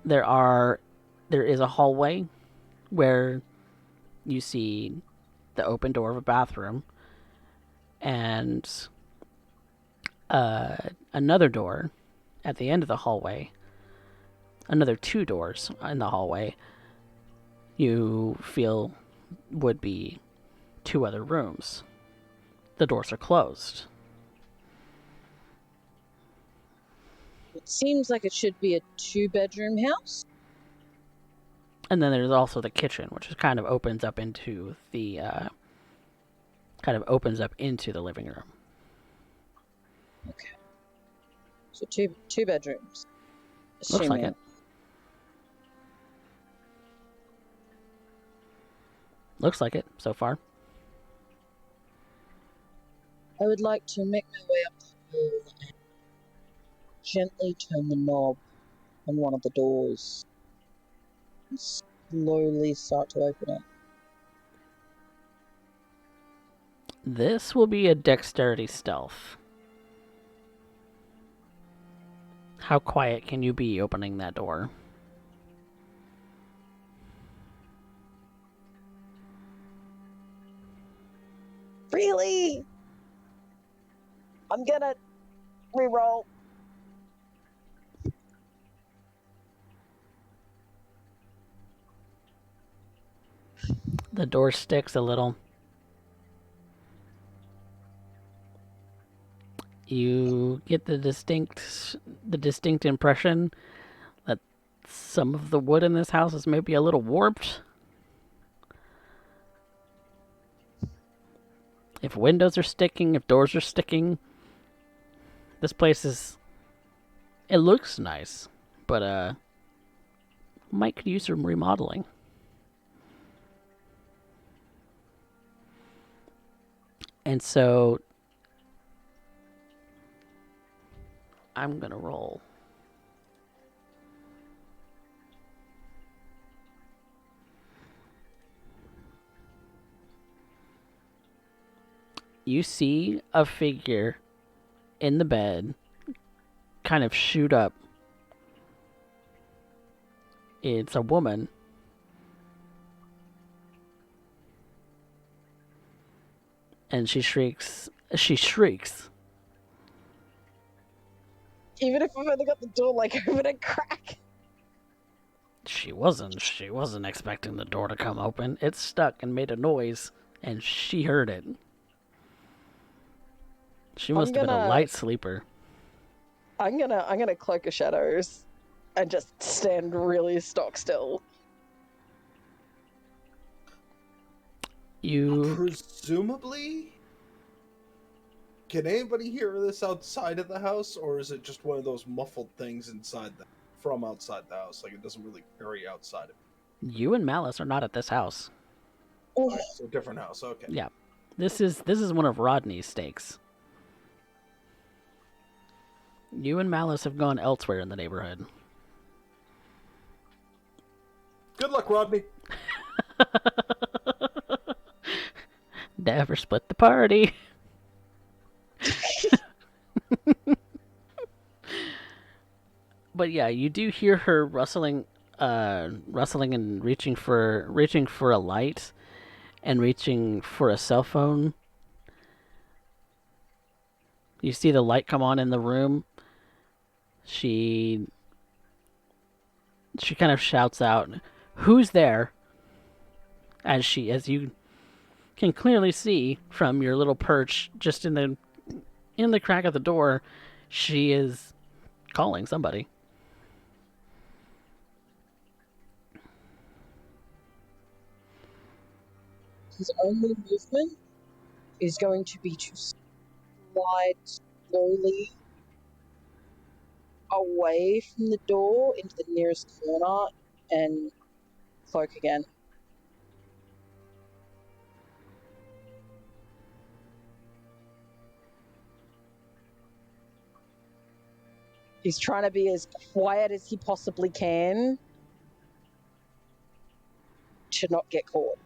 there is a hallway where you see the open door of a bathroom, and another door at the end of the hallway. Another 2 doors in the hallway you feel would be 2 other rooms. The doors are closed. It seems like it should be a 2-bedroom house. And then there's also the kitchen, which is kind of opens up into the living room. Okay. So two bedrooms. Looks like it. Looks like it so far. I would like to make my way up the hall and gently turn the knob on one of the doors and slowly start to open it. This will be a dexterity stealth. How quiet can you be opening that door? Really? I'm gonna reroll. The door sticks a little. You get the distinct impression that some of the wood in this house is maybe a little warped. If windows are sticking, if doors are sticking, this place is... It looks nice, but might could use some remodeling. And so I'm gonna roll. You see a figure in the bed kind of shoot up. It's a woman. And she shrieks. Even if I've only got the door like open a crack. She wasn't expecting the door to come open. It stuck and made a noise, and she heard it. She must have been a light sleeper. I'm gonna cloak of shadows and just stand really stock still. Presumably, can anybody hear this outside of the house, or is it just one of those muffled things from outside the house? Like, it doesn't really carry outside of it. You and Malice are not at this house. Right, so different house. Okay. Yeah, this is one of Rodney's stakes. You and Malice have gone elsewhere in the neighborhood. Good luck, Rodney. Never split the party. But yeah, you do hear her rustling and reaching for a light and reaching for a cell phone. You see the light come on in the room. She kind of shouts out, "Who's there?" As you can clearly see from your little perch just in the crack of the door, she is calling somebody. His only movement is going to be to slide slowly away from the door into the nearest corner and cloak again. He's trying to be as quiet as he possibly can to not get caught.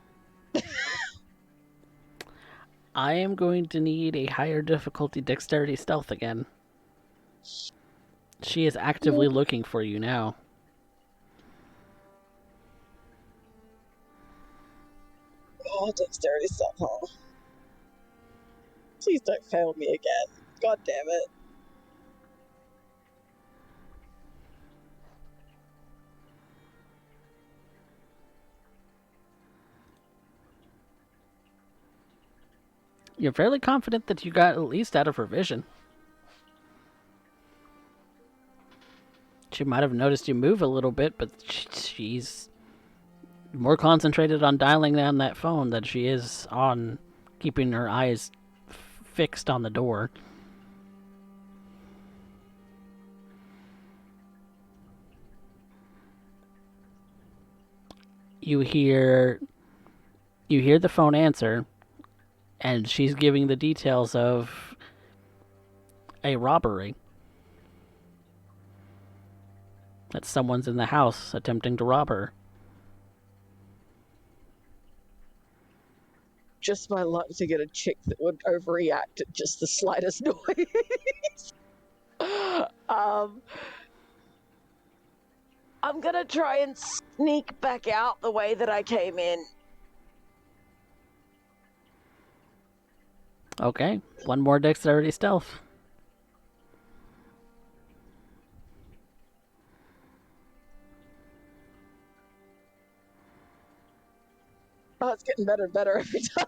I am going to need a higher difficulty dexterity stealth again. She is actively looking for you now. Oh, dexterity stealth, huh? Please don't fail me again. God damn it. You're fairly confident that you got at least out of her vision. She might have noticed you move a little bit, but she's more concentrated on dialing down that phone than she is on keeping her eyes fixed on the door. You hear the phone answer, and she's giving the details of a robbery. That someone's in the house attempting to rob her. just my luck to get a chick that would overreact at just the slightest noise. I'm gonna try and sneak back out the way that I came in. Okay, one more dexterity stealth. Oh, it's getting better and better every time.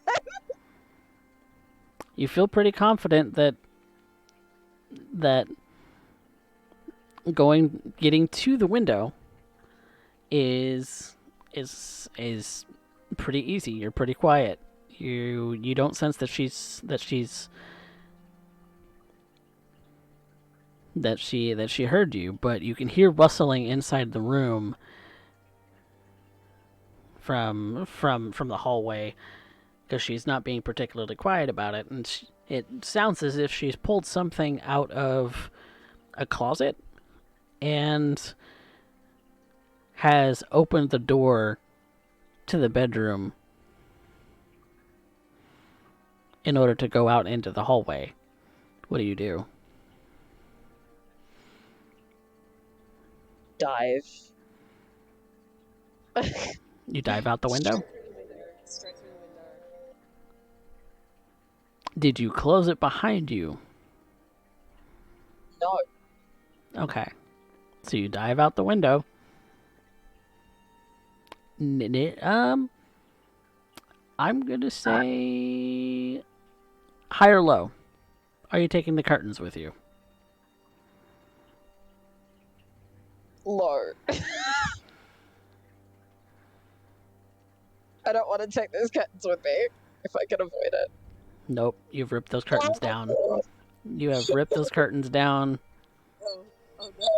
You feel pretty confident that getting to the window is pretty easy. You're pretty quiet. You don't sense that she heard you, but you can hear rustling inside the room from the hallway, because she's not being particularly quiet about it, and it sounds as if she's pulled something out of a closet and has opened the door to the bedroom in order to go out into the hallway. What do you do? Dive. You dive out the window? Straight through the window. Did you close it behind you? No. Okay. So you dive out the window. I'm gonna say high or low. Are you taking the curtains with you? Low. I don't want to take those curtains with me if I can avoid it. Nope. You've ripped those curtains down. You have ripped those curtains down. Oh no.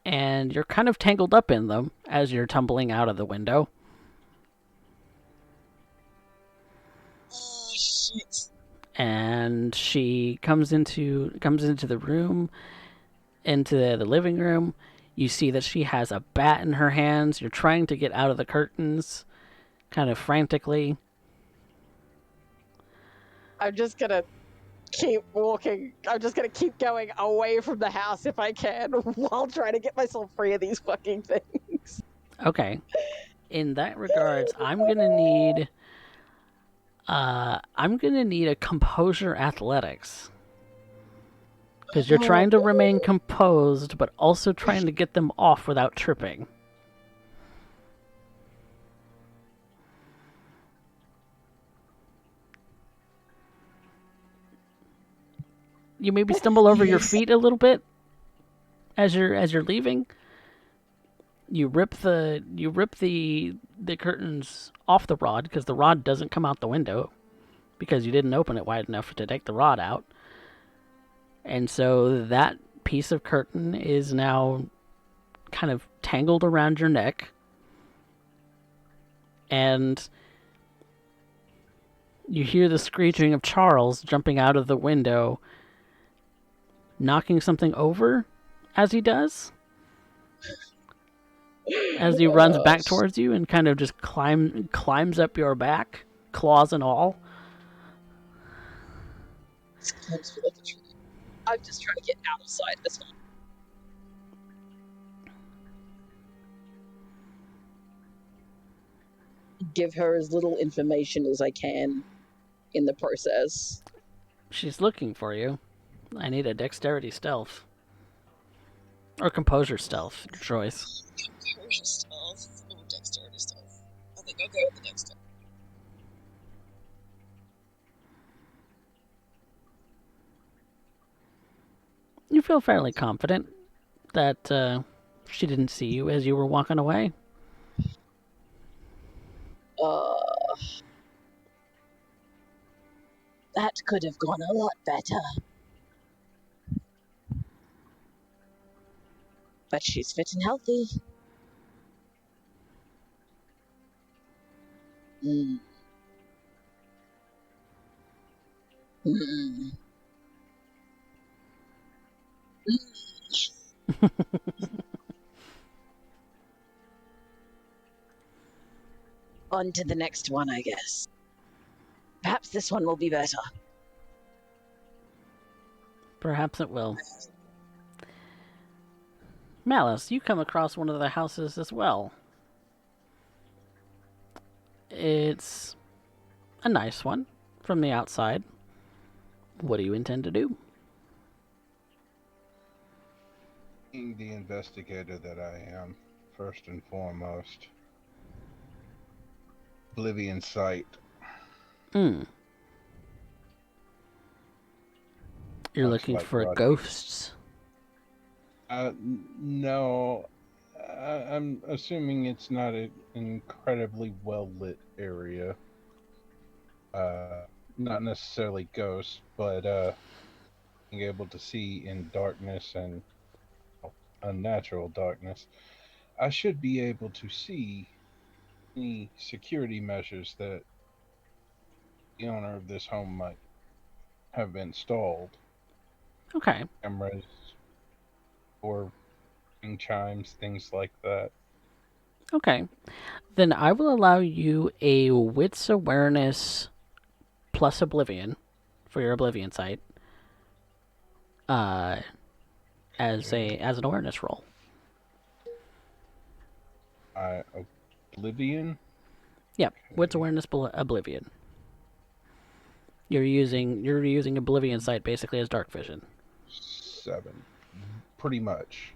And you're kind of tangled up in them as you're tumbling out of the window. Oh shit. And she comes into the room, into the living room. You see that she has a bat in her hands. You're trying to get out of the curtains, kind of frantically. I'm just gonna keep walking. I'm just gonna keep going away from the house if I can while trying to get myself free of these fucking things. Okay. In that regards, I'm gonna need a composure athletics. Because you're trying to remain composed, but also trying to get them off without tripping. You maybe stumble over your feet a little bit as you're leaving. You rip the curtains off the rod, because the rod doesn't come out the window because you didn't open it wide enough to take the rod out. And so that piece of curtain is now kind of tangled around your neck. And you hear the screeching of Charles jumping out of the window, knocking something over as he does. As he runs back towards you and kind of just climbs up your back, claws and all. I'm just trying to get out of sight this time. Give her as little information as I can in the process. She's looking for you. I need a dexterity stealth. Or composure stealth, your choice. Composure stealth or dexterity stealth? I think I'll go with the dexterity. You feel fairly confident that she didn't see you as you were walking away. That could have gone a lot better. But she's fit and healthy. Mm. Mm. on to the next one, I guess. Perhaps this one will be better. Perhaps it will. Malice, you come across one of the houses as well. It's a nice one from the outside. What do you intend to do? Being the investigator that I am, first and foremost, Oblivion Sight. You're Much looking like for Rodney. ghosts? No. I'm assuming it's not an incredibly well lit area. Not necessarily ghosts, but being able to see in darkness and unnatural darkness. I should be able to see any security measures that the owner of this home might have installed. Okay. Cameras or ring chimes, things like that. Okay. Then I will allow you a wits awareness plus oblivion for your oblivion sight. As an awareness roll. Oblivion? Yep. Wits awareness oblivion. You're using oblivion sight basically as dark vision. 7. Pretty much.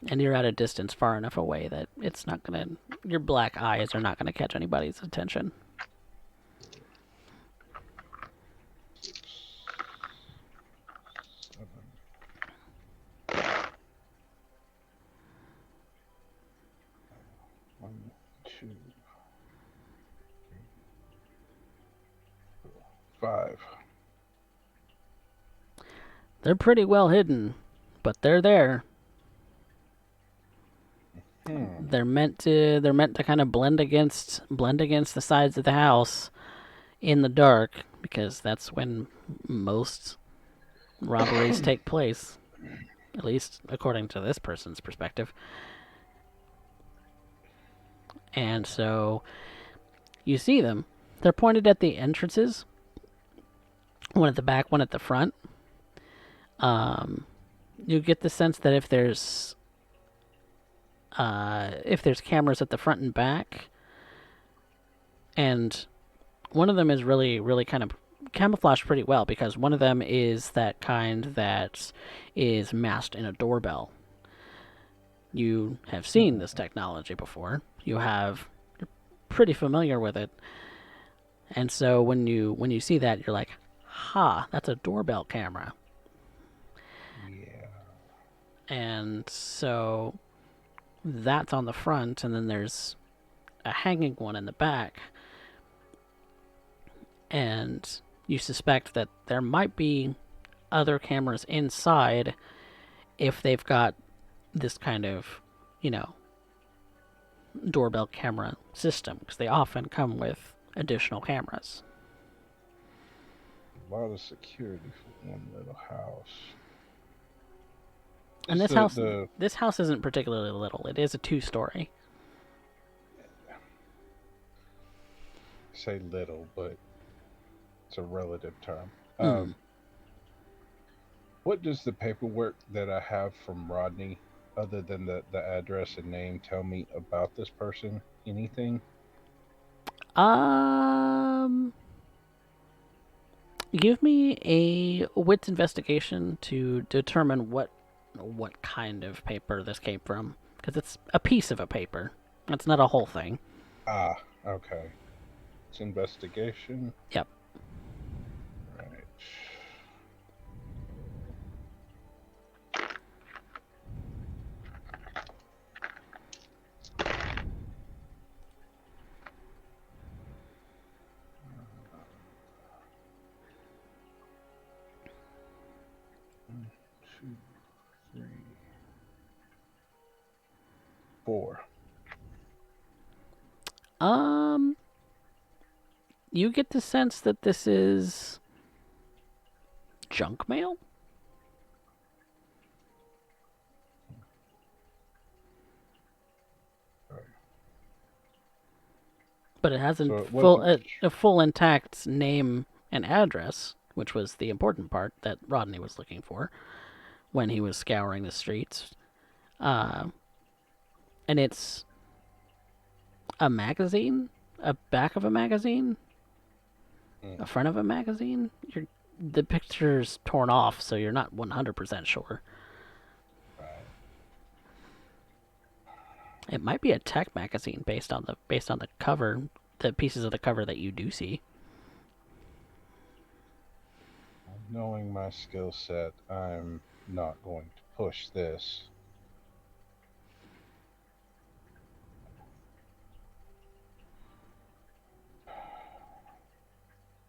And you're at a distance far enough away that it's not gonna. Your black eyes are not gonna catch anybody's attention. 7. 1, 2, 3, 4, 5. They're pretty well hidden, but they're there. They're meant to kind of blend against the sides of the house in the dark, because that's when most robberies take place, at least according to this person's perspective. And so you see them. They're pointed at the entrances. One at the back, one at the front. You get the sense that if there's cameras at the front and back, and one of them is really kind of camouflaged pretty well, because one of them is that kind that is masked in a doorbell. You have seen this technology before. You're pretty familiar with it. And so when you see that, you're like, ha, that's a doorbell camera. Yeah. And so that's on the front, and then there's a hanging one in the back. And you suspect that there might be other cameras inside if they've got this kind of, doorbell camera system, because they often come with additional cameras. A lot of security for one little house. And this house isn't particularly little. It is a 2-story. Say little, but it's a relative term. What does the paperwork that I have from Rodney, other than the address and name, tell me about this person? Anything? Give me a wits investigation to determine what kind of paper this came from, because it's a piece of a paper. It's not a whole thing. Ah, okay. It's investigation. Yep. Right. One, 2, 3, 4. You get the sense that this is junk mail? But it has So it wasn't. a full intact name and address, which was the important part that Rodney was looking for when he was scouring the streets. Uh, and it's a magazine, a back of a magazine, a front of a magazine. The picture's torn off, so you're not 100% sure. Right. It might be a tech magazine based on the cover, the pieces of the cover that you do see. Knowing my skill set, I'm not going to push this.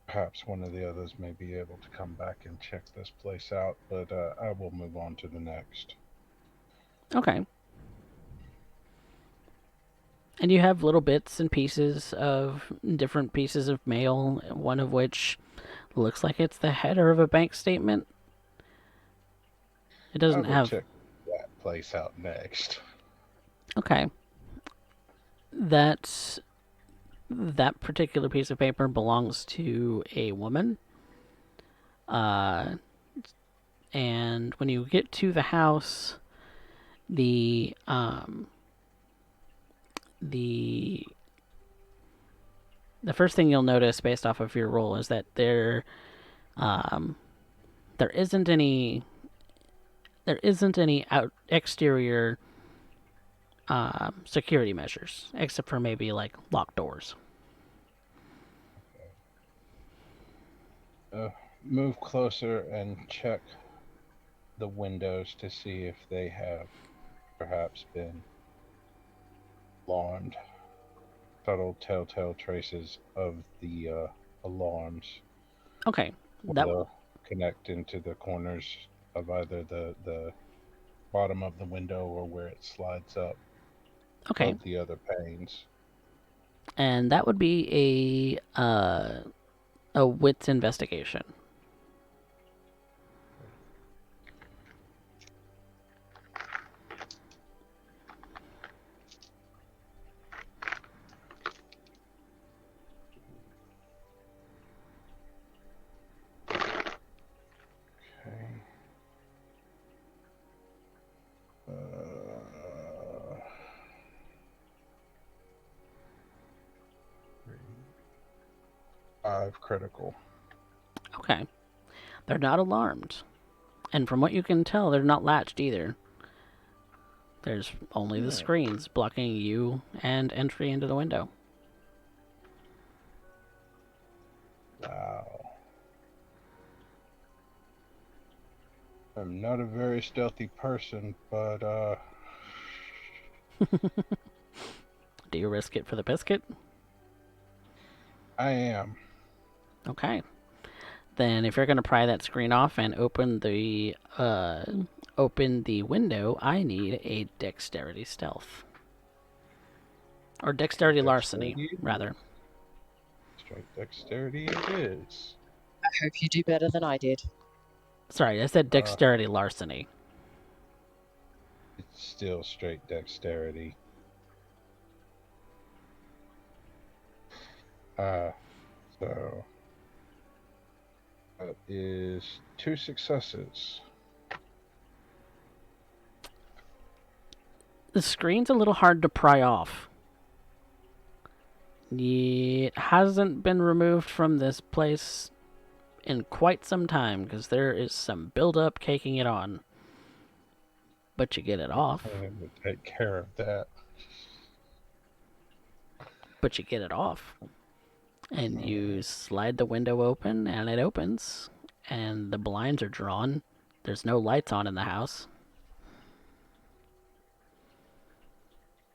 Perhaps one of the others may be able to come back and check this place out, but I will move on to the next. Okay. And you have little bits and pieces of different pieces of mail, one of which looks like it's the header of a bank statement. It I doesn't will have. check that place out next. Okay. That particular piece of paper belongs to a woman. And when you get to the house, the first thing you'll notice based off of your roll is that there isn't any exterior security measures except for maybe like locked doors. Move closer and check the windows to see if they have perhaps been alarmed. Subtle telltale traces of the alarms Okay, that will connect into the corners of either the bottom of the window or where it slides up okay, of the other panes. and that would be a wits investigation. Okay. Three, 5 critical. Okay, they're not alarmed, and from what you can tell, they're not latched either. There's only the screens blocking you and entry into the window. Wow. I'm not a very stealthy person, but Do you risk it for the biscuit? I am. Okay. Then if you're going to pry that screen off and open the window, I need a dexterity stealth. Or dexterity larceny, rather. Straight dexterity it is. I hope you do better than I did. Sorry, I said dexterity larceny. It's still straight dexterity. So that is 2 successes. The screen's a little hard to pry off. It hasn't been removed from this place in quite some time because there is some buildup caking it on. But you get it off. I will take care of that. But you get it off. And you slide the window open, and it opens. And the blinds are drawn. There's no lights on in the house.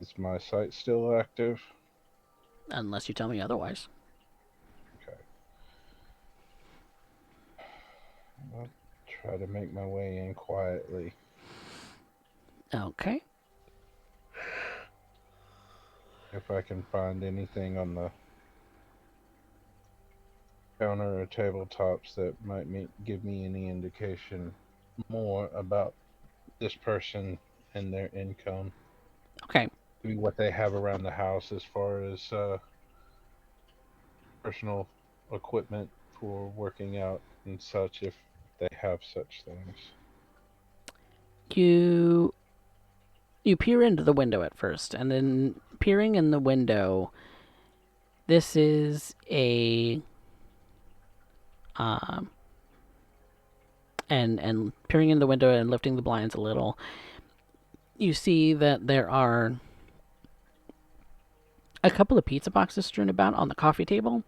Is my sight still active? Unless you tell me otherwise. Okay. I'll try to make my way in quietly. Okay. If I can find anything on the counter or tabletops that might give me any indication more about this person and their income. Okay. Maybe what they have around the house as far as personal equipment for working out and such if they have such things. You peer into the window at first, and then peering in the window, this is a and peering in the window and lifting the blinds a little, you see that there are a couple of pizza boxes strewn about on the coffee table.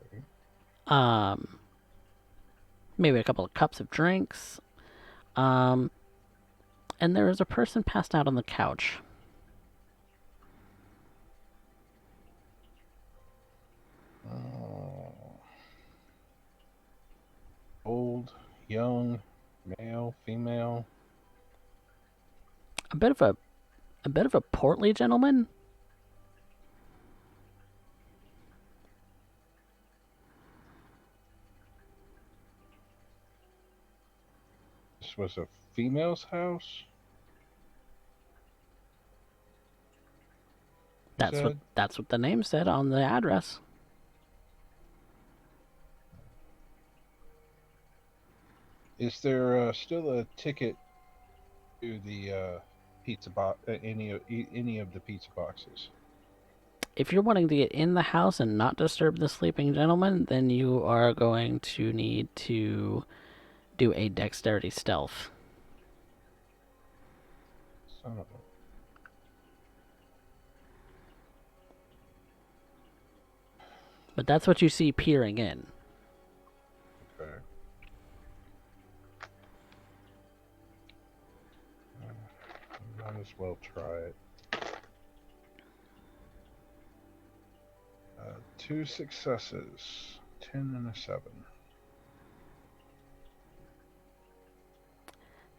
Okay. Maybe a couple of cups of drinks. And there is a person passed out on the couch. Old, young, male, female. A bit of a portly gentleman. This was a female's house. That's Said. what the name said on the address. Is there still a ticket to the pizza box? Any of the pizza boxes? If you're wanting to get in the house and not disturb the sleeping gentleman, then you are going to need to do a dexterity stealth. Son of a. But that's what you see peering in. Okay. Might as well try it. 2 successes, 10 and a 7.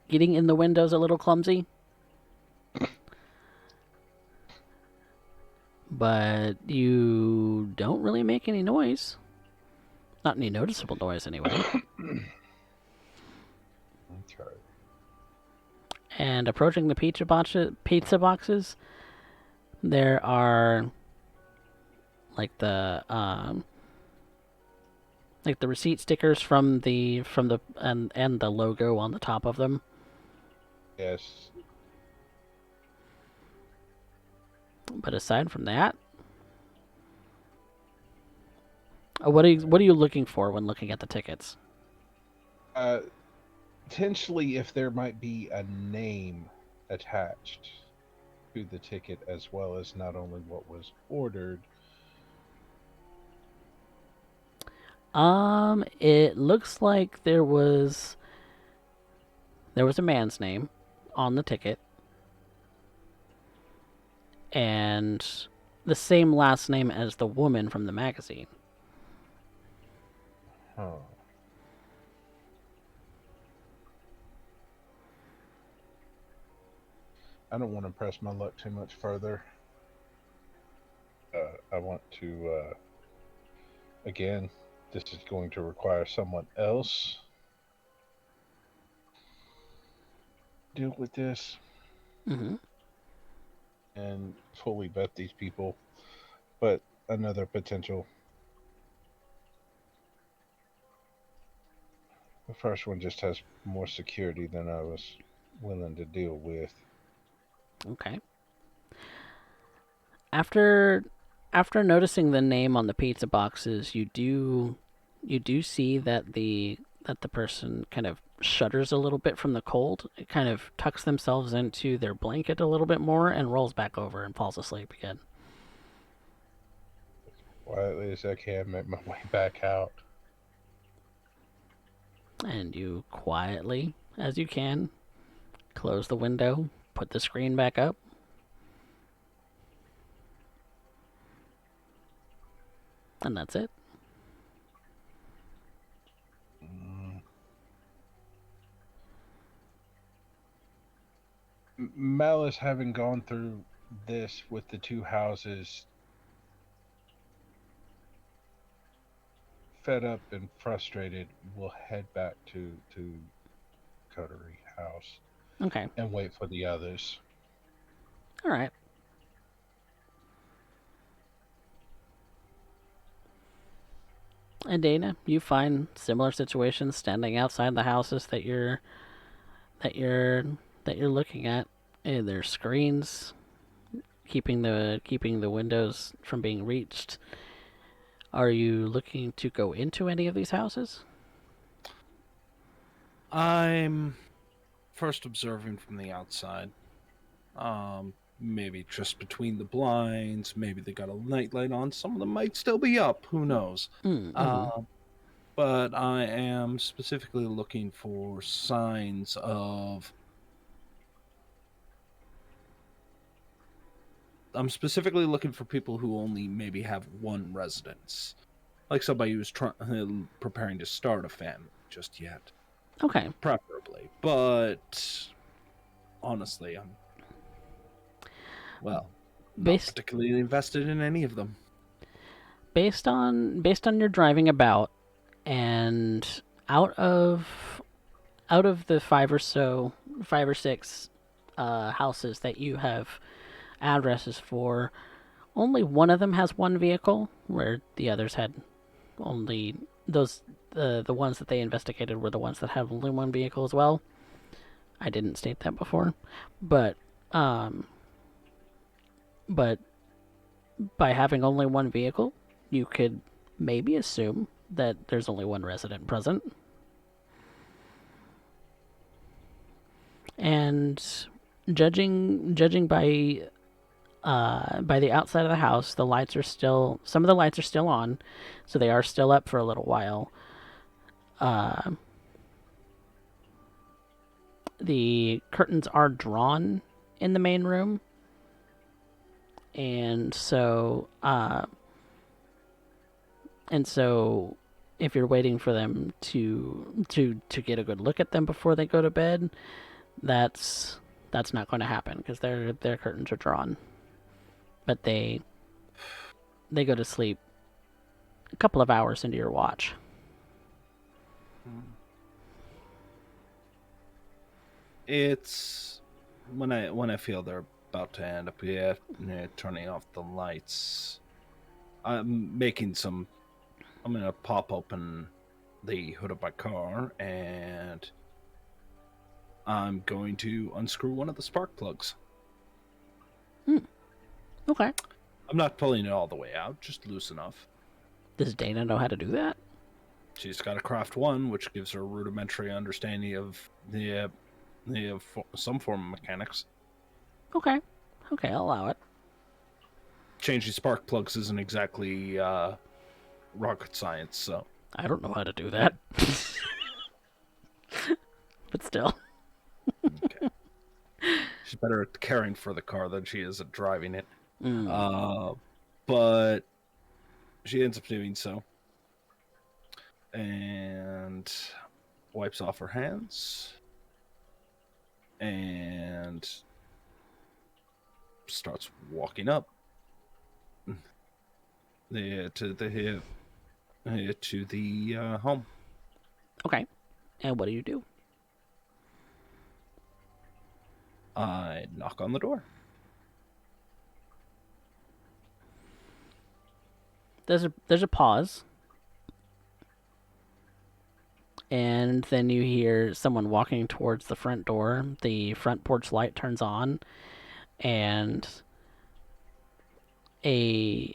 Getting in the window's a little clumsy. But you don't really make any noise. Not any noticeable noise, anyway. Okay. And approaching the pizza boxes, there are like the receipt stickers from the and the logo on the top of them. Yes. But aside from that, what are you looking for when looking at the tickets? Potentially, if there might be a name attached to the ticket, as well as not only what was ordered. It looks like there was a man's name on the ticket, and the same last name as the woman from the magazine. Huh. I don't want to press my luck too much further. I want to, again, this is going to require someone else deal with this Mm-hmm. and fully vet these people. But another potential. The first one just has more security than I was willing to deal with. Okay. After noticing the name on the pizza boxes, you do see that the person kind of shudders a little bit from the cold. It kind of tucks themselves into their blanket a little bit more and rolls back over and falls asleep again. Quietly as I can, make my way back out. And you quietly, as you can, close the window, put the screen back up. And that's it. Malice, having gone through this with the 2 houses, fed up and frustrated, will head back to Coterie House Okay. and wait for the others. All right. And Dana, you find similar situations standing outside the houses that you're that you're looking at. And there's screens keeping the windows from being reached. Are you looking to go into any of these houses? I'm first observing from the outside. Maybe just between the blinds. Maybe they got a nightlight on. Some of them might still be up. Who knows? Mm-hmm. But I am specifically looking for signs of. I'm specifically looking for people who only maybe have one residence, like somebody who's preparing to start a family just yet, Okay. preferably. But honestly, I'm not Based particularly invested in any of them. based on your driving about, and out of the five or six houses that you have addresses for, only one of them has one vehicle, where the others had only those. The ones that they investigated were the ones that have only one vehicle as well. I didn't state that before, but um, but by having only one vehicle, you could maybe assume that there's only one resident present. And judging by the outside of the house, the lights are still some of the lights are still on, so they are still up for a little while. Uh, the curtains are drawn in the main room, and so if you're waiting for them to get a good look at them before they go to bed, that's not going to happen because their curtains are drawn. But they go to sleep a couple of hours into your watch. It's when I feel they're about to end up turning off the lights. I'm making some. I'm gonna pop open the hood of my car and I'm going to unscrew one of the spark plugs. Okay. I'm not pulling it all the way out, just loose enough. Does Dana know how to do that? She's got a craft one, which gives her a rudimentary understanding of some form of mechanics. Okay. Okay, I'll allow it. Changing spark plugs isn't exactly rocket science, so I don't know how to do that. But still. okay. She's better at caring for the car than she is at driving it. But she ends up doing so. And wipes off her hands. And starts walking up to the home. Okay. And what do you do? I knock on the door. There's a pause. And then you hear someone walking towards the front door. The front porch light turns on, and a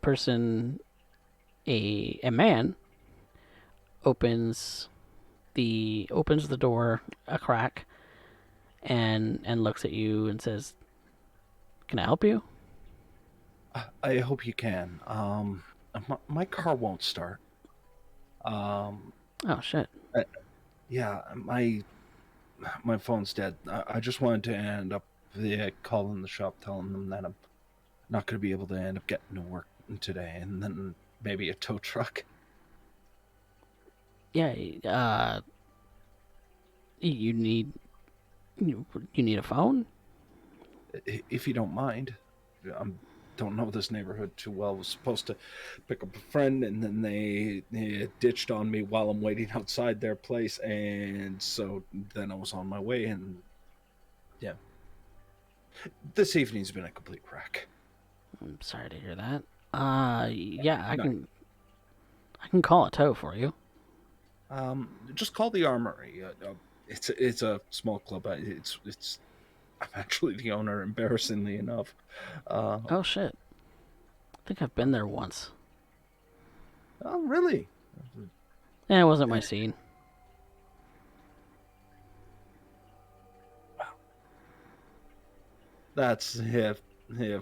person, a man, opens the door a crack, and looks at you and says, "Can I help you?" I hope you can. My car won't start. Oh shit. Yeah, my phone's dead. I just wanted to end up calling the shop, telling them that I'm not going to be able to end up getting to work today, and then maybe a tow truck. Yeah. You need you need a phone? If you don't mind. I don't know this neighborhood too well. I was supposed to pick up a friend, and then they ditched on me while I'm waiting outside their place, and so then I was on my way, and yeah. This evening's been a complete wreck. I'm sorry to hear that. Yeah, I No. can. I can call a tow for you. Just call the armory. It's a small club. It's I'm actually the owner, embarrassingly enough. Oh shit! I think I've been there once. Oh, really? Yeah, it wasn't my scene. That's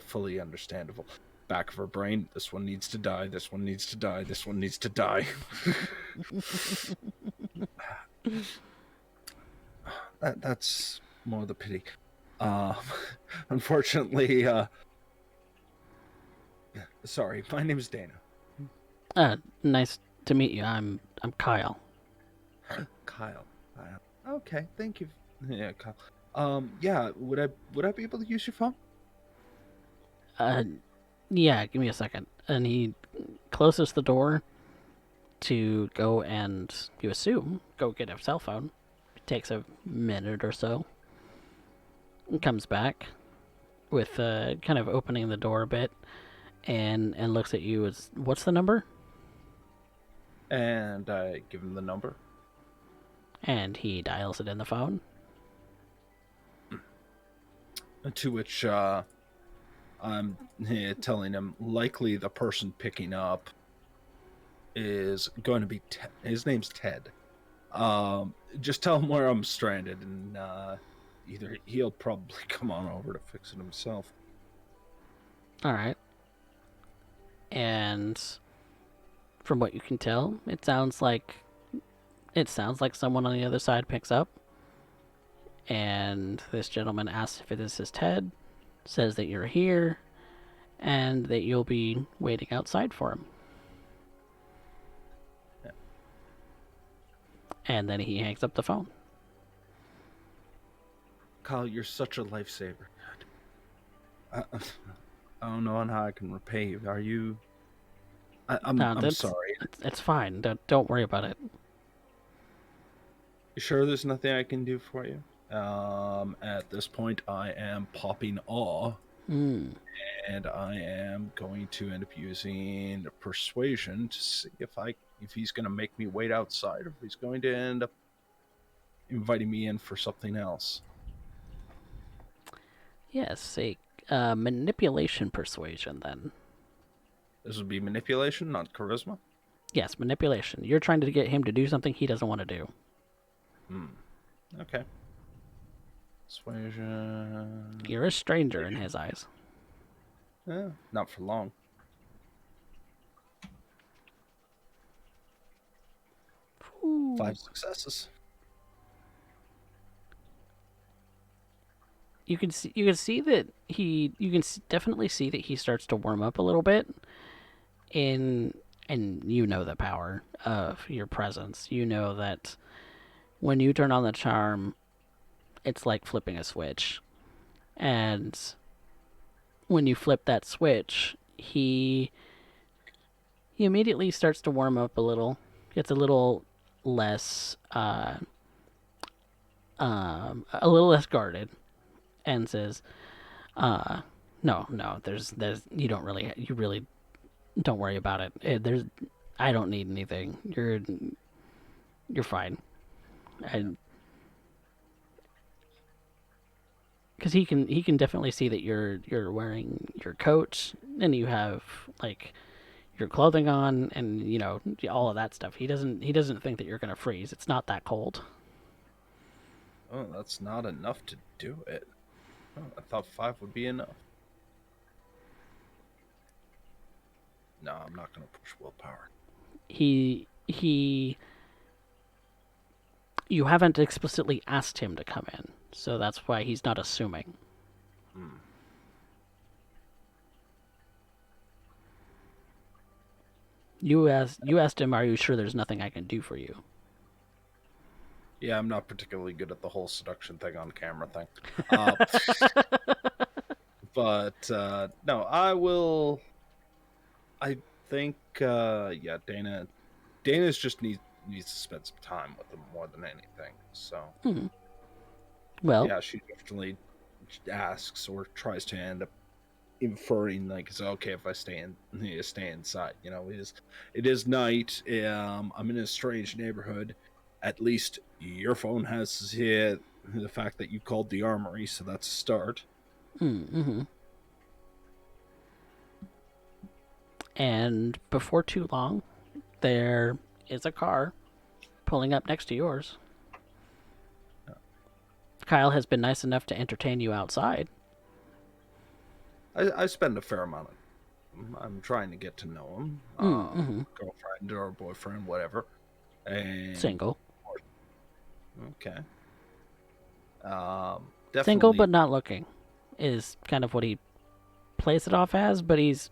fully understandable. Back of her brain, this one needs to die, this one needs to die, this one needs to die. That's more the pity. Uh, unfortunately, sorry, my name's Dana. Nice to meet you. I'm Kyle. Kyle. Okay, thank you. Yeah, Kyle. Yeah, would I be able to use your phone? Yeah, give me a second. And he closes the door to go and, you assume, go get a cell phone. It takes a minute or so. And comes back with kind of opening the door a bit and looks at you as, what's the number? And I give him the number. And he dials it in the phone. To which I'm telling him likely the person picking up is going to be his name's Ted. Just tell him where I'm stranded, and either he'll probably come on over to fix it himself. All right. And from what you can tell, it sounds like someone on the other side picks up. And this gentleman asks if this is Ted, says that you're here, and that you'll be waiting outside for him. Yeah. And then he hangs up the phone. Kyle, you're such a lifesaver. I don't know on how I can repay you. Are you? I'm sorry. It's fine. Don't worry about it. You sure there's nothing I can do for you? At this point, I am popping awe, and I am going to end up using persuasion to see if he's going to make me wait outside, or if he's going to end up inviting me in for something else. Yes, a manipulation persuasion then. This would be manipulation, not charisma? Yes, manipulation. You're trying to get him to do something he doesn't want to do. Okay. Persuasion. You're a stranger in his eyes. Yeah, not for long. Ooh. 5 successes. You can see that definitely see that he starts to warm up a little bit. And you know the power of your presence. You know that when you turn on the charm, it's like flipping a switch. And when you flip that switch, he immediately starts to warm up a little. Gets a little less a little less guarded, and says, no, there's you really don't worry about it. I don't need anything. You're fine. And because he can definitely see that you're wearing your coat and you have like your clothing on and all of that stuff. He doesn't think that you're gonna freeze. It's not that cold. Oh, that's not enough to do it. Oh, I thought 5 would be enough. No, I'm not going to push willpower. You haven't explicitly asked him to come in, so that's why he's not assuming. You asked him, "Are you sure there's nothing I can do for you?" Yeah, I'm not particularly good at the whole seduction thing on camera thing. But no, I will. I think Dana's just needs to spend some time with him more than anything. So, Well, yeah, she definitely asks or tries to end up inferring like it's okay if I stay inside. It is night. I'm in a strange neighborhood. At least your phone has the fact that you called the armory, so that's a start. Mm-hmm. And before too long, there is a car pulling up next to yours. Kyle has been nice enough to entertain you outside. I spend a fair amount of. I'm trying to get to know him, Mm-hmm. girlfriend or boyfriend, whatever. And Single. okay, Single definitely. but not looking is kind of what he plays it off as, but he's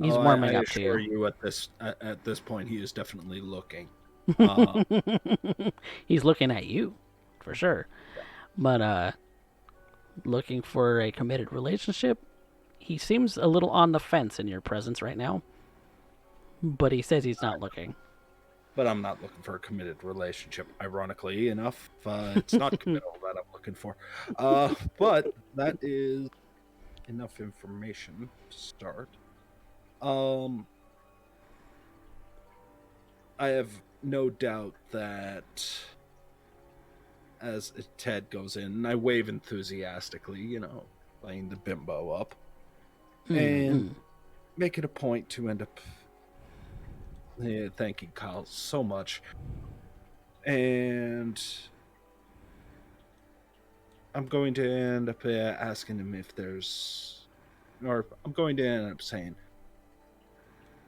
I warming up to assure you. you, at this point, he is definitely looking. Uh, He's looking at you, for sure. But looking for a committed relationship, he seems a little on the fence in your presence right now. But he says he's not looking. but I'm not looking for a committed relationship. Ironically enough, it's not committal that I'm looking for. But that is enough information to start. Um, I have no doubt that as Ted goes in, and I wave enthusiastically, laying the bimbo up, and Mm-hmm. make it a point to end up thanking Kyle so much. And I'm going to end up asking him if there's, or I'm going to end up saying,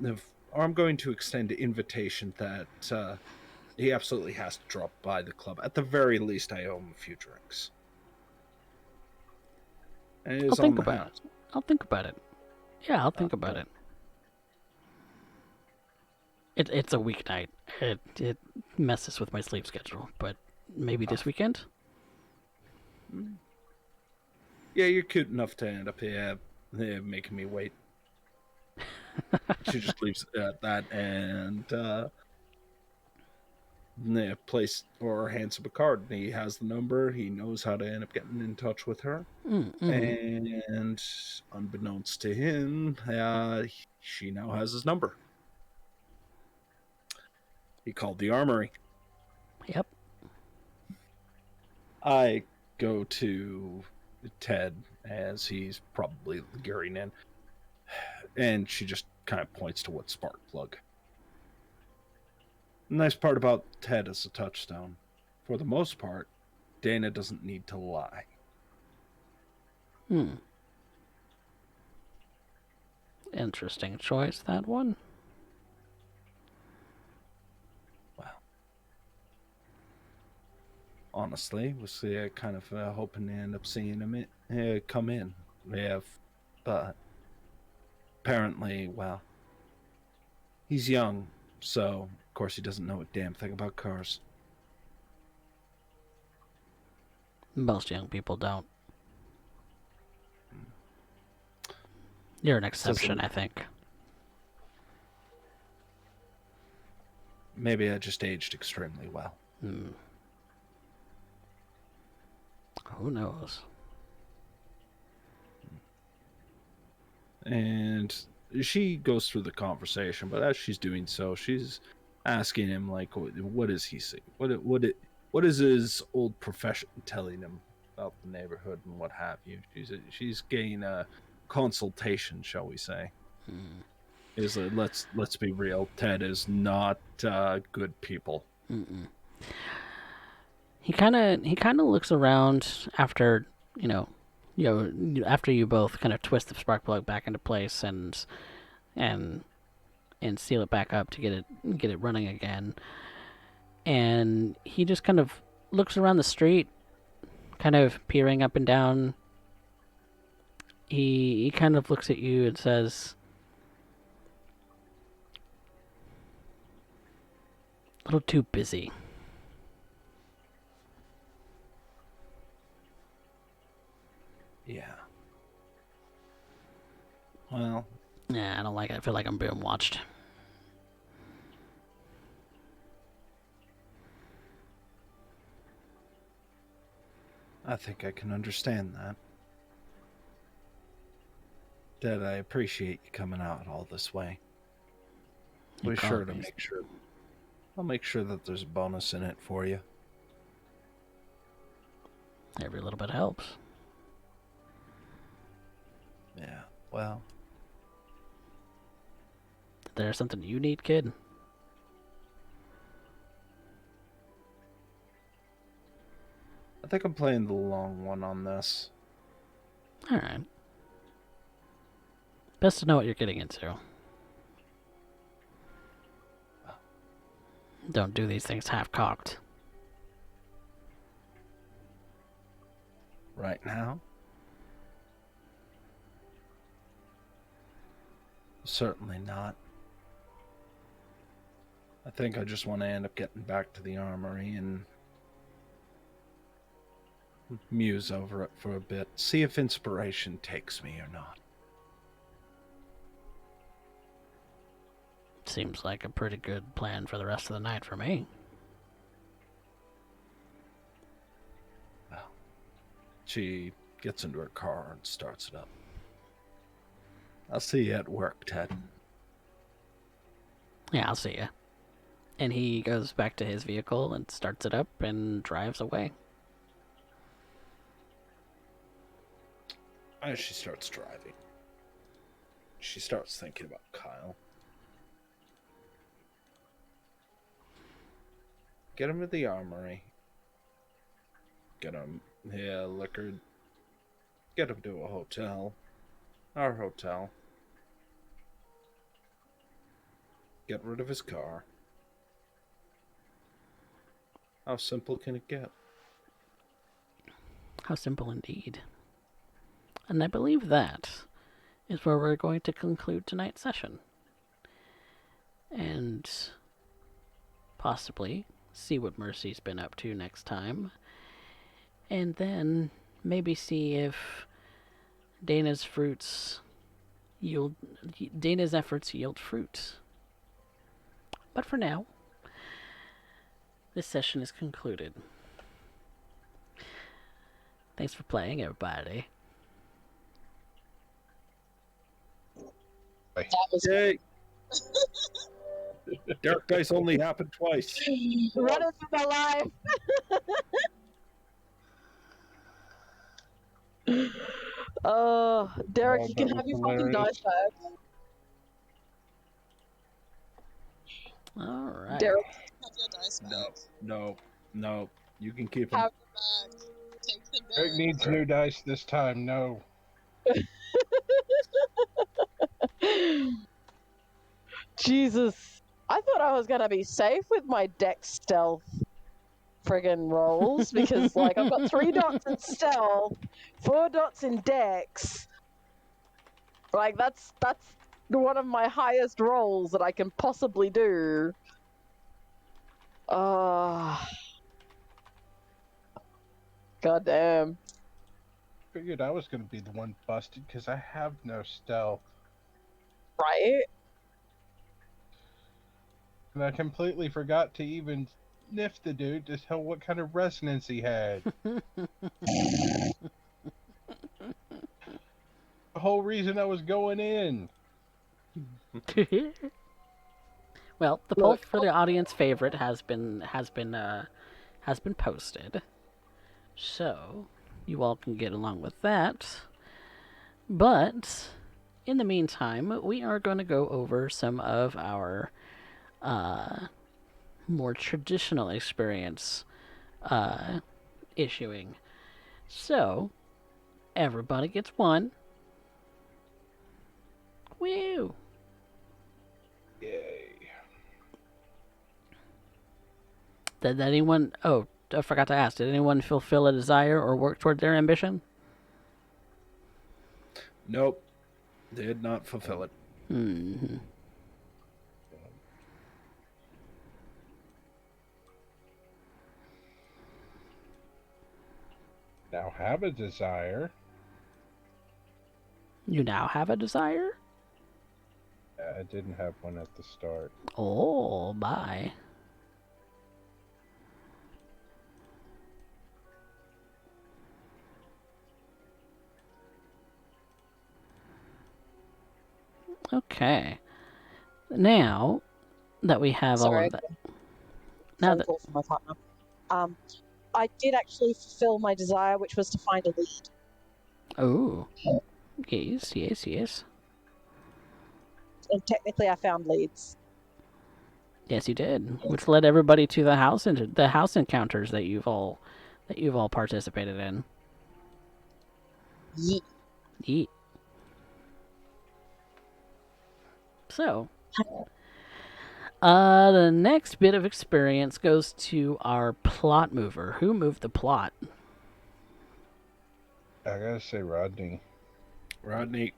or I'm going to extend an invitation that he absolutely has to drop by the club. At the very least, I owe him a few drinks. And it I'll is on think the about it. house. I'll think about it. Yeah, I'll think about it. It's a weeknight. It messes with my sleep schedule, but maybe this weekend? Yeah, you're cute enough to end up here making me wait. She just leaves it at that and place or hands him a card. He has the number. He knows how to end up getting in touch with her. Mm-hmm. And unbeknownst to him, she now has his number. He called the armory. Yep. I go to Ted as he's probably gearing in, and she just kind of points to what spark plug. The nice part about Ted is a touchstone. For the most part, Dana doesn't need to lie. Hmm. Interesting choice, that one. Well, honestly, was kind of hoping to end up seeing him come in. But apparently, well, he's young, so of course he doesn't know a damn thing about cars. Most young people don't. You're an exception, I think. Maybe I just aged extremely well. Who knows? And she goes through the conversation, but as she's doing so, she's asking him like, what does he see? What is his old profession telling him about the neighborhood and what have you? She's getting a consultation, shall we say? Is let's be real. Ted is not good people. He kind of looks around after after you both kind of twist the spark plug back into place and seal it back up to get it running again. And he just kind of looks around the street, kind of peering up and down. He kind of looks at you and says, "A little too busy." Yeah. Well, Yeah, I don't like it. I feel like I'm being watched. I think I can understand that. Dad, I appreciate you coming out all this way. You Be call sure to me. make sure. I'll make sure that there's a bonus in it for you. Every little bit helps. Yeah, well, There's something you need, kid? I think I'm playing the long one on this. Alright. Best to know what you're getting into. Don't do these things half-cocked. Right now? Certainly not. I think I just want to end up getting back to the armory and muse over it for a bit. See if inspiration takes me or not. Seems like a pretty good plan for the rest of the night for me. Well, she gets into her car and starts it up. I'll see you at work, Ted. Yeah, I'll see ya. And he goes back to his vehicle and starts it up and drives away. As she starts driving, she starts thinking about Kyle. Get him to the armory. Get him, liquor. Get him to a hotel. Our hotel. Get rid of his car. How simple can it get? How simple indeed. And I believe that is where we're going to conclude tonight's session. And possibly see what Mercy's been up to next time. And then maybe see if Dana's efforts yield fruit. But for now, this session is concluded. Thanks for playing, everybody. That was Yay! Dark dice only happened twice. running for my life. Derek, Oh, you can that have was your fucking hilarious. dice back. All right. Derek, Have your dice back. No. You can keep them. Have them back. Take them back. Eric needs new dice this time. No. Jesus. I thought I was gonna be safe with my dex stealth friggin' rolls because, like, I've got 3 dots in stealth, 4 dots in dex. Like, that's one of my highest rolls that I can possibly do. God damn. Figured I was going to be the one busted because I have no stealth. Right? And I completely forgot to even sniff the dude to tell what kind of resonance he had. The whole reason I was going in. Well, the poll for the audience favorite has been posted, so you all can get along with that. But in the meantime, we are going to go over some of our more traditional experience issuing. So everybody gets one. Woo! Yay. Did anyone... Oh, I forgot to ask. Did anyone fulfill a desire or work toward their ambition? Nope. Did not fulfill it. Mm-hmm. Now have a desire. You now have a desire? I didn't have one at the start. Oh, bye. Okay. Now that we have all Sorry, of that. I Now phone that. call from my partner. I did actually fulfill my desire, which was to find a lead. Oh. Yes, yes, yes. And technically, I found leads. Yes, you did. Which led everybody to the house encounters that you've all participated in. Yeet. Yeet. So, the next bit of experience goes to our plot mover. Who moved the plot? I gotta say, Rodney. Rodney.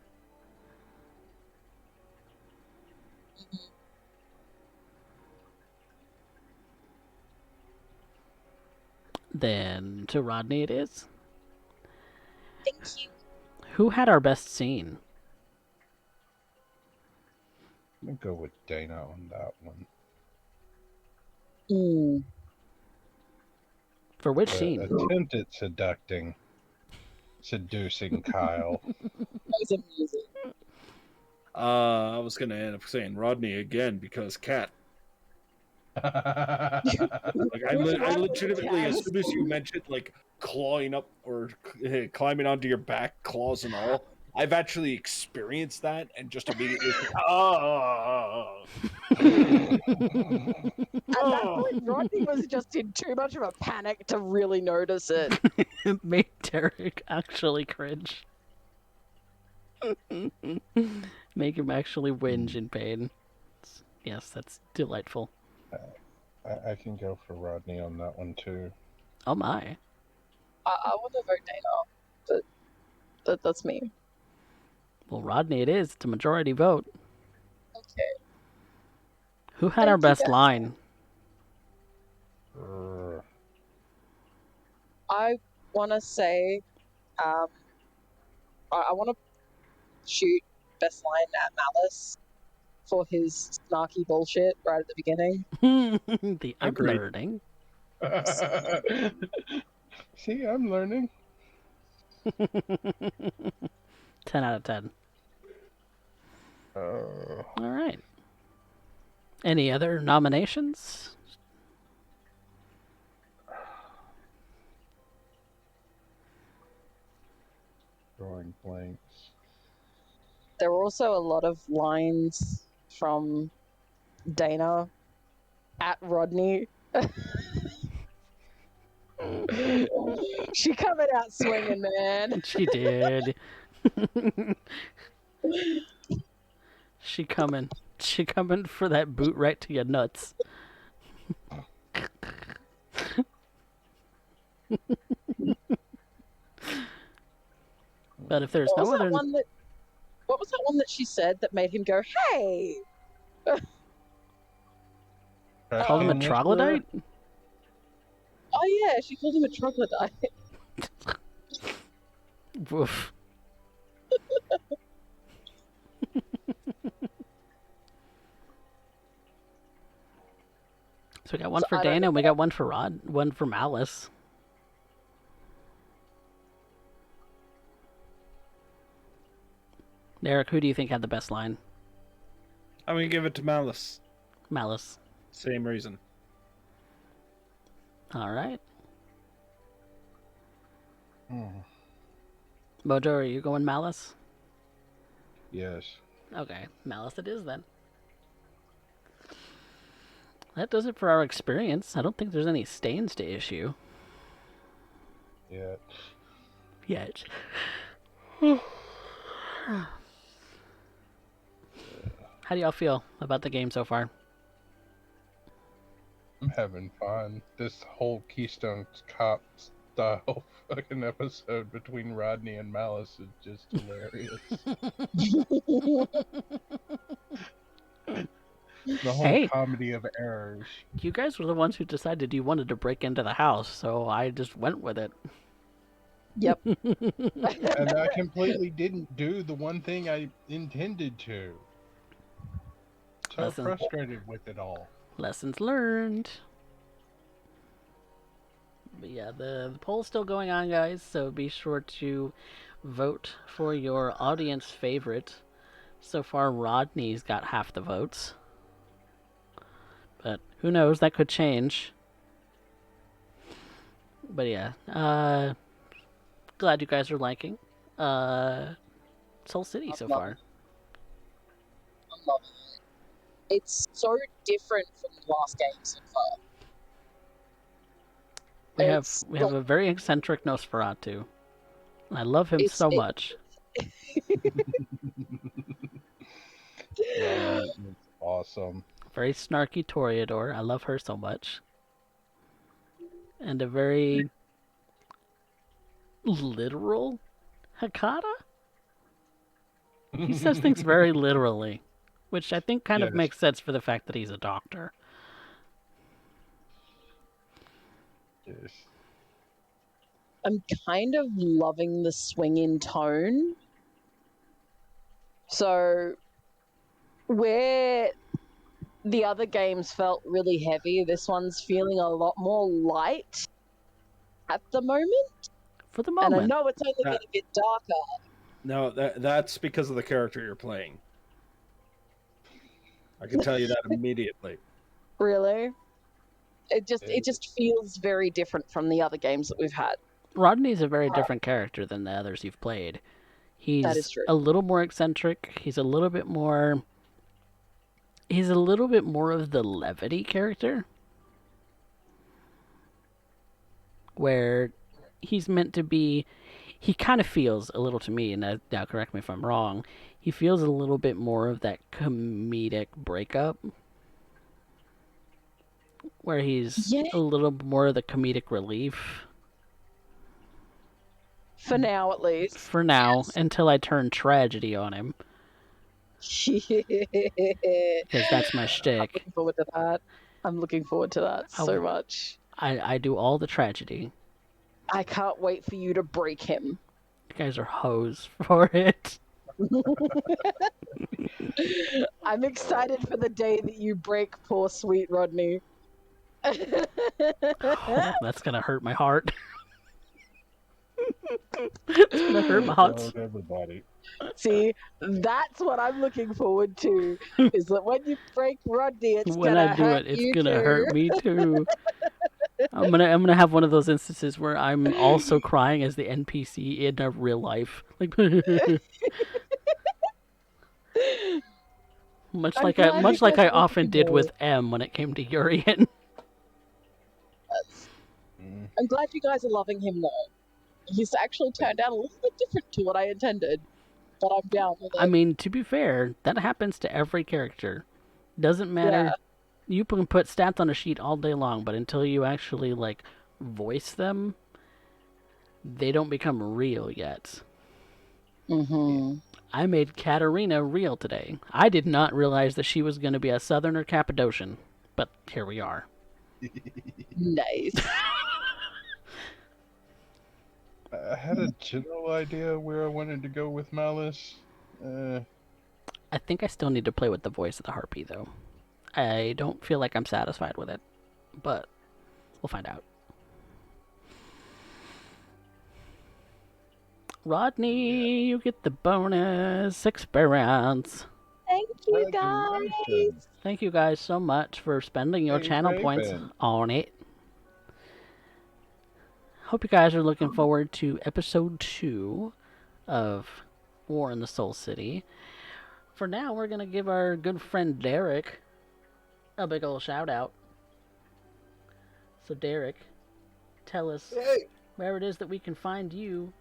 Then to Rodney it is. Thank you. Who had our best scene? I'm gonna go with Dana on that one. For which The scene? attempt at seducing Kyle. That was amazing. I was gonna end up saying Rodney again because Cat. Like I legitimately, as soon as you mentioned like clawing up or climbing onto your back, claws and all, I've actually experienced that and just immediately, At that point, Rodney was just in too much of a panic to really notice it. It made Derek actually cringe. Make him actually whinge in pain. Yes, that's delightful. I can go for Rodney on that one too. Oh my. I want to vote Dana, but that's me. Well, Rodney it is. It's a majority vote. Okay. Who had our best line? I want to say, I want to shoot best line at Malice for his snarky bullshit right at the beginning. The I'm Agreed. learning. See, I'm learning. 10 out of 10. Oh. All right. Any other nominations? Drawing blanks. There were also a lot of lines from Dana at Rodney. She coming out swinging, man. She did. She coming for that boot right to your nuts. But if there's no other, What was that one that she said that made him go, "Hey"? called him a troglodyte. Oh yeah, she called him a troglodyte. Woof. So we got one for Dana, and we got one for one for Malice. Eric, who do you think had the best line? I'm gonna give it to Malice. Malice. Same reason. All right. Hmm. Mojo, are you going Malice? Yes. Okay, Malice it is then. That does it for our experience. I don't think there's any stains to issue. Yet. Yet. How do y'all feel about the game so far? I'm having fun. This whole Keystone Cop style fucking episode between Rodney and Malice is just hilarious. The whole Hey. comedy of errors. You guys were the ones who decided you wanted to break into the house, so I just went with it. Yep. And I completely didn't do the one thing I intended to. So frustrated with it all. Lessons learned. But yeah, the poll's still going on, guys, so be sure to vote for your audience favorite So far, Rodney's got half the votes. But who knows? That could change. But yeah, glad you guys are liking Soul City I'm so loving far. it. I'm loving it. It's so different from the last game so far. We have It's a very eccentric Nosferatu. I love him it's so it, much. Yeah, it's awesome. Very snarky Toreador. I love her so much. And a very literal Hakata? He says things very literally, which I think kind of Yes. makes sense for the fact that he's a doctor. Yes. I'm kind of loving the swing in tone. So where the other games felt really heavy, this one's feeling a lot more light at the moment. For the And I moment. know it's only That- getting a bit darker. No, that's because of the character you're playing. I can tell you that immediately. Really. It just feels very different from the other games that we've had. Rodney's a very different character than the others you've played. That is He's true. a little more eccentric. He's a little bit more of the levity character. Where he's meant to be, he kind of feels a little to me, and now correct me if I'm wrong, he feels a little bit more of that comedic breakup. Where he's Yeah. a little more of the comedic relief. For now, at least. For now, until I turn tragedy on him. Because that's my I'm shtick. looking forward to that. I'm looking forward to that so much. I do all the tragedy. I can't wait for you to break him. You guys are hoes for it. I'm excited for the day that you break poor sweet Rodney. Oh, that's gonna hurt my heart. It's gonna hurt my heart. Told everybody. See, that's what I'm looking forward to. Is that when you break Rodney, it's When gonna I do hurt it, it's you gonna too. hurt me too. I'm gonna have one of those instances where I'm also crying as the NPC in a real life, like much I'm like glad you guys I are often looking did forward. with M when it came to Urian. I'm glad you guys are loving him though. He's actually turned out a little bit different to what I intended, but I'm down with it. I mean, to be fair, that happens to every character. Doesn't matter. Yeah. You can put stats on a sheet all day long, but until you actually like voice them, they don't become real yet. Mm-hmm. I made Katarina real today. I did not realize that she was going to be a Southerner Cappadocian, but here we are. Nice. I had a general idea where I wanted to go with Malice. I think I still need to play with the voice of the harpy, though. I don't feel like I'm satisfied with it, but we'll find out. Rodney, you get the bonus experience. Thank you guys. Congratulations. Thank you guys so much for spending your Hey, channel points Raven. on it. Hope you guys are looking forward to episode 2 of War in the Soul City. For now, we're going to give our good friend Derek a big ol' shout out. So, Derek, tell us where it is that we can find you.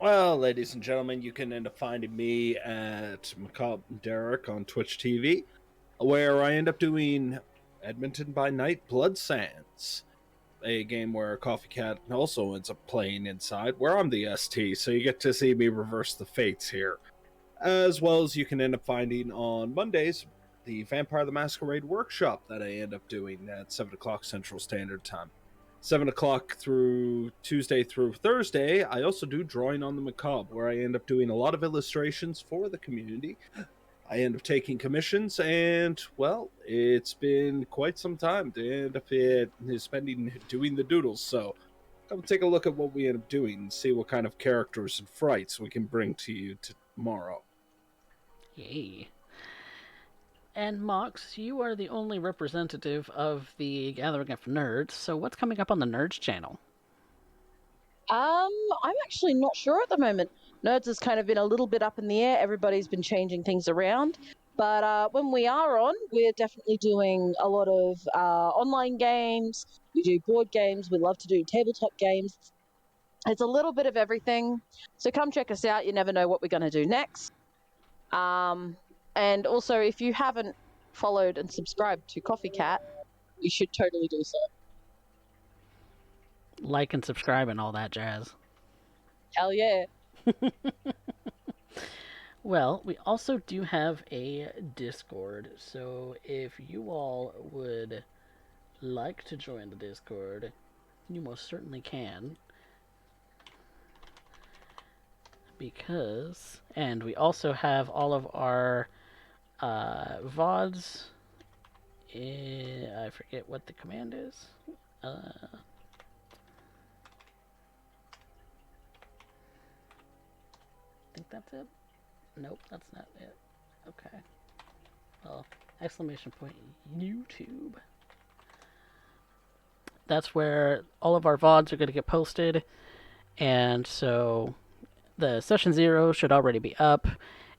Well, ladies and gentlemen, you can end up finding me at Macabre Derek on Twitch TV, where I end up doing Edmonton by Night Blood Sands, a game where CoffeeCat also ends up playing inside, where I'm the ST, so you get to see me reverse the fates here. As well as you can end up finding on Mondays the Vampire the Masquerade workshop that I end up doing at 7 o'clock Central Standard Time. 7 o'clock through Tuesday through Thursday, I also do Drawing on the Macabre, where I end up doing a lot of illustrations for the community. I end up taking commissions, and, well, it's been quite some time to end up spending doing the doodles, so come take a look at what we end up doing and see what kind of characters and frights we can bring to you tomorrow. Yay. And Mox, you are the only representative of the Gathering of Nerds, so what's coming up on the Nerds channel? I'm actually not sure at the moment. Nerds has kind of been a little bit up in the air. Everybody's been changing things around. But when we are on, we're definitely doing a lot of online games. We do board games. We love to do tabletop games. It's a little bit of everything. So come check us out. You never know what we're going to do next. And also, if you haven't followed and subscribed to CoffeeCat, you should totally do so. Like and subscribe and all that jazz. Hell yeah. Well, we also do have a Discord, so if you all would like to join the Discord, you most certainly can. And we also have all of our VODs. I forget what the command is. I think that's it. Nope, that's not it. Okay. Well, exclamation point YouTube. That's where all of our VODs are going to get posted. And so the session 0 should already be up.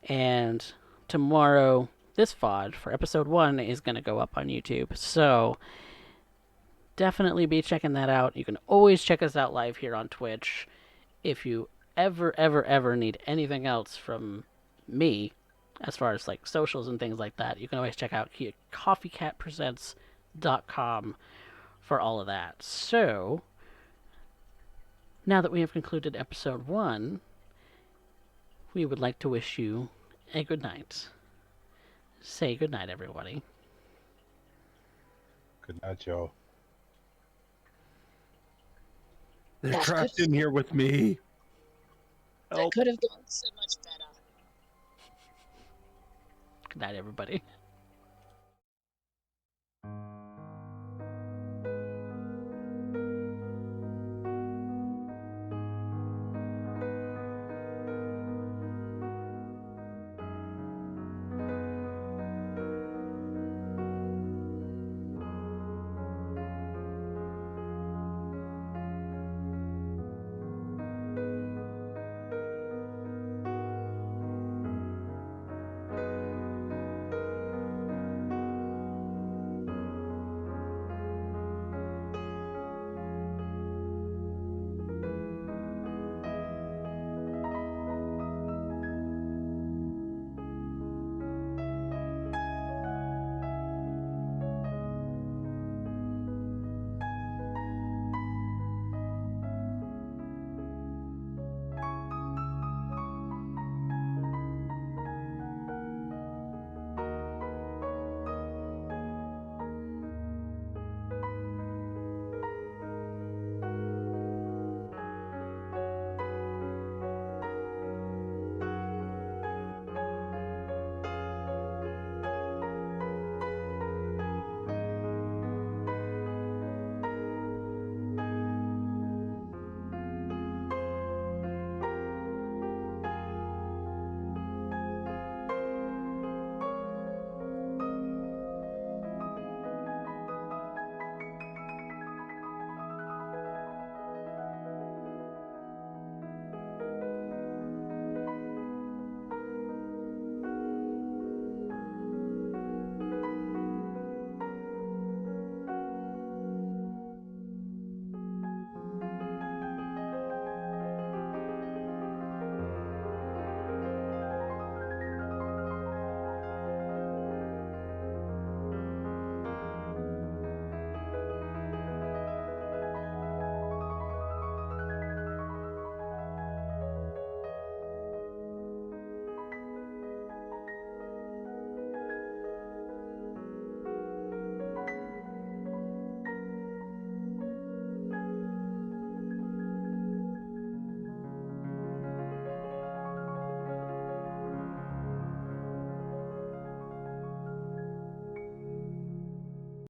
And tomorrow, this VOD for episode 1 is going to go up on YouTube. So definitely be checking that out. You can always check us out live here on Twitch. If you ever need anything else from me, as far as like socials and things like that, you can always check out CoffeeCatPresents.com for all of that. So, now that we have concluded episode 1, we would like to wish you a good night. Say good night, everybody. Good night, y'all. They're That trapped could- in here with me. That Help. Could have gone so much better. Good night, everybody.